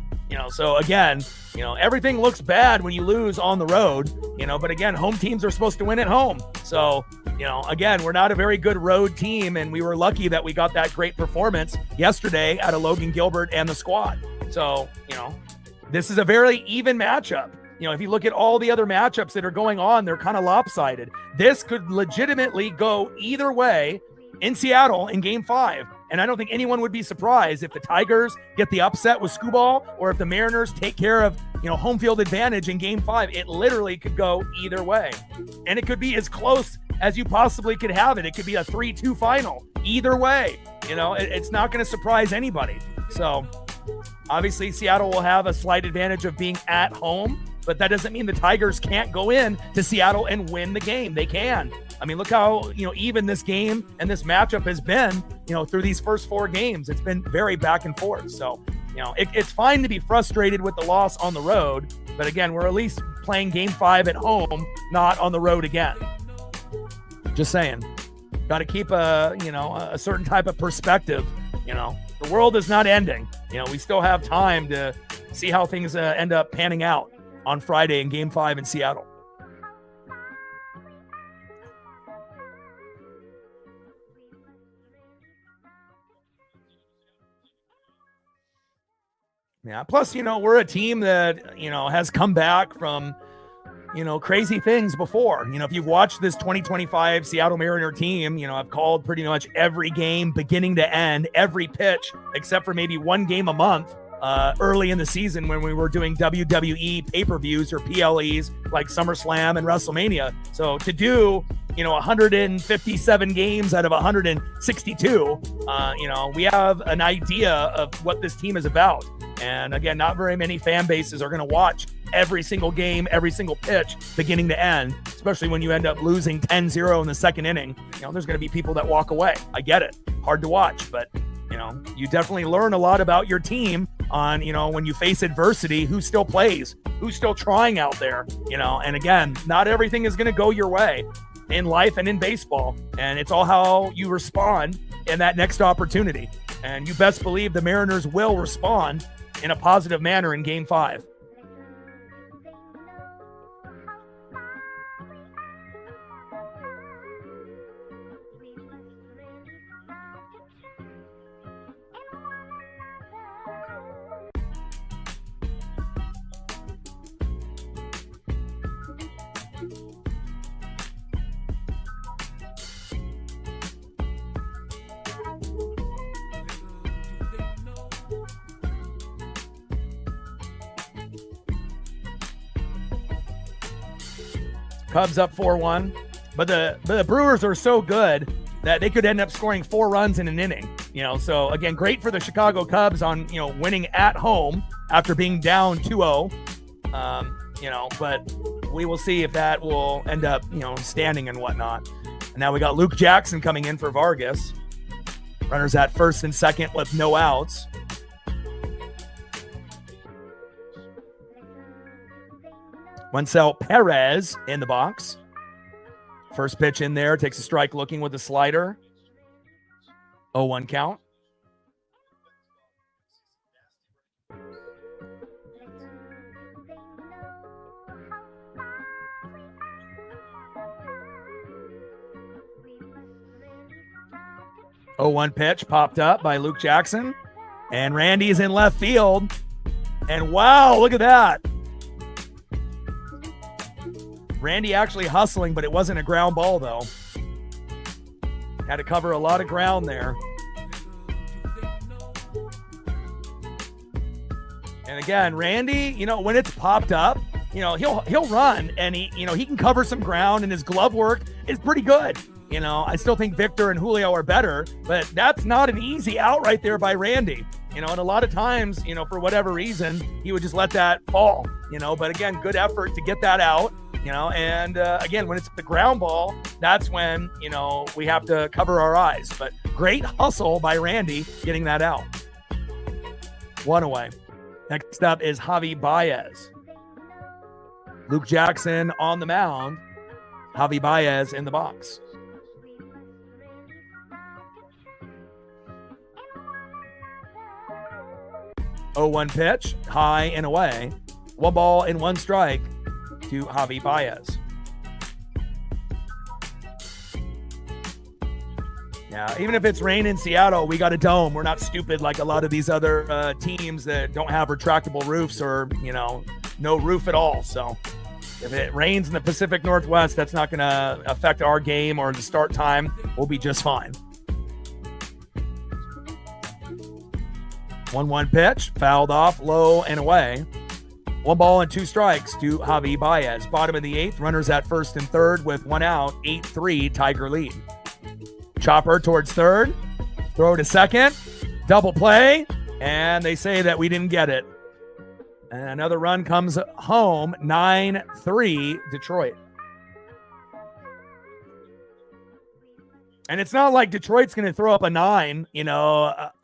So again, everything looks bad when you lose on the road, but again, home teams are supposed to win at home. So, again, we're not a very good road team, and we were lucky that we got that great performance yesterday out of Logan Gilbert and the squad. So, this is a very even matchup. If you look at all the other matchups that are going on, they're kind of lopsided. This could legitimately go either way in Seattle in Game 5. And I don't think anyone would be surprised if the Tigers get the upset with Skubal, or if the Mariners take care of, home field advantage in Game 5. It literally could go either way. And it could be as close as you possibly could have it. It could be a 3-2 final. Either way, it's not going to surprise anybody. So obviously Seattle will have a slight advantage of being at home, but that doesn't mean the Tigers can't go in to Seattle and win the game. They can. I mean, look how, even this game and this matchup has been, through these first 4 games. It's been very back and forth. So, it's fine to be frustrated with the loss on the road, but again, we're at least playing Game 5 at home, not on the road again. Just saying. Got to keep a certain type of perspective. The world is not ending. We still have time to see how things end up panning out on Friday in Game 5 in Seattle. Yeah. Plus, we're a team that, has come back from, crazy things before. If you've watched this 2025 Seattle Mariner team, I've called pretty much every game beginning to end, every pitch, except for maybe 1 game a month early in the season when we were doing WWE pay-per-views or PLEs like SummerSlam and WrestleMania. So to do, 157 games out of 162, we have an idea of what this team is about. And again, not very many fan bases are going to watch every single game, every single pitch, beginning to end, especially when you end up losing 10-0 in the second inning. There's going to be people that walk away. I get it. Hard to watch, but, you definitely learn a lot about your team on, when you face adversity, who still plays, who's still trying out there, and again, not everything is going to go your way in life and in baseball. And it's all how you respond in that next opportunity. And you best believe the Mariners will respond in a positive manner in Game 5. Cubs up 4-1, but the Brewers are so good that they could end up scoring 4 runs in an inning. So again, great for the Chicago Cubs on winning at home after being down 2-0. But we will see if that will end up standing and whatnot. And now we got Luke Jackson coming in for Vargas. Runners at first and second with no outs. Wencel Perez in the box. First pitch in there, takes a strike looking with the slider. 0-1 count. Oh, 0-1 pitch popped up by Luke Jackson. And Randy's in left field. And wow, look at that. Randy actually hustling, but it wasn't a ground ball, though. Had to cover a lot of ground there. And again, Randy, when it's popped up, he'll run, and he can cover some ground, and his glove work is pretty good. I still think Victor and Julio are better, but that's not an easy out right there by Randy. And a lot of times, for whatever reason, he would just let that fall, but again, good effort to get that out. And again, when it's the ground ball, that's when, we have to cover our eyes. But great hustle by Randy getting that out. 1 away. Next up is Javi Baez. Luke Jackson on the mound. Javi Baez in the box. Oh, 1 pitch, high and away. 1 ball and 1 strike to Javi Baez. Yeah, even if it's rain in Seattle, we got a dome. We're not stupid like a lot of these other teams that don't have retractable roofs or, no roof at all. So if it rains in the Pacific Northwest, that's not going to affect our game or the start time. We'll be just fine. 1-1 pitch, fouled off, low and away. 1 ball and 2 strikes to Javi Baez. Bottom of the 8th, runners at first and third with 1 out, 8-3 Tiger lead. Chopper towards third, throw to second, double play, and they say that we didn't get it. And another run comes home, 9-3 Detroit. And it's not like Detroit's going to throw up a 9,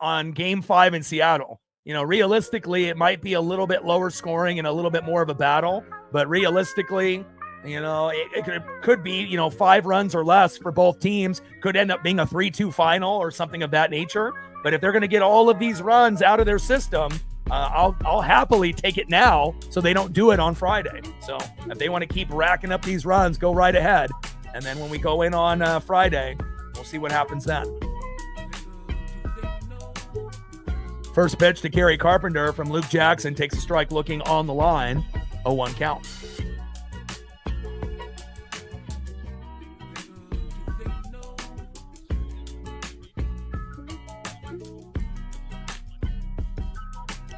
on game 5 in Seattle. Realistically, it might be a little bit lower scoring and a little bit more of a battle. But realistically, it could be, 5 runs or less for both teams. Could end up being a 3-2 final or something of that nature. But if they're going to get all of these runs out of their system, I'll happily take it now so they don't do it on Friday. So if they want to keep racking up these runs, go right ahead. And then when we go in on Friday, we'll see what happens then. First pitch to Kerry Carpenter from Luke Jackson takes a strike looking on the line. 0-1 count.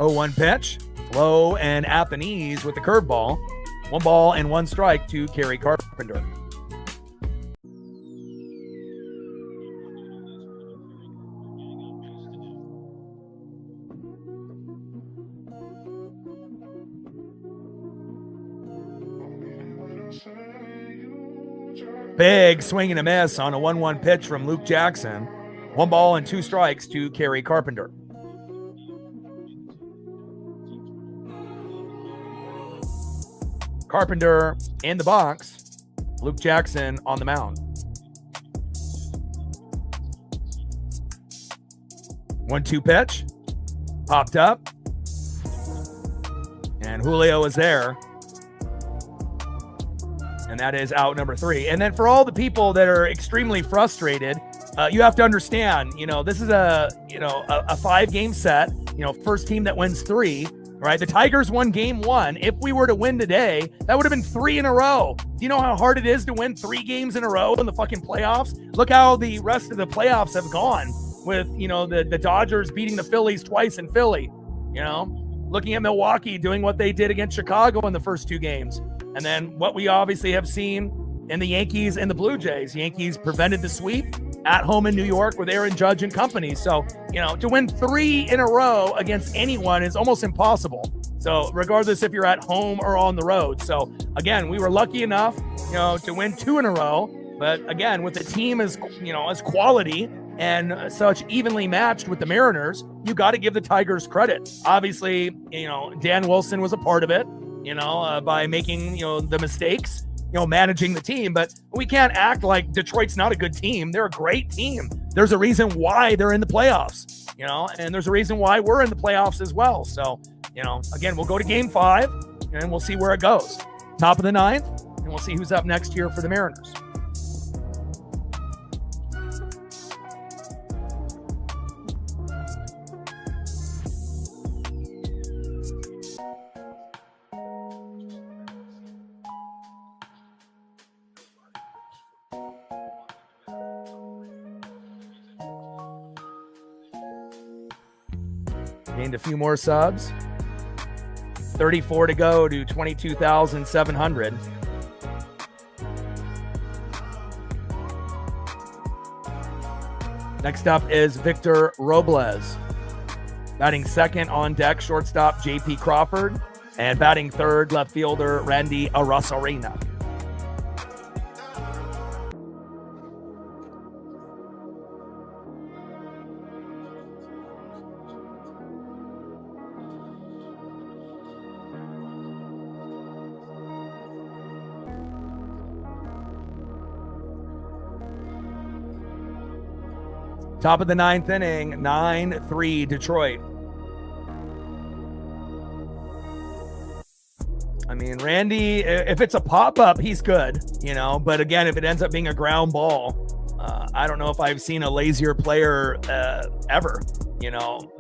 Oh, 1 pitch, low and at the knees with the curveball. 1 ball and 1 strike to Kerry Carpenter. Big swing and a miss on a 1-1 pitch from Luke Jackson. 1 ball and 2 strikes to Kerry Carpenter. Carpenter in the box. Luke Jackson on the mound. 1-2 pitch. Popped up. And Julio is there. And that is out number 3. And then for all the people that are extremely frustrated, you have to understand, this is a 5-game set, first team that wins 3. Right, the Tigers won game 1. If we were to win today, that would have been 3 in a row. Do you know how hard it is to win 3 games in a row in the fucking playoffs? Look how the rest of the playoffs have gone with, the Dodgers beating the Phillies twice in Philly. Looking at Milwaukee doing what they did against Chicago in the first 2 games. And then what we obviously have seen in the Yankees and the Blue Jays. Yankees prevented the sweep at home in New York with Aaron Judge and company. So, to win 3 in a row against anyone is almost impossible. So regardless if you're at home or on the road. So again, we were lucky enough, to win 2 in a row. But again, with the team as quality and such evenly matched with the Mariners, you got to give the Tigers credit. Obviously, Dan Wilson was a part of it, by making, the mistakes, managing the team, but we can't act like Detroit's not a good team. They're a great team. There's a reason why they're in the playoffs, and there's a reason why we're in the playoffs as well. So, again, we'll go to game 5 and we'll see where it goes. Top of the 9th, and we'll see who's up next here for the Mariners. Gained a few more subs. 34 to go to 22,700. Next up is Victor Robles. Batting second on deck, shortstop J.P. Crawford. And batting third, left fielder Randy Arozarena. Top of the 9th inning, 9-3 Detroit. I mean, Randy, if it's a pop-up, he's good, but again, if it ends up being a ground ball, I don't know if I've seen a lazier player ever,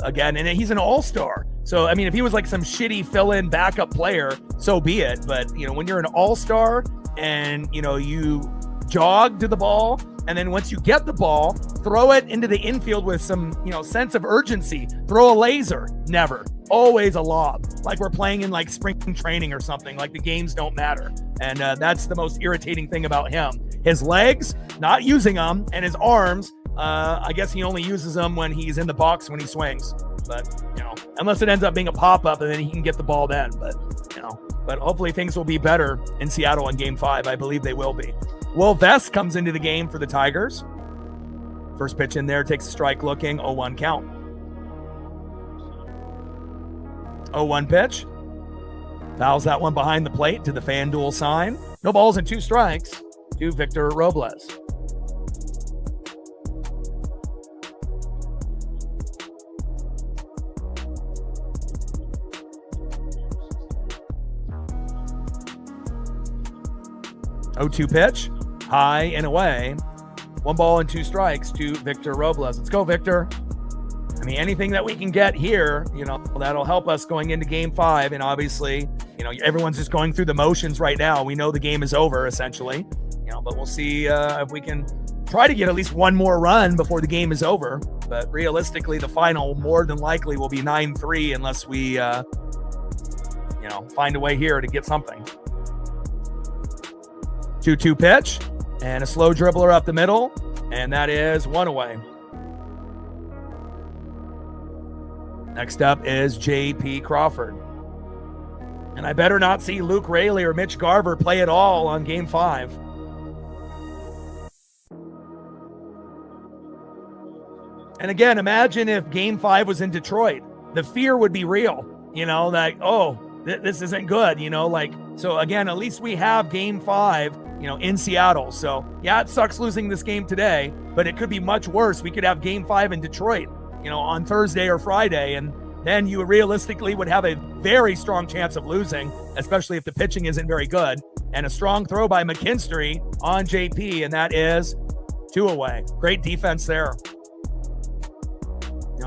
again, and he's an all-star. So, I mean, if he was like some shitty fill-in backup player, so be it. But, when you're an all-star and, you jog to the ball, and then once you get the ball, throw it into the infield with some, sense of urgency, throw a laser, never. Always a lob, like we're playing in like spring training or something, like the games don't matter. And that's the most irritating thing about him. His legs, not using them, and his arms, I guess he only uses them when he's in the box when he swings. But, unless it ends up being a pop-up and then he can get the ball then. But hopefully things will be better in Seattle in Game 5. I believe they will be. Will Vest comes into the game for the Tigers. First pitch in there, takes a strike looking, 0-1 count. 0-1 pitch. Fouls that one behind the plate to the FanDuel sign. No balls and 2 strikes to Victor Robles. (0-2 pitch. High and away. 1 ball and 2 strikes to Victor Robles. Let's go, Victor. I mean, anything that we can get here, that'll help us going into Game 5. And obviously, everyone's just going through the motions right now. We know the game is over, essentially. But we'll see if we can try to get at least one more run before the game is over. But realistically, the final more than likely will be 9-3 unless we, find a way here to get something. 2-2 pitch and a slow dribbler up the middle. And that is 1 away. Next up is J.P. Crawford. And I better not see Luke Raley or Mitch Garver play at all on Game 5. And again, imagine if Game 5 was in Detroit. The fear would be real, this isn't good, so again, at least we have Game 5, in Seattle. So yeah, it sucks losing this game today, but it could be much worse. We could have Game 5 in Detroit, on Thursday or Friday, and then you realistically would have a very strong chance of losing, especially if the pitching isn't very good. And a strong throw by McKinstry on JP, and that is 2 away. Great defense there.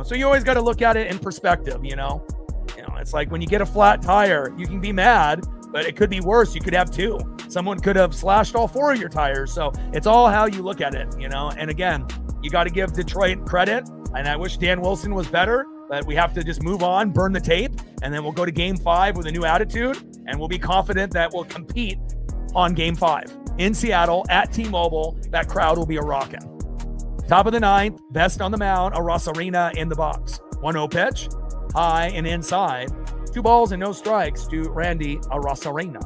So you always got to look at it in perspective, it's like when you get a flat tire, you can be mad, but it could be worse. You could have 2. Someone could have slashed all 4 of your tires. So it's all how you look at it, and again, you got to give Detroit credit. And I wish Dan Wilson was better, but we have to just move on, burn the tape, and then we'll go to Game 5 with a new attitude, and we'll be confident that we'll compete on Game 5 in Seattle at T-Mobile. That crowd will be a rockin'. Top of the 9th, Vest on the mound, Arosarena in the box. 1-0 pitch, high and inside. 2 balls and no strikes to Randy Arosarena.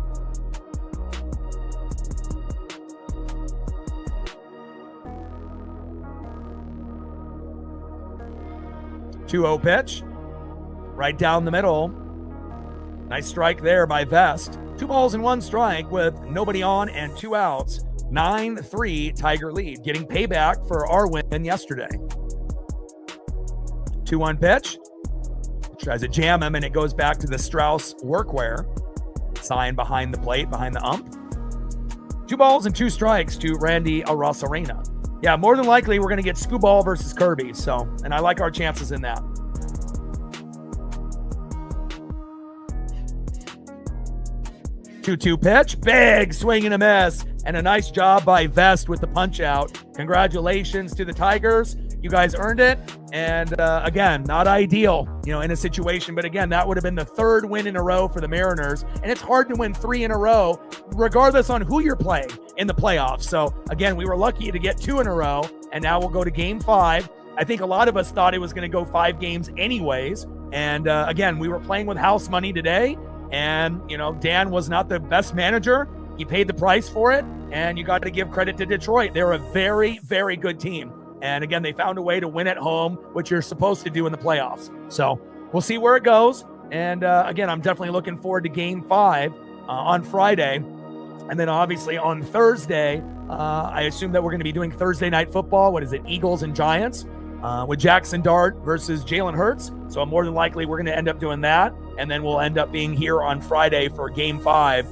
(2-0 pitch, right down the middle. Nice strike there by Vest. 2 balls and 1 strike with nobody on and 2 outs. 9-3 Tiger lead, getting payback for our win yesterday. 2-1 pitch. Tries to jam him, and it goes back to the Strauss workwear. Sign behind the plate, behind the ump. 2 balls and 2 strikes to Randy Arosarena. Yeah, more than likely we're going to get Scooball versus Kirby. So, and I like our chances in that. (2-2 pitch, big swing and a miss, and a nice job by Vest with the punch out. Congratulations to the Tigers. You guys earned it. And again, not ideal, in a situation, but again, that would have been the 3rd win in a row for the Mariners. And it's hard to win 3 in a row, regardless on who you're playing in the playoffs. So again, we were lucky to get 2 in a row, and now we'll go to Game 5. I think a lot of us thought it was going to go 5 games anyways. And again, we were playing with house money today. And, Dan was not the best manager. He paid the price for it. And you got to give credit to Detroit. They're a very, very good team. And again, they found a way to win at home, which you're supposed to do in the playoffs. So we'll see where it goes. And again, I'm definitely looking forward to Game 5 on Friday. And then obviously on Thursday, I assume that we're going to be doing Thursday night football. What is it? Eagles and Giants. with Jackson Dart versus Jalen Hurts. So more than likely, we're going to end up doing that. And then we'll end up being here on Friday for Game 5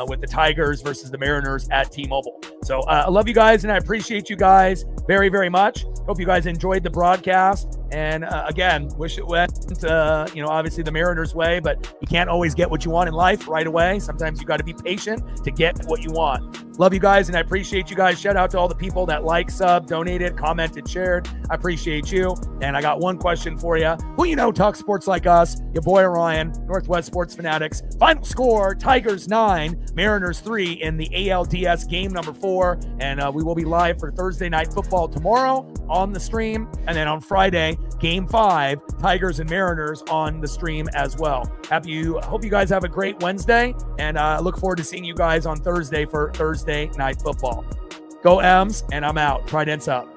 with the Tigers versus the Mariners at T-Mobile. So I love you guys, and I appreciate you guys very, very much. Hope you guys enjoyed the broadcast. And again, wish it went, obviously the Mariners' way, but you can't always get what you want in life right away. Sometimes you got to be patient to get what you want. Love you guys, and I appreciate you guys. Shout out to all the people that liked, subbed, donated, commented, shared. I appreciate you. And I got one question for you. Who you know talks sports like us? Your boy Ryan, Northwest Sports Fanatics. Final score, Tigers 9, Mariners 3 in the ALDS game number 4. And we will be live for Thursday Night Football tomorrow on the stream. And then on Friday, Game 5, Tigers and Mariners on the stream as well. Hope you guys have a great Wednesday, and look forward to seeing you guys on Thursday for Thursday Night Football. Go M's, and I'm out. Tridents up.